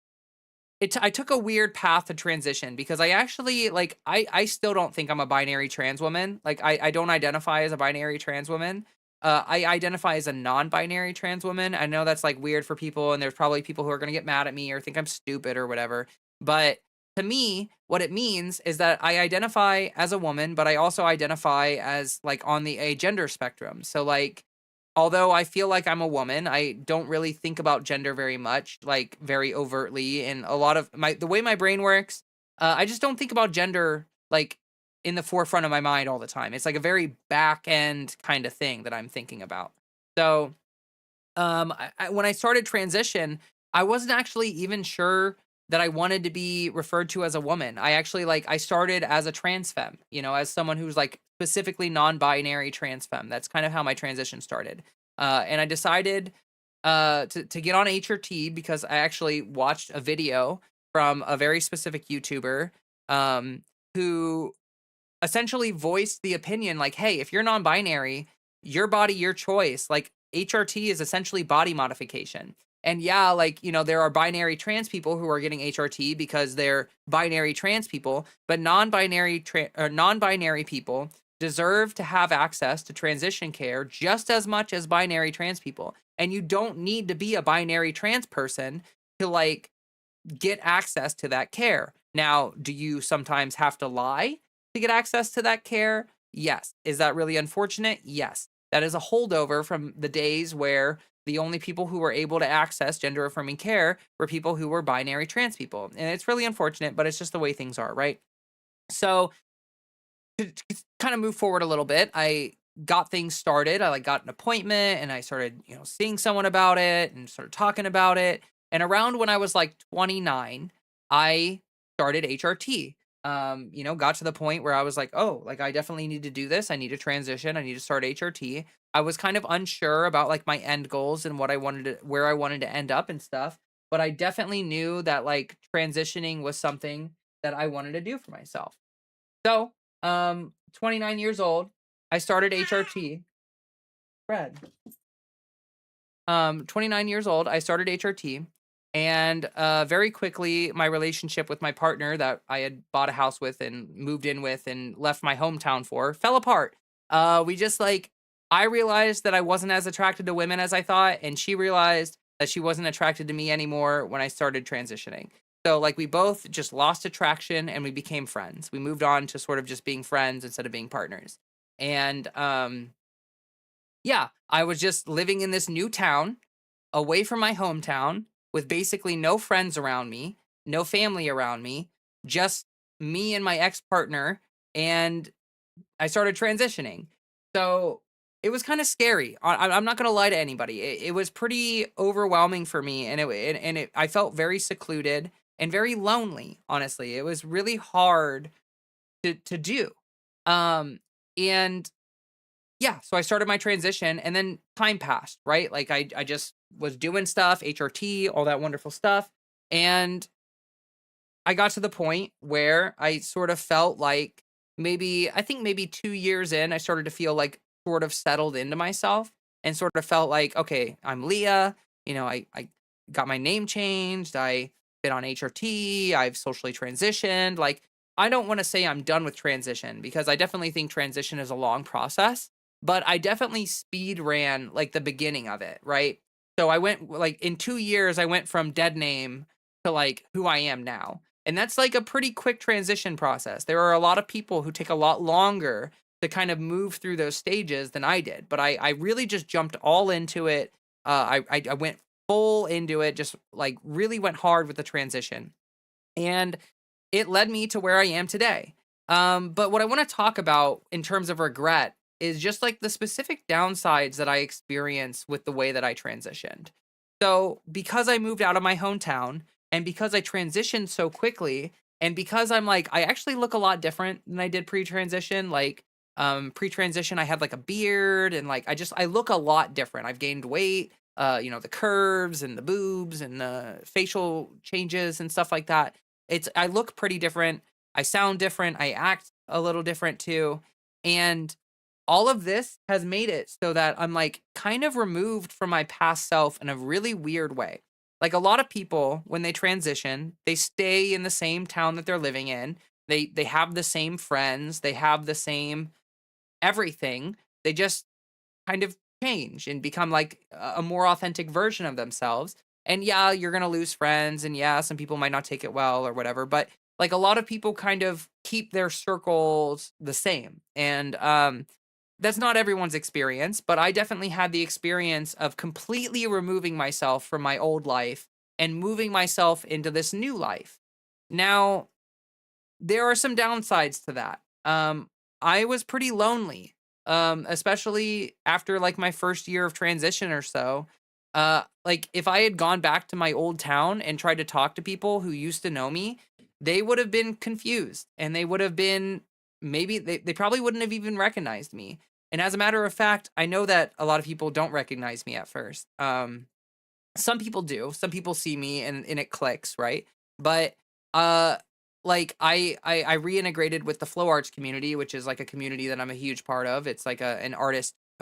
I took a weird path to transition because I actually like I still don't think I'm a binary trans woman. Like, I don't identify as a binary trans woman. I identify as a non-binary trans woman. I know that's like weird for people, and there's probably people who are gonna get mad at me or think I'm stupid or whatever. But to me, what it means is that I identify as a woman, but I also identify as like on the a gender spectrum. So like, although I feel like I'm a woman, I don't really think about gender very much, like very overtly. And a lot of the way my brain works, I just don't think about gender like in the forefront of my mind all the time. It's like a very back end kind of thing that I'm thinking about. So when I started transition, I wasn't actually even sure that I wanted to be referred to as a woman. I actually like I started as a trans femme, as someone who's like specifically non-binary trans femme. That's kind of how my transition started. And I decided to get on HRT because I actually watched a video from a very specific YouTuber um, who essentially voiced the opinion like, hey, if you're non-binary, your body, your choice. Like, HRT is essentially body modification. And yeah, like, there are binary trans people who are getting HRT because they're binary trans people, but non-binary people deserve to have access to transition care just as much as binary trans people. And you don't need to be a binary trans person to like get access to that care. Now, do you sometimes have to lie to get access to that care? Yes. Is that really unfortunate? Yes. That is a holdover from the days where the only people who were able to access gender affirming care were people who were binary trans people. And it's really unfortunate, but it's just the way things are, right? So to kind of move forward a little bit, I got things started. I like got an appointment and I started, seeing someone about it and started talking about it. And around when I was like 29, I started HRT. Got to the point where I was like, oh, like I definitely need to do this. I need to transition. I need to start HRT. I was kind of unsure about like my end goals and where I wanted to end up and stuff. But I definitely knew that like transitioning was something that I wanted to do for myself. So, 29 years old, I started HRT. Fred. 29 years old, I started HRT, and very quickly, my relationship with my partner that I had bought a house with and moved in with and left my hometown for fell apart. We just like I realized that I wasn't as attracted to women as I thought, and she realized that she wasn't attracted to me anymore when I started transitioning. So like we both just lost attraction and we became friends. We moved on to sort of just being friends instead of being partners. And yeah, I was just living in this new town away from my hometown with basically no friends around me, no family around me, just me and my ex-partner, and I started transitioning. So it was kind of scary. I'm not going to lie to anybody. It was pretty overwhelming for me, and I felt very secluded and very lonely. Honestly, it was really hard to do. And yeah, so I started my transition and then time passed, right? Like I just was doing stuff, HRT, all that wonderful stuff. And I got to the point where I sort of felt like I think maybe 2 years in, I started to feel like sort of settled into myself and sort of felt like, okay, I'm Leah. I got my name changed. I been on HRT. I've socially transitioned. Like, I don't want to say I'm done with transition because I definitely think transition is a long process, but I definitely speed ran like the beginning of it, right? So I went like in 2 years, I went from dead name to like who I am now. And that's like a pretty quick transition process. There are a lot of people who take a lot longer to kind of move through those stages than I did. But I really just jumped all into it. I went full into it, just like really went hard with the transition. And it led me to where I am today. But what I want to talk about in terms of regret is just like the specific downsides that I experienced with the way that I transitioned. So, because I moved out of my hometown and because I transitioned so quickly, and because I'm like, I actually look a lot different than I did pre transition. Like, pre transition, I had like a beard and like, I look a lot different. I've gained weight, the curves and the boobs and the facial changes and stuff like that. I look pretty different. I sound different. I act a little different too. And all of this has made it so that I'm like kind of removed from my past self in a really weird way. Like a lot of people when they transition, they stay in the same town that they're living in. They have the same friends, they have the same everything. They just kind of change and become like a more authentic version of themselves. And yeah, you're going to lose friends and yeah, some people might not take it well or whatever, but like a lot of people kind of keep their circles the same. And that's not everyone's experience, but I definitely had the experience of completely removing myself from my old life and moving myself into this new life. Now, there are some downsides to that. I was pretty lonely, especially after like my first year of transition or so. Like if I had gone back to my old town and tried to talk to people who used to know me, they would have been confused and they would have been maybe they probably wouldn't have even recognized me. And as a matter of fact, I know that a lot of people don't recognize me at first. Some people do. Some people see me and it clicks, right? But uh like I reintegrated with the flow arts community, which is like a community that I'm a huge part of. It's like a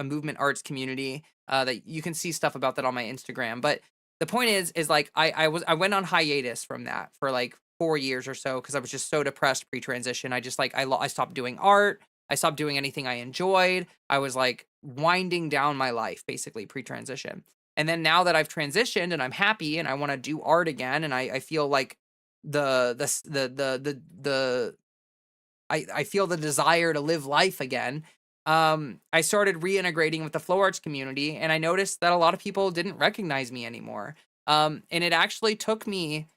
movement arts community that you can see stuff about that on my Instagram. But the point is like I went on hiatus from that for like 4 years or so because I was just so depressed pre-transition. I just like I stopped doing art. I stopped doing anything I enjoyed. I was like winding down my life basically pre-transition. And then now that I've transitioned and I'm happy and I want to do art again and I feel like the I feel the desire to live life again. I started reintegrating with the flow arts community and I noticed that a lot of people didn't recognize me anymore. And it actually took me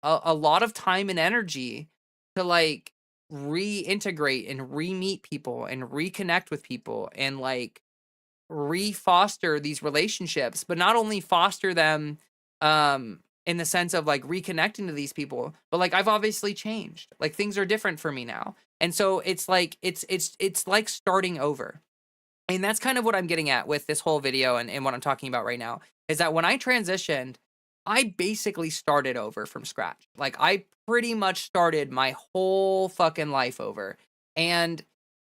a lot of time and energy to like reintegrate and re-meet people and reconnect with people and like re-foster these relationships, but not only foster them in the sense of like reconnecting to these people, but like I've obviously changed. Like things are different for me now. And so it's like it's like starting over. And that's kind of what I'm getting at with this whole video and what I'm talking about right now is that when I transitioned, I basically started over from scratch. Like I pretty much started my whole fucking life over. And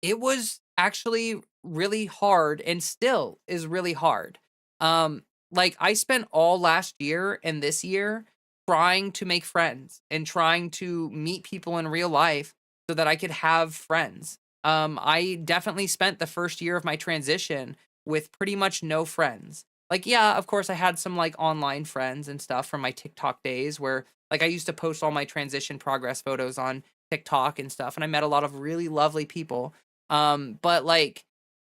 it was actually really hard and still is really hard. Like I spent all last year and this year trying to make friends and trying to meet people in real life so that I could have friends. I definitely spent the first year of my transition with pretty much no friends. Like, yeah, of course, I had some like online friends and stuff from my TikTok days where like I used to post all my transition progress photos on TikTok and stuff, and I met a lot of really lovely people. But like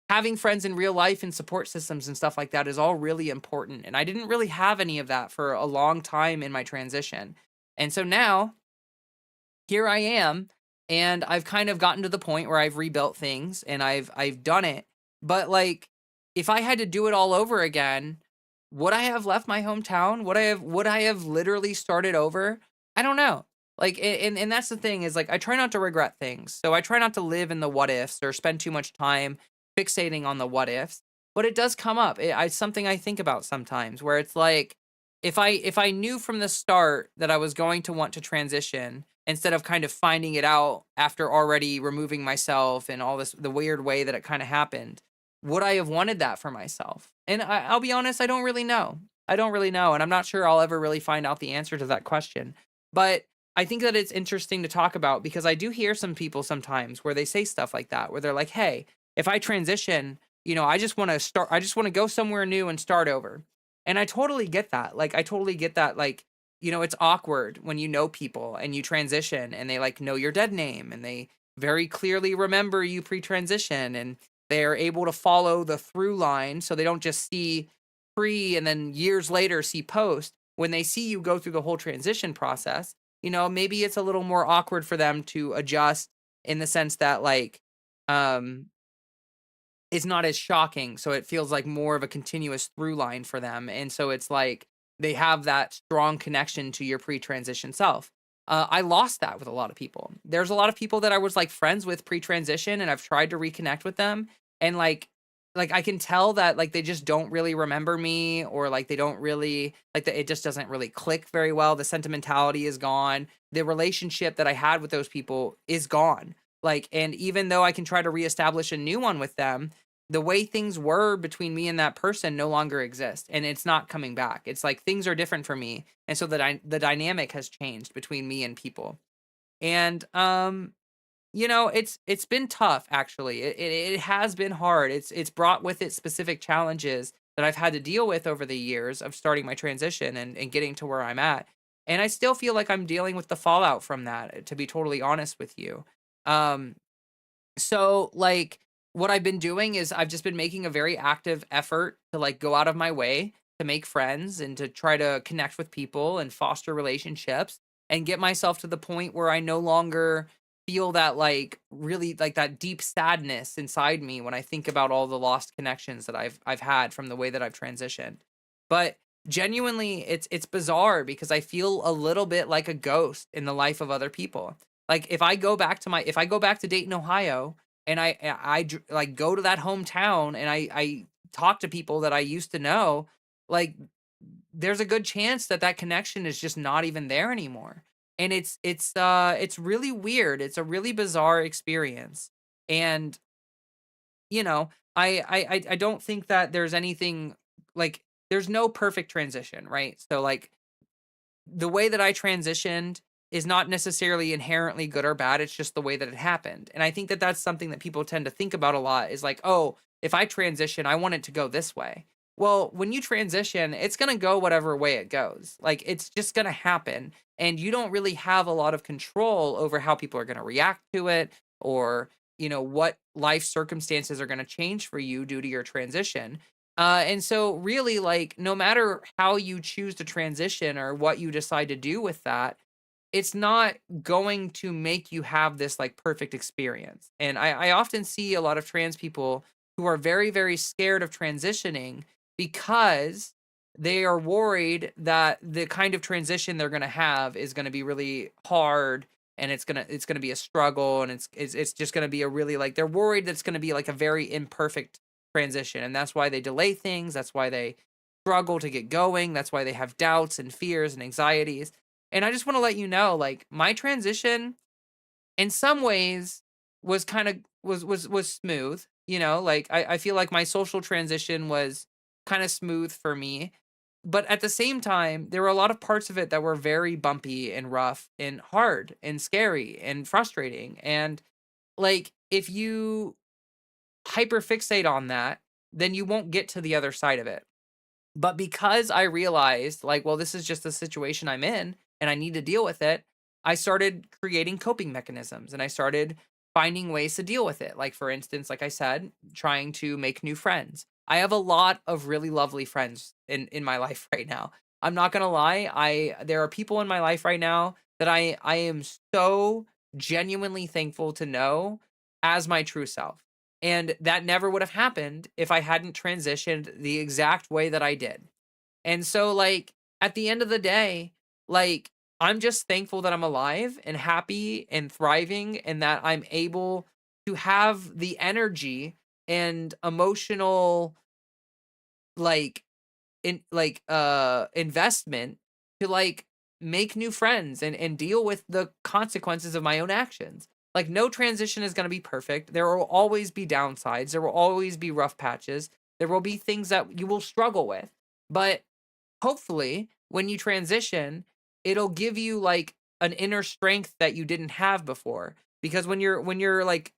having friends in real life and support systems and stuff like that is all really important. And I didn't really have any of that for a long time in my transition. And so now here I am, and I've kind of gotten to the point where I've rebuilt things and I've done it. But like if I had to do it all over again, would I have left my hometown? Would I have literally started over? I don't know. Like and that's the thing is like I try not to regret things. So I try not to live in the what ifs or spend too much time fixating on the what ifs, but it does come up. It's something I think about sometimes where it's like if I knew from the start that I was going to want to transition instead of kind of finding it out after already removing myself and all this the weird way that it kind of happened, would I have wanted that for myself? And I'll be honest, I don't really know. I don't really know, and I'm not sure I'll ever really find out the answer to that question. But I think that it's interesting to talk about because I do hear some people sometimes where they say stuff like that, where they're like, "Hey, if I transition, I just want to start, I just want to go somewhere new and start over." And I totally get that. Like, I totally get that. Like, it's awkward when you know people and you transition and they like know your dead name and they very clearly remember you pre transition and they're able to follow the through line so they don't just see pre and then years later see post. When they see you go through the whole transition process, maybe it's a little more awkward for them to adjust in the sense that like, um, it's not as shocking, so it feels like more of a continuous through line for them, and so it's like they have that strong connection to your pre-transition self. I lost that with a lot of people. There's a lot of people that I was, like, friends with pre-transition, and I've tried to reconnect with them, and, like, I can tell that, like, they just don't really remember me or, like, they don't really like, it just doesn't really click very well, the sentimentality is gone, the relationship that I had with those people is gone, like, and even though I can try to reestablish a new one with them, the way things were between me and that person no longer exist and it's not coming back. It's like things are different for me. And so the dynamic has changed between me and people. And it's been tough actually. It has been hard. It's brought with it specific challenges that I've had to deal with over the years of starting my transition and getting to where I'm at. And I still feel like I'm dealing with the fallout from that, to be totally honest with you. Um, so, like, what I've been doing is I've just been making a very active effort to, like, go out of my way to make friends and to try to connect with people and foster relationships and get myself to the point where I no longer feel that, like, really, like, that deep sadness inside me when I think about all the lost connections that I've had from the way that I've transitioned. But genuinely, it's bizarre because I feel a little bit like a ghost in the life of other people. Like, if I go back to Dayton, Ohio, and like, go to that hometown and I talk to people that I used to know, like, there's a good chance that that connection is just not even there anymore. And it's really weird. It's a really bizarre experience. And, you know, I don't think that there's anything like there's no perfect transition, right? So, like, the way that I transitioned is not necessarily inherently good or bad. It's just the way that it happened. And I think that that's something that people tend to think about a lot is like, oh, if I transition, I want it to go this way. Well, when you transition, it's going to go whatever way it goes. Like, it's just going to happen. And you don't really have a lot of control over how people are going to react to it or, what life circumstances are going to change for you due to your transition. And so really, like, no matter how you choose to transition or what you decide to do with that, it's not going to make you have this like perfect experience. And I often see a lot of trans people who are very, very scared of transitioning because they are worried that the kind of transition they're going to have is going to be really hard and it's going to be a struggle and it's just going to be a really like they're worried that it's going to be like a very imperfect transition and that's why they delay things, that's why they struggle to get going, that's why they have doubts and fears and anxieties. And I just want to let you know, like, my transition in some ways was kind of was smooth. Like, I feel like my social transition was kind of smooth for me. But at the same time, there were a lot of parts of it that were very bumpy and rough and hard and scary and frustrating. And like, if you hyperfixate on that, then you won't get to the other side of it. But because I realized, like, well, this is just the situation I'm in and I need to deal with it, I started creating coping mechanisms and I started finding ways to deal with it. Like, for instance, like I said, trying to make new friends. I have a lot of really lovely friends in my life right now. I'm not gonna lie. There are people in my life right now that I am so genuinely thankful to know as my true self. And that never would have happened if I hadn't transitioned the exact way that I did. And so, like, at the end of the day, like, I'm just thankful that I'm alive and happy and thriving and that I'm able to have the energy and emotional, like, investment to, like, make new friends and deal with the consequences of my own actions. Like, no transition is gonna be perfect. There will always be downsides. There will always be rough patches. There will be things that you will struggle with. But hopefully, when you transition, it'll give you, like, an inner strength that you didn't have before. Because when you're, like,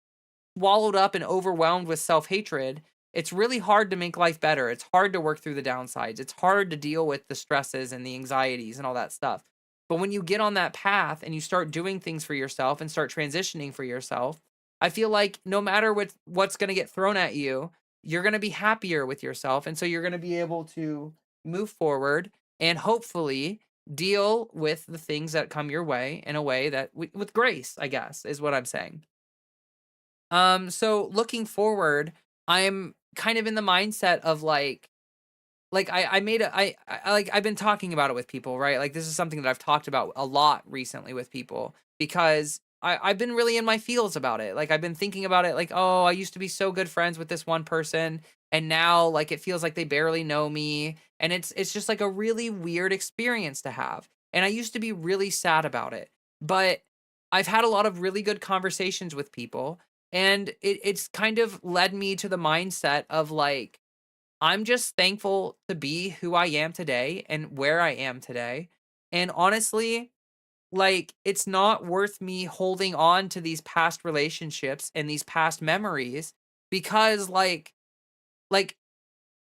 wallowed up and overwhelmed with self-hatred, it's really hard to make life better. It's hard to work through the downsides. It's hard to deal with the stresses and the anxieties and all that stuff. But when you get on that path and you start doing things for yourself and start transitioning for yourself, I feel like no matter what's going to get thrown at you, you're going to be happier with yourself, and so you're going to be able to move forward and hopefully deal with the things that come your way in a way that with grace, I guess, is what I'm saying. So looking forward, I'm kind of in the mindset of like I made a like I've been talking about it with people, right? Like this is something that I've talked about a lot recently with people because I've been really in my feels about it. Like I've been thinking about it like, oh, I used to be so good friends with this one person and now like it feels like they barely know me. And it's just like a really weird experience to have. And I used to be really sad about it. But I've had a lot of really good conversations with people, and it's kind of led me to the mindset of like, I'm just thankful to be who I am today and where I am today. And honestly, like it's not worth me holding on to these past relationships and these past memories because like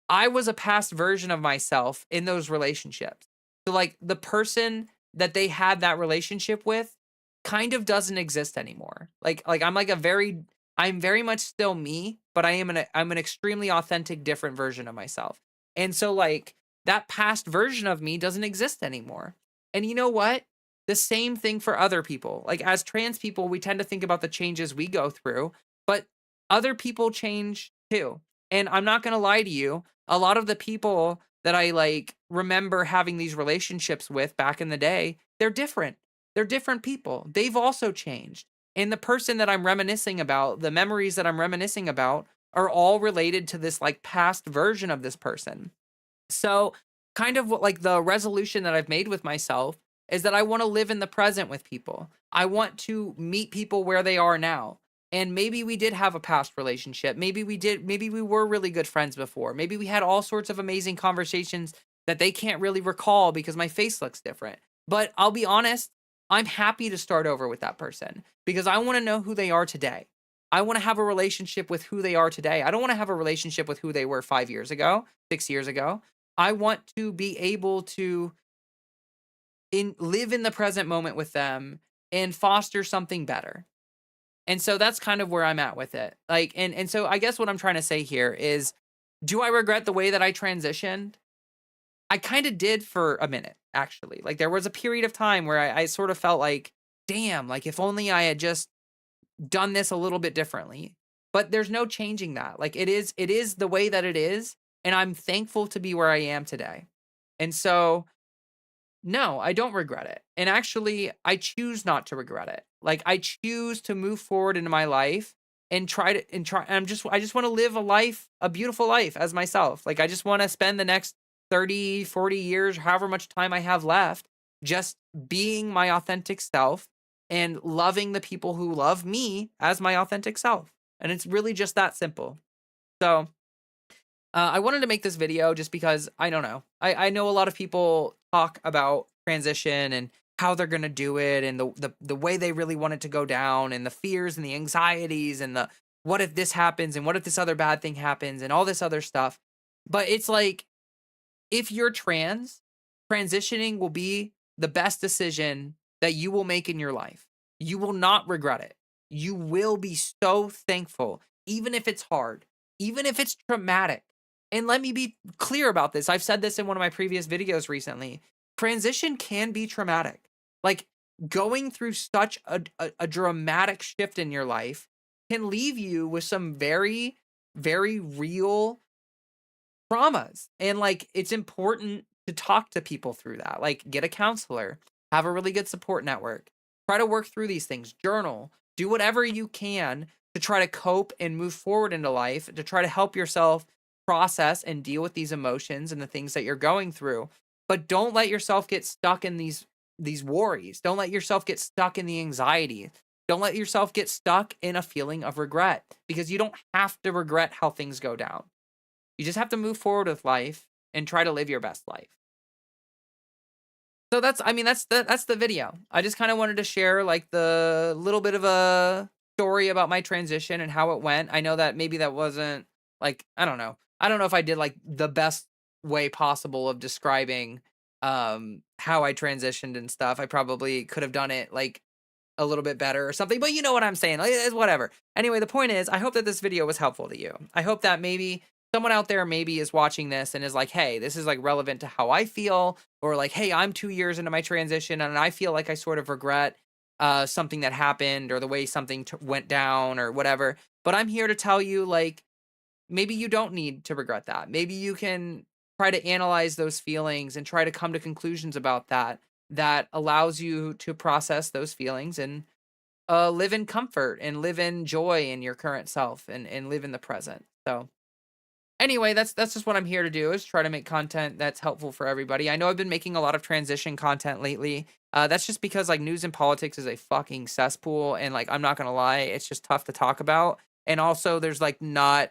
I was a past version of myself in those relationships. So like the person that they had that relationship with kind of doesn't exist anymore. Like I'm very much still me, but I'm an extremely authentic different version of myself. And so like that past version of me doesn't exist anymore. And you know what? The same thing for other people. Like as trans people, we tend to think about the changes we go through, but other people change too. And I'm not going to lie to you, a lot of the people that I like remember having these relationships with back in the day, they're different. They're different people. They've also changed. And the person that I'm reminiscing about, the memories that I'm reminiscing about, are all related to this like past version of this person. So, kind of what like the resolution that I've made with myself is that I want to live in the present with people. I want to meet people where they are now. And maybe we did have a past relationship. Maybe we were really good friends before. Maybe we had all sorts of amazing conversations that they can't really recall because my face looks different. But I'll be honest, I'm happy to start over with that person because I want to know who they are today. I want to have a relationship with who they are today. I don't want to have a relationship with who they were 5 years ago, 6 years ago. I want to be able to live in the present moment with them and foster something better. And so that's kind of where I'm at with it. Like and so I guess what I'm trying to say here is, do I regret the way that I transitioned? I kind of did for a minute, actually. Like there was a period of time where I sort of felt like, damn, like if only I had just done this a little bit differently. But there's no changing that. Like it is the way that it is, and I'm thankful to be where I am today. And so no, I don't regret it. And actually, I choose not to regret it. Like I choose to move forward into my life and try I just want to live a life, a beautiful life as myself. Like I just want to spend the next 30, 40 years, however much time I have left, just being my authentic self and loving the people who love me as my authentic self. And it's really just that simple. So, I wanted to make this video just because I don't know. I know a lot of people talk about transition and how they're gonna do it and the way they really want it to go down and the fears and the anxieties and the what if this happens and what if this other bad thing happens and all this other stuff. But it's like if you're trans, transitioning will be the best decision that you will make in your life. You will not regret it. You will be so thankful, even if it's hard, even if it's traumatic. And let me be clear about this. I've said this in one of my previous videos recently. Transition can be traumatic. Like going through such a dramatic shift in your life can leave you with some very, very real traumas. And like it's important to talk to people through that. Like get a counselor, have a really good support network. Try to work through these things, journal, do whatever you can to try to cope and move forward into life, to try to help yourself process and deal with these emotions and the things that you're going through. But don't let yourself get stuck in these worries. Don't let yourself get stuck in the anxiety. Don't let yourself get stuck in a feeling of regret, because you don't have to regret how things go down. You just have to move forward with life and try to live your best life. So that's, I mean, that's the video. I just kind of wanted to share like the little bit of a story about my transition and how it went. I know that maybe that wasn't like, I don't know. I don't know if I did like the best way possible of describing how I transitioned and stuff. I probably could have done it like a little bit better or something, but you know what I'm saying. Like, it's whatever. Anyway, the point is, I hope that this video was helpful to you. I hope that maybe someone out there maybe is watching this and is like, hey, this is like relevant to how I feel, or like, hey, I'm 2 years into my transition and I feel like I sort of regret something that happened or the way something went down or whatever. But I'm here to tell you, like, maybe you don't need to regret that. Maybe you can try to analyze those feelings and try to come to conclusions about that that allows you to process those feelings and live in comfort and live in joy in your current self and live in the present. So anyway, that's just what I'm here to do, is try to make content that's helpful for everybody. I know I've been making a lot of transition content lately. That's just because like news and politics is a fucking cesspool, and like I'm not gonna lie, it's just tough to talk about. And also, there's like not.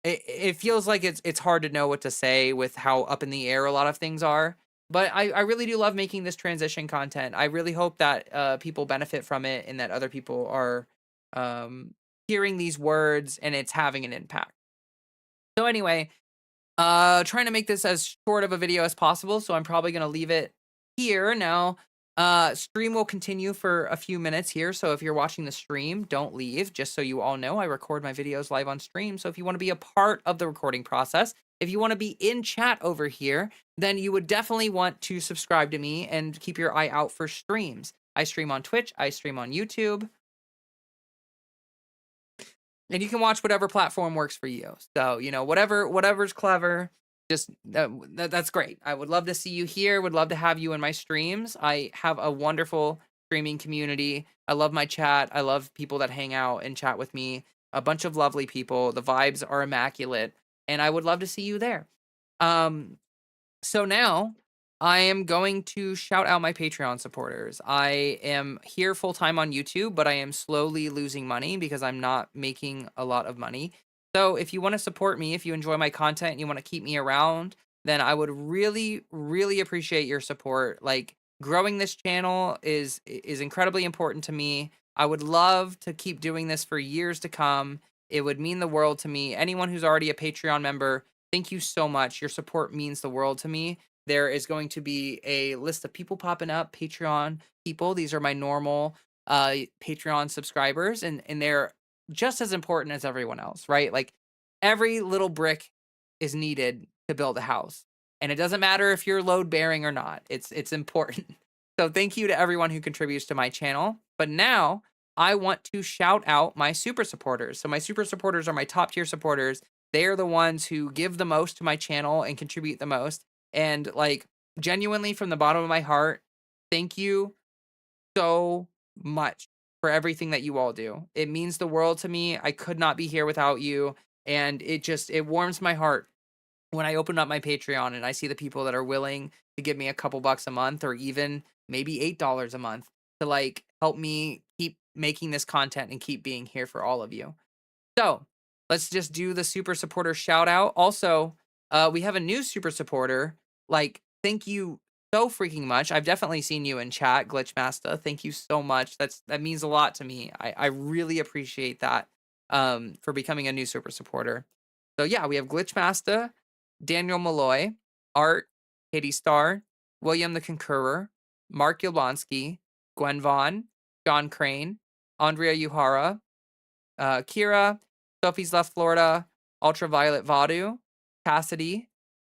It feels like it's hard to know what to say with how up in the air a lot of things are. But I really do love making this transition content. I really hope that people benefit from it and that other people are um, hearing these words and it's having an impact. So anyway, trying to make this as short of a video as possible, so I'm probably gonna leave it here now. Stream will continue for a few minutes here, so if you're watching the stream, don't leave. Just so you all know, I record my videos live on stream, so if you wanna be a part of the recording process, if you wanna be in chat over here, then you would definitely want to subscribe to me and keep your eye out for streams. I stream on Twitch, I stream on YouTube. And you can watch whatever platform works for you. So, you know, whatever's clever, just that's great. I would love to see you here. Would love to have you in my streams. I have a wonderful streaming community. I love my chat. I love people that hang out and chat with me. A bunch of lovely people. The vibes are immaculate, and I would love to see you there. Um, so now I am going to shout out my Patreon supporters. I am here full time on YouTube, but I am slowly losing money because I'm not making a lot of money. So if you want to support me, if you enjoy my content and you want to keep me around, then I would really, really appreciate your support. Like, growing this channel is incredibly important to me. I would love to keep doing this for years to come. It would mean the world to me. Anyone who's already a Patreon member, thank you so much. Your support means the world to me. There is going to be a list of people popping up, Patreon people. These are my normal Patreon subscribers, and they're just as important as everyone else, right? Like, every little brick is needed to build a house. And it doesn't matter if you're load bearing or not. It's important. So thank you to everyone who contributes to my channel. But now I want to shout out my super supporters. So my super supporters are my top tier supporters. They are the ones who give the most to my channel and contribute the most. And like, genuinely from the bottom of my heart, thank you so much for everything that you all do. It means the world to me. I could not be here without you. And it warms my heart when I open up my Patreon and I see the people that are willing to give me a couple bucks a month, or even maybe $8 a month, to like help me keep making this content and keep being here for all of you. So let's just do the super supporter shout out. Also, we have a new super supporter. Like, thank you so freaking much. I've definitely seen you in chat, Glitchmaster. Thank you so much. That means a lot to me. I really appreciate that for becoming a new super supporter. So yeah, we have Glitchmaster, Daniel Malloy, Art, Katie Starr, William the Concurrer, Mark Yablonsky, Gwen Vaughn, John Crane, Andrea Uhara, Kira, Sophie's Left Florida, Ultraviolet Vadu, Cassidy,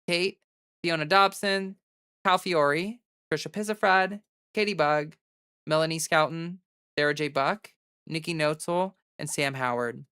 Kate, Fiona Dobson, Cal Fiore, Trisha Pizafrad, Katie Bug, Melanie Scouten, Sarah J. Buck, Nikki Notzel, and Sam Howard.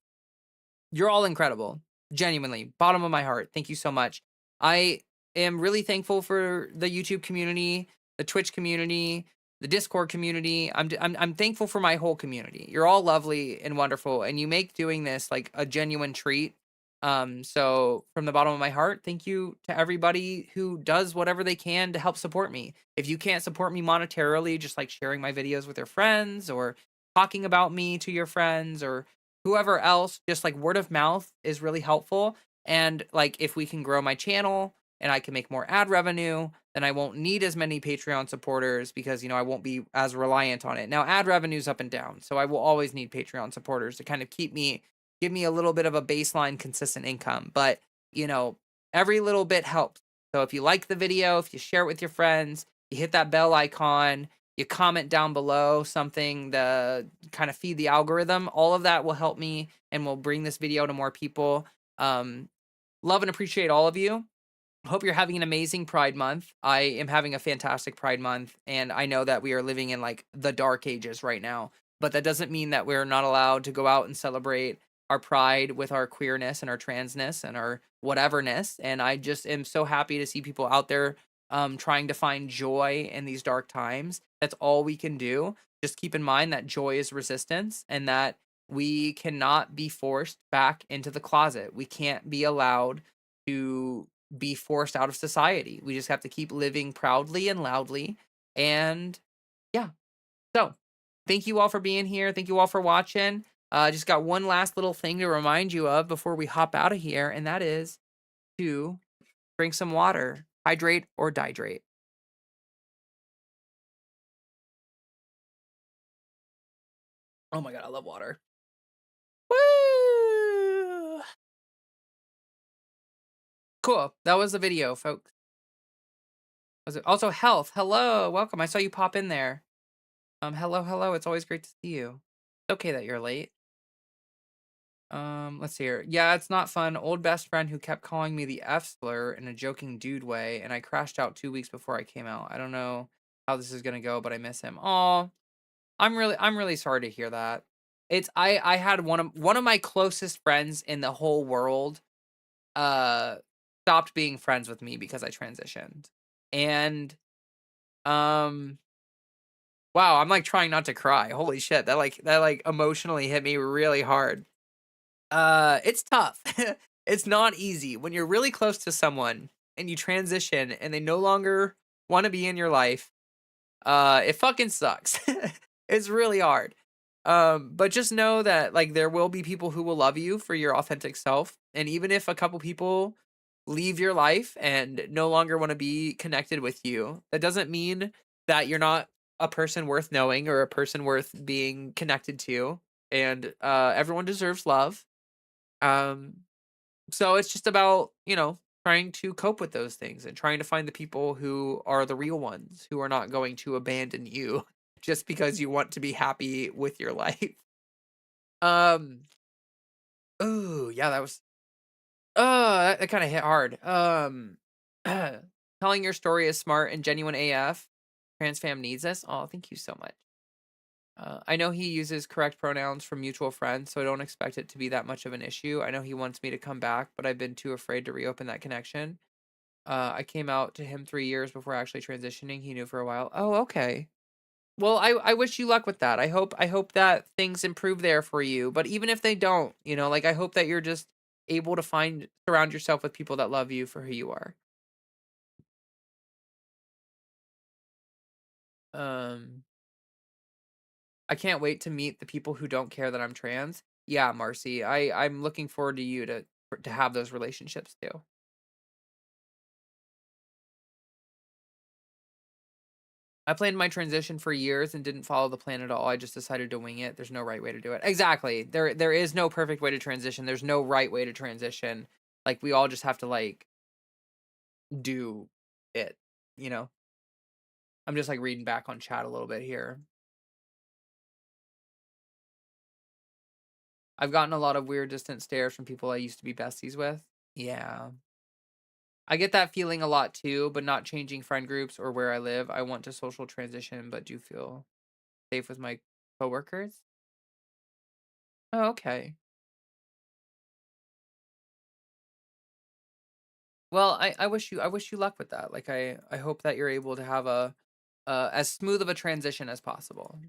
You're all incredible. Genuinely, bottom of my heart. Thank you so much. I am really thankful for the YouTube community, the Twitch community, the Discord community. I'm thankful for my whole community. You're all lovely and wonderful, and you make doing this like a genuine treat. So from the bottom of my heart, thank you to everybody who does whatever they can to help support me. If you can't support me monetarily, just like sharing my videos with your friends or talking about me to your friends or whoever else, just like word of mouth is really helpful. And like if we can grow my channel and I can make more ad revenue, then I won't need as many Patreon supporters because, I won't be as reliant on it. Now, ad revenue's up and down, so I will always need Patreon supporters to kind of give me a little bit of a baseline consistent income. But, you know, every little bit helps. So if you like the video, if you share it with your friends, you hit that bell icon, you comment down below something to kind of feed the algorithm, all of that will help me and will bring this video to more people. Love and appreciate all of you. Hope you're having an amazing Pride Month. I am having a fantastic Pride Month, and I know that we are living in like the dark ages right now, but that doesn't mean that we're not allowed to go out and celebrate our pride with our queerness and our transness and our whateverness. And I just am so happy to see people out there trying to find joy in these dark times. That's all we can do. Just keep in mind that joy is resistance and that we cannot be forced back into the closet. We can't be allowed to be forced out of society. We just have to keep living proudly and loudly. And yeah. So thank you all for being here. Thank you all for watching. Just got one last little thing to remind you of before we hop out of here, and that is to drink some water, hydrate or dihydrate. Oh my God, I love water. Woo! Cool. That was the video, folks. Was it also health? Hello, welcome. I saw you pop in there. Hello, hello. It's always great to see you. It's okay that you're late. Let's see here. Yeah, it's not fun. Old best friend who kept calling me the F slur in a joking dude way, and I crashed out 2 weeks before I came out. I don't know how this is gonna go, but I miss him. Oh, I'm really sorry to hear that. I had one of my closest friends in the whole world uh stopped being friends with me because I transitioned. And um wow, I'm like trying not to cry. Holy shit, that emotionally hit me really hard. It's tough. It's not easy when you're really close to someone and you transition and they no longer want to be in your life. It fucking sucks. It's really hard. But just know that like there will be people who will love you for your authentic self, and even if a couple people leave your life and no longer want to be connected with you, that doesn't mean that you're not a person worth knowing or a person worth being connected to. And everyone deserves love. Um, so it's just about, trying to cope with those things and trying to find the people who are the real ones who are not going to abandon you just because you want to be happy with your life. Um, oh, yeah, that was that kind of hit hard. Telling your story is smart and genuine AF. Trans fam needs us. Oh, thank you so much. I know he uses correct pronouns from mutual friends, so I don't expect it to be that much of an issue. I know he wants me to come back, but I've been too afraid to reopen that connection. I came out to him 3 years before actually transitioning. He knew for a while. Oh, okay. Well, I wish you luck with that. I hope that things improve there for you. But even if they don't, like I hope that you're just able to surround yourself with people that love you for who you are. Um, I can't wait to meet the people who don't care that I'm trans. Yeah, Marcy, I'm looking forward to you to have those relationships too. I planned my transition for years and didn't follow the plan at all. I just decided to wing it. There's no right way to do it. Exactly. There is no perfect way to transition. There's no right way to transition. Like we all just have to like do it, you know. I'm just like reading back on chat a little bit here. I've gotten a lot of weird distant stares from people I used to be besties with. Yeah. I get that feeling a lot too, but not changing friend groups or where I live. I want to social transition, but do feel safe with my coworkers. Oh, okay. Well, I wish you luck with that. Like I hope that you're able to have as smooth of a transition as possible.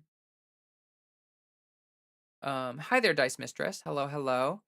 Hi there, Dice Mistress. Hello, hello.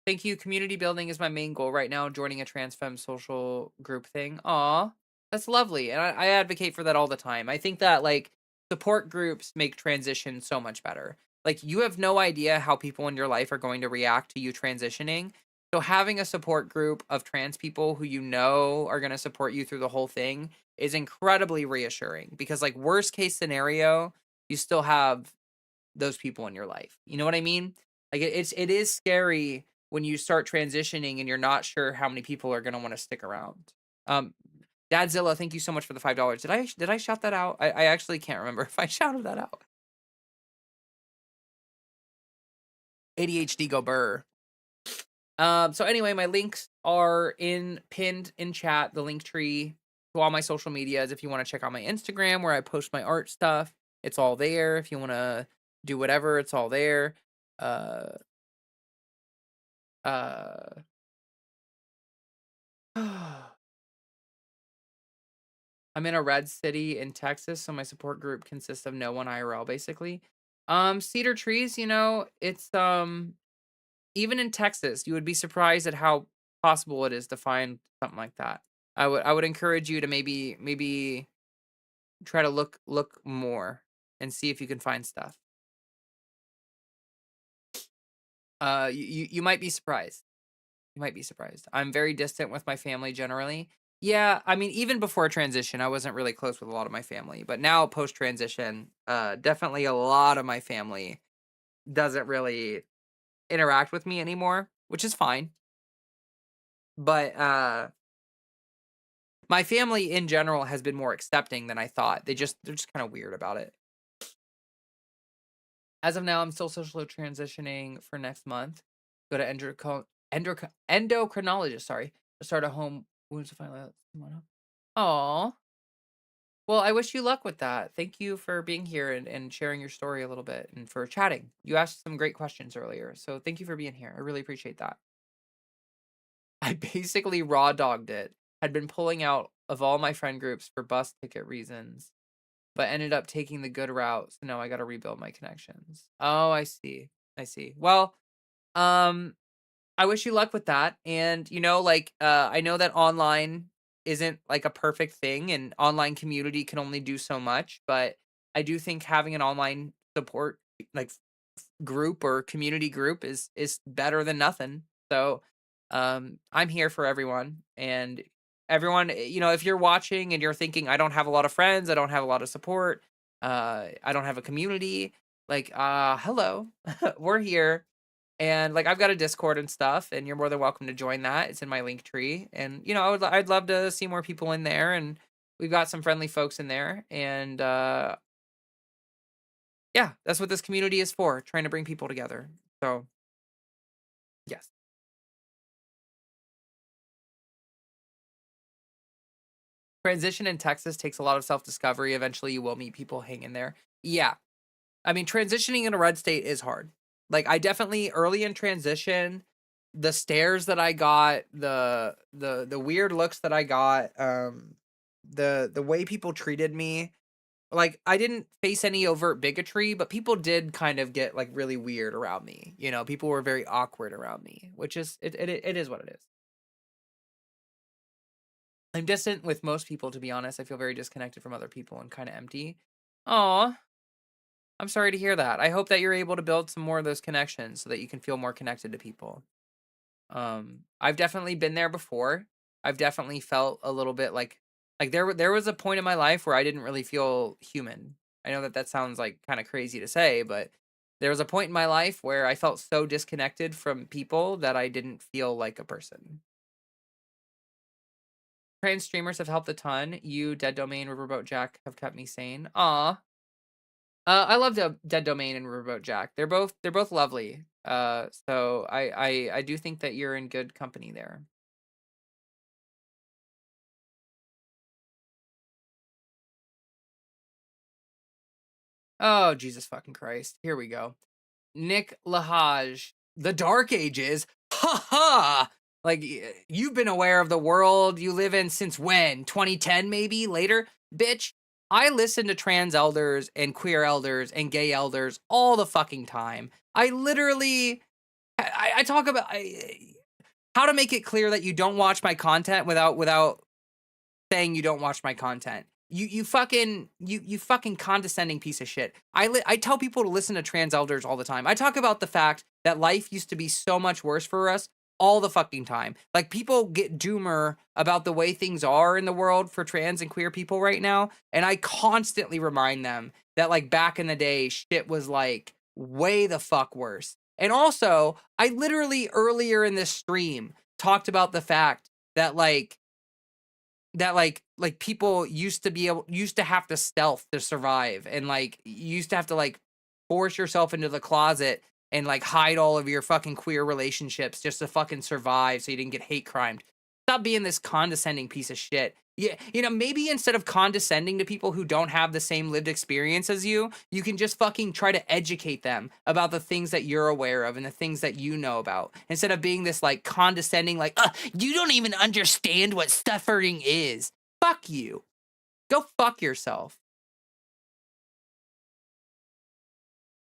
Thank you. Community building is my main goal right now. Joining a trans femme social group thing. Aw, that's lovely. And I advocate for that all the time. I think that like support groups make transition so much better. Like you have no idea how people in your life are going to react to you transitioning. So having a support group of trans people who you know are going to support you through the whole thing is incredibly reassuring because like worst case scenario, you still have those people in your life. You know what I mean? Like it is scary when you start transitioning and you're not sure how many people are going to want to stick around. Um, Dadzilla, thank you so much for the $5. Did I shout that out? I actually can't remember if I shouted that out. ADHD go burr. So anyway, my links are pinned in chat. The link tree to all my social medias. If you want to check out my Instagram where I post my art stuff, it's all there. If you want to do whatever, it's all there. Uh, uh, I'm in a red city in Texas, so my support group consists of no one IRL basically. Cedar trees, it's even in Texas, you would be surprised at how possible it is to find something like that. I would encourage you to maybe try to look more and see if you can find stuff. You might be surprised. You might be surprised. I'm very distant with my family generally. Yeah, I mean, even before transition, I wasn't really close with a lot of my family, but now post transition, definitely a lot of my family doesn't really interact with me anymore, which is fine. But my family in general has been more accepting than I thought. They're just kind of weird about it. As of now, I'm still socially transitioning for next month. Go to endocrinologist, sorry, to start a home wounds to finally let someone up. Aw. Well, I wish you luck with that. Thank you for being here and sharing your story a little bit and for chatting. You asked some great questions earlier, so thank you for being here. I really appreciate that. I basically raw dogged it. Had been pulling out of all my friend groups for bus ticket reasons, but ended up taking the good route. So now I got to rebuild my connections. Oh, I see. I see. Well, um, I wish you luck with that. And, I know that online isn't like a perfect thing and online community can only do so much, but I do think having an online support like group or community group is better than nothing. So, I'm here for everyone and everyone, if you're watching and you're thinking I don't have a lot of friends, I don't have a lot of support, I don't have a community, like hello. We're here. And like I've got a Discord and stuff, and you're more than welcome to join that. It's in my link tree, and I'd love to see more people in there, and we've got some friendly folks in there, and yeah, that's what this community is for, trying to bring people together. So yes, transition in Texas takes a lot of self discovery. Eventually, you will meet people. Hang in there. Yeah, I mean, transitioning in a red state is hard. Like I definitely early in transition, the stares that I got, the weird looks that I got, the way people treated me, like I didn't face any overt bigotry, but people did kind of get like really weird around me. People were very awkward around me, which is it is what it is. I'm distant with most people, to be honest. I feel very disconnected from other people and kind of empty. Aw, I'm sorry to hear that. I hope that you're able to build some more of those connections so that you can feel more connected to people. I've definitely been there before. I've definitely felt a little bit like there was a point in my life where I didn't really feel human. I know that that sounds like kind of crazy to say, but there was a point in my life where I felt so disconnected from people that I didn't feel like a person. Trans streamers have helped a ton. You, Dead Domain, Riverboat Jack have kept me sane. Aw. I love Dead Domain and Riverboat Jack. They're both lovely. So I do think that you're in good company there. Oh, Jesus fucking Christ. Here we go. Nick Lahaj, The Dark Ages. Ha ha! Like, you've been aware of the world you live in since when? 2010, maybe? Later? Bitch. I listen to trans elders and queer elders and gay elders all the fucking time. I literally I talk about how to make it clear that you don't watch my content without saying you don't watch my content. You fucking condescending piece of shit. I tell people to listen to trans elders all the time. I talk about the fact that life used to be so much worse for us all the fucking time. Like, people get doomer about the way things are in the world for trans and queer people right now, and I constantly remind them that, like, back in the day shit was like way the fuck worse. And also, I literally earlier in this stream talked about the fact that people used to have to stealth to survive, and like you used to have to like force yourself into the closet and like hide all of your fucking queer relationships just to fucking survive so you didn't get hate crimed. Stop being this condescending piece of shit. Yeah, maybe instead of condescending to people who don't have the same lived experience as you can just fucking try to educate them about the things that you're aware of and the things that you know about, instead of being this like condescending, like, you don't even understand what suffering is. Fuck you. Go fuck yourself.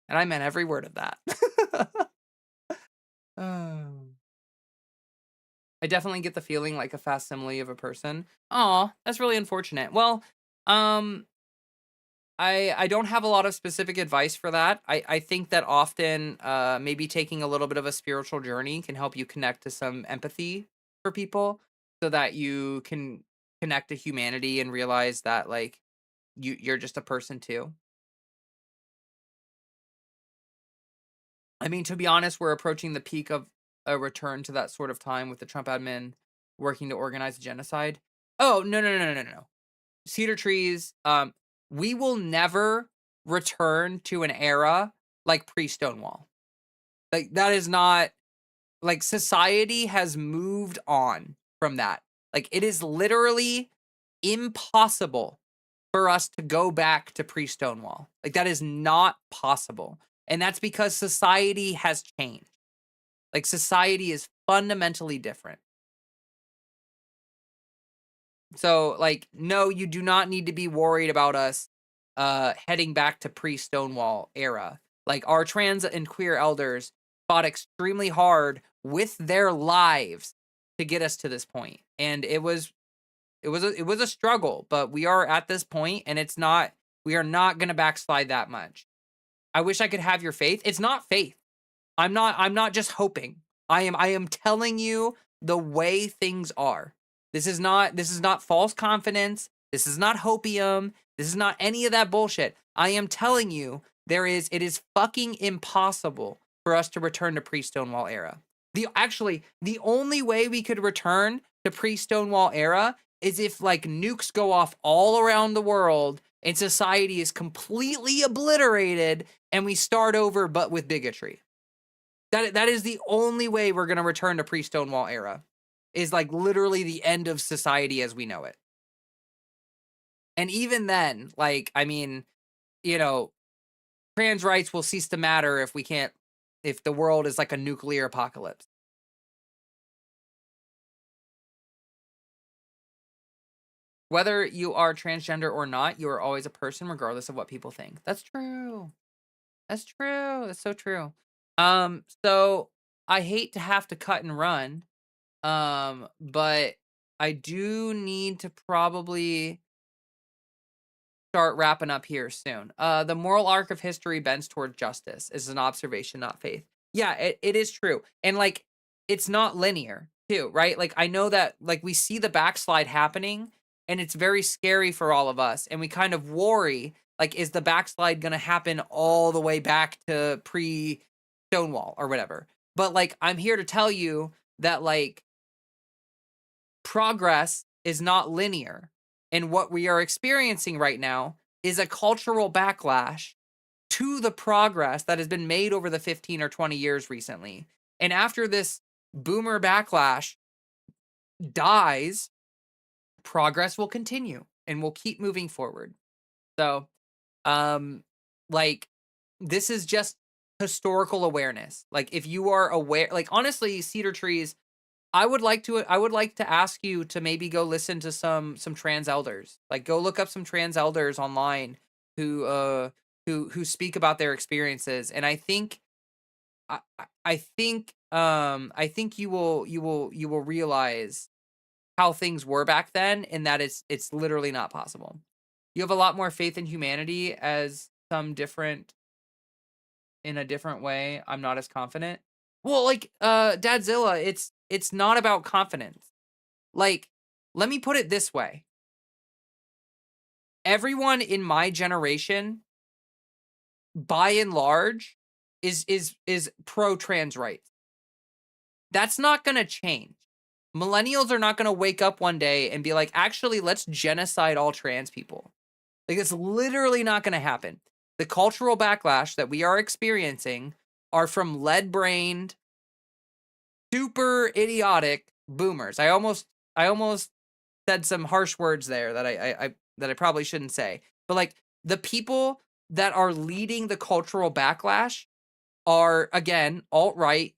And I meant every word of that. Oh. I definitely get the feeling like a facsimile of a person. Aw, that's really unfortunate. Well, um, I don't have a lot of specific advice for that. I think that often maybe taking a little bit of a spiritual journey can help you connect to some empathy for people, so that you can connect to humanity and realize that like you're just a person too. I mean, to be honest, we're approaching the peak of a return to that sort of time with the Trump admin working to organize a genocide. Oh, no, no, no, no, no, no. Cedar trees, we will never return to an era like pre-Stonewall. Like, that is not, like, society has moved on from that. Like, it is literally impossible for us to go back to pre-Stonewall. Like, that is not possible. And that's because society has changed. Like, society is fundamentally different. So, like, no, you do not need to be worried about us heading back to pre-Stonewall era. Like, our trans and queer elders fought extremely hard with their lives to get us to this point. And it was a struggle, but we are at this point, and we are not going to backslide that much. I wish I could have your faith. It's not faith. I'm not just hoping. I am telling you the way things are. This is not false confidence. This is not hopium. This is not any of that bullshit. I am telling you it is fucking impossible for us to return to pre-Stonewall era. The only way we could return to pre-Stonewall era is if like nukes go off all around the world and society is completely obliterated and we start over but with bigotry. That is the only way we're going to return to pre-Stonewall era, is like literally the end of society as we know it. And even then, like, I mean, you know, trans rights will cease to matter if the world is like a nuclear apocalypse. Whether you are transgender or not, you are always a person regardless of what people think. That's true. That's true. That's so true. So I hate to have to cut and run. But I do need to probably start wrapping up here soon. The moral arc of history bends toward justice is an observation, not faith. Yeah, it is true. And like, it's not linear too, right? Like, I know that like we see the backslide happening and it's very scary for all of us. And we kind of worry, like, is the backslide going to happen all the way back to pre Stonewall or whatever? But like, I'm here to tell you that like, progress is not linear. And what we are experiencing right now is a cultural backlash to the progress that has been made over the 15 or 20 years recently. And after this boomer backlash dies, progress will continue and we'll keep moving forward. So, um, like, this is just historical awareness. Like, if you are aware, like, honestly, cedar trees, I would like to ask you to maybe go listen to some trans elders. Like, go look up some trans elders online who, who speak about their experiences, and I think you will realize how things were back then, and that it's literally not possible. You have a lot more faith in humanity as some different in a different way. I'm not as confident. Well, like, Dadzilla, it's not about confidence. Like, let me put it this way. Everyone in my generation, by and large, is pro trans rights. That's not gonna change. Millennials are not gonna wake up one day and be like, actually, let's genocide all trans people. Like, it's literally not gonna happen. The cultural backlash that we are experiencing are from lead-brained, super idiotic boomers. I almost said some harsh words there that I probably shouldn't say. But like, the people that are leading the cultural backlash are, again, alt-right,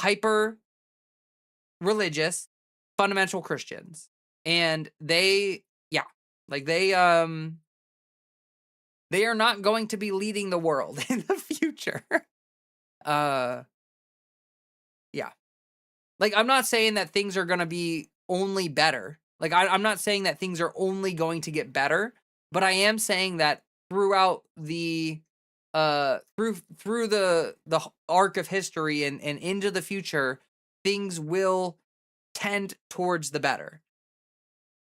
hyper religious, fundamental Christians. And yeah, like they are not going to be leading the world in the future. uh yeah. Like, I'm not saying that things are gonna be only better. Like, I'm not saying that things are only going to get better, but I am saying that throughout the through the arc of history and into the future, things will tend towards the better.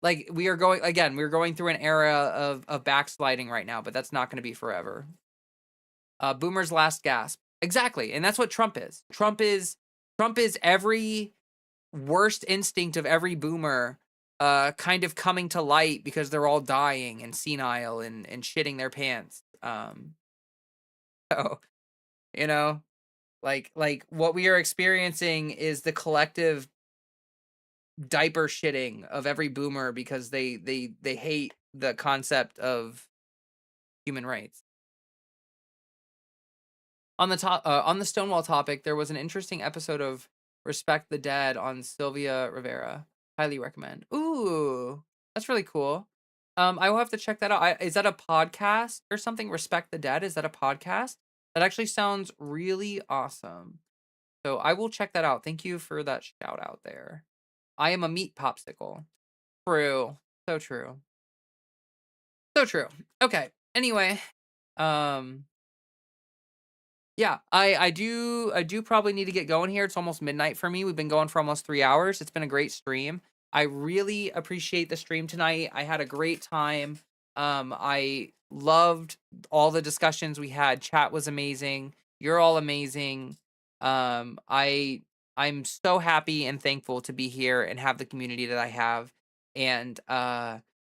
Like, we're going through an era of backsliding right now, but that's not gonna be forever. Boomer's last gasp. Exactly, and that's what Trump is. Trump is every worst instinct of every boomer, kind of coming to light because they're all dying and senile and shitting their pants. So, you know, like what we are experiencing is the collective diaper shitting of every boomer because they hate the concept of human rights. On the Stonewall topic, there was an interesting episode of Respect the Dead on Sylvia Rivera. Highly recommend. Ooh, that's really cool. I will have to check that out. Is that a podcast or something? Respect the Dead. Is that a podcast? That actually sounds really awesome. So I will check that out. Thank you for that shout out there. I am a meat popsicle. True. So true. So true. Okay. Anyway, um, yeah, I do probably need to get going here. It's almost midnight for me. We've been going for almost 3 hours. It's been a great stream. I really appreciate the stream tonight. I had a great time. I loved all the discussions we had. Chat was amazing. You're all amazing. I'm so happy and thankful to be here and have the community that I have. And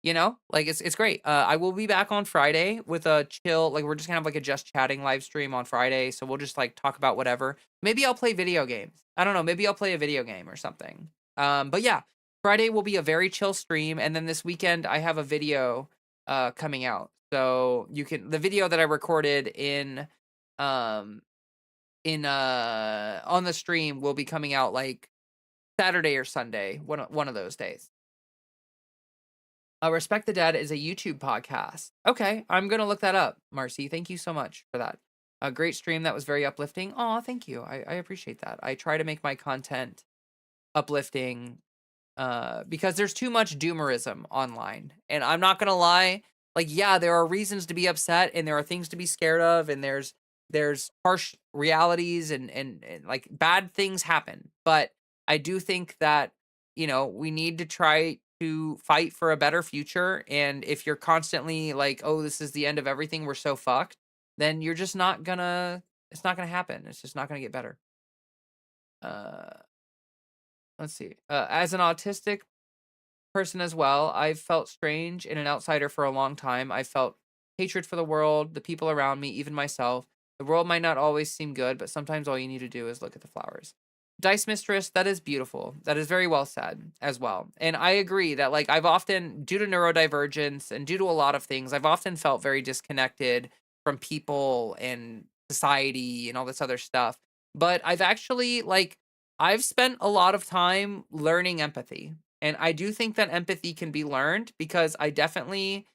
you know, like, it's great. I will be back on Friday with a chill, like, we're just gonna have like a just chatting live stream on Friday. So we'll just like talk about whatever. Maybe I'll play video games. I don't know. Maybe I'll play a video game or something. But yeah, Friday will be a very chill stream, and then this weekend I have a video coming out. So you can the video that I recorded um in on the stream will be coming out like Saturday or Sunday, one of those days. Respect the Dead is a YouTube podcast. Okay, I'm gonna look that up, Marcy. Thank you so much for that. A great stream that was very uplifting. Oh, thank you. I appreciate that. I try to make my content uplifting, because there's too much doomerism online. And I'm not gonna lie, like, yeah, there are reasons to be upset and there are things to be scared of, and there's harsh realities and like bad things happen. But I do think that, you know, we need to try to fight for a better future. And if you're constantly like, oh, this is the end of everything, we're so fucked, then you're just not gonna it's not gonna happen. It's just not gonna get better. Uh let's see. As an autistic person as well, I've felt strange and an outsider for a long time. I felt hatred for the world, the people around me, even myself. The world might not always seem good, but sometimes all you need to do is look at the flowers. Dice Mistress, that is beautiful. That is very well said as well. And I agree that, like, I've often, due to neurodivergence and due to a lot of things, I've often felt very disconnected from people and society and all this other stuff. But I've actually, like, I've spent a lot of time learning empathy, and I do think that empathy can be learned because I definitely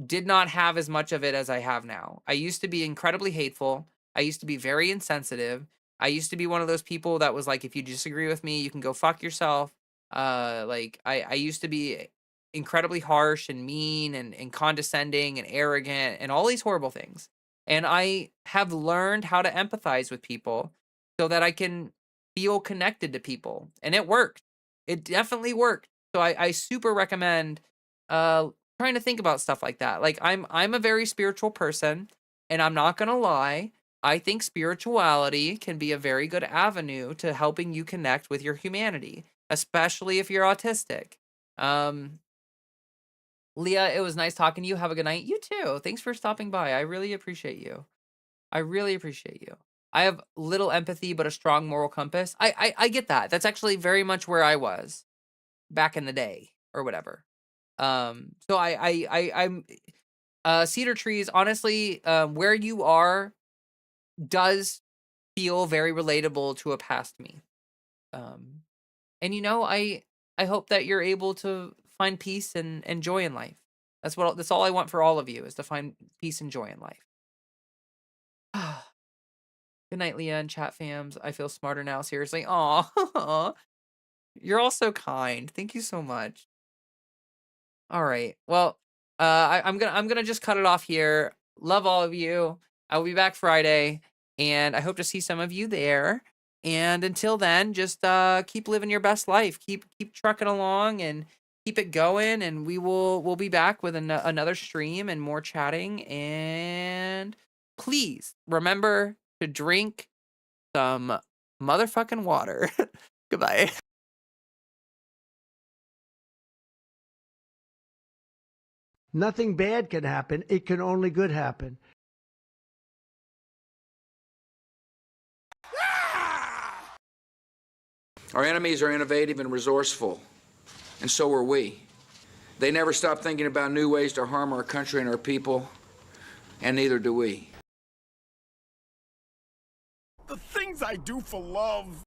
did not have as much of it as I have now. I used to be incredibly hateful. I used to be very insensitive. I used to be one of those people that was like, if you disagree with me, you can go fuck yourself. Like I used to be incredibly harsh and mean and condescending and arrogant and all these horrible things. And I have learned how to empathize with people so that I can feel connected to people. And it worked. It definitely worked. So I super recommend uh trying to think about stuff like that. Like I'm a very spiritual person, and I'm not going to lie, I think spirituality can be a very good avenue to helping you connect with your humanity, especially if you're autistic. Um Leah, it was nice talking to you. Have a good night. You too. Thanks for stopping by. I really appreciate you. I really appreciate you. I have little empathy but a strong moral compass. I get that. That's actually very much where I was back in the day or whatever. So I'm cedar trees, honestly, where you are does feel very relatable to a past me. Um, and I hope that you're able to find peace and joy in life. That's all I want for all of you is to find peace and joy in life. Good night, Leah and chat fams. I feel smarter now. Seriously. Aw. You're all so kind. Thank you so much. All right. Well, I'm gonna just cut it off here. Love all of you. I will be back Friday, and I hope to see some of you there. And until then, just keep living your best life. Keep trucking along and keep it going. And we'll be back with another stream and more chatting. And please remember to drink some motherfucking water. Goodbye. Nothing bad can happen. It can only good happen. Our enemies are innovative and resourceful, and so are we. They never stop thinking about new ways to harm our country and our people, and neither do we. The things I do for love.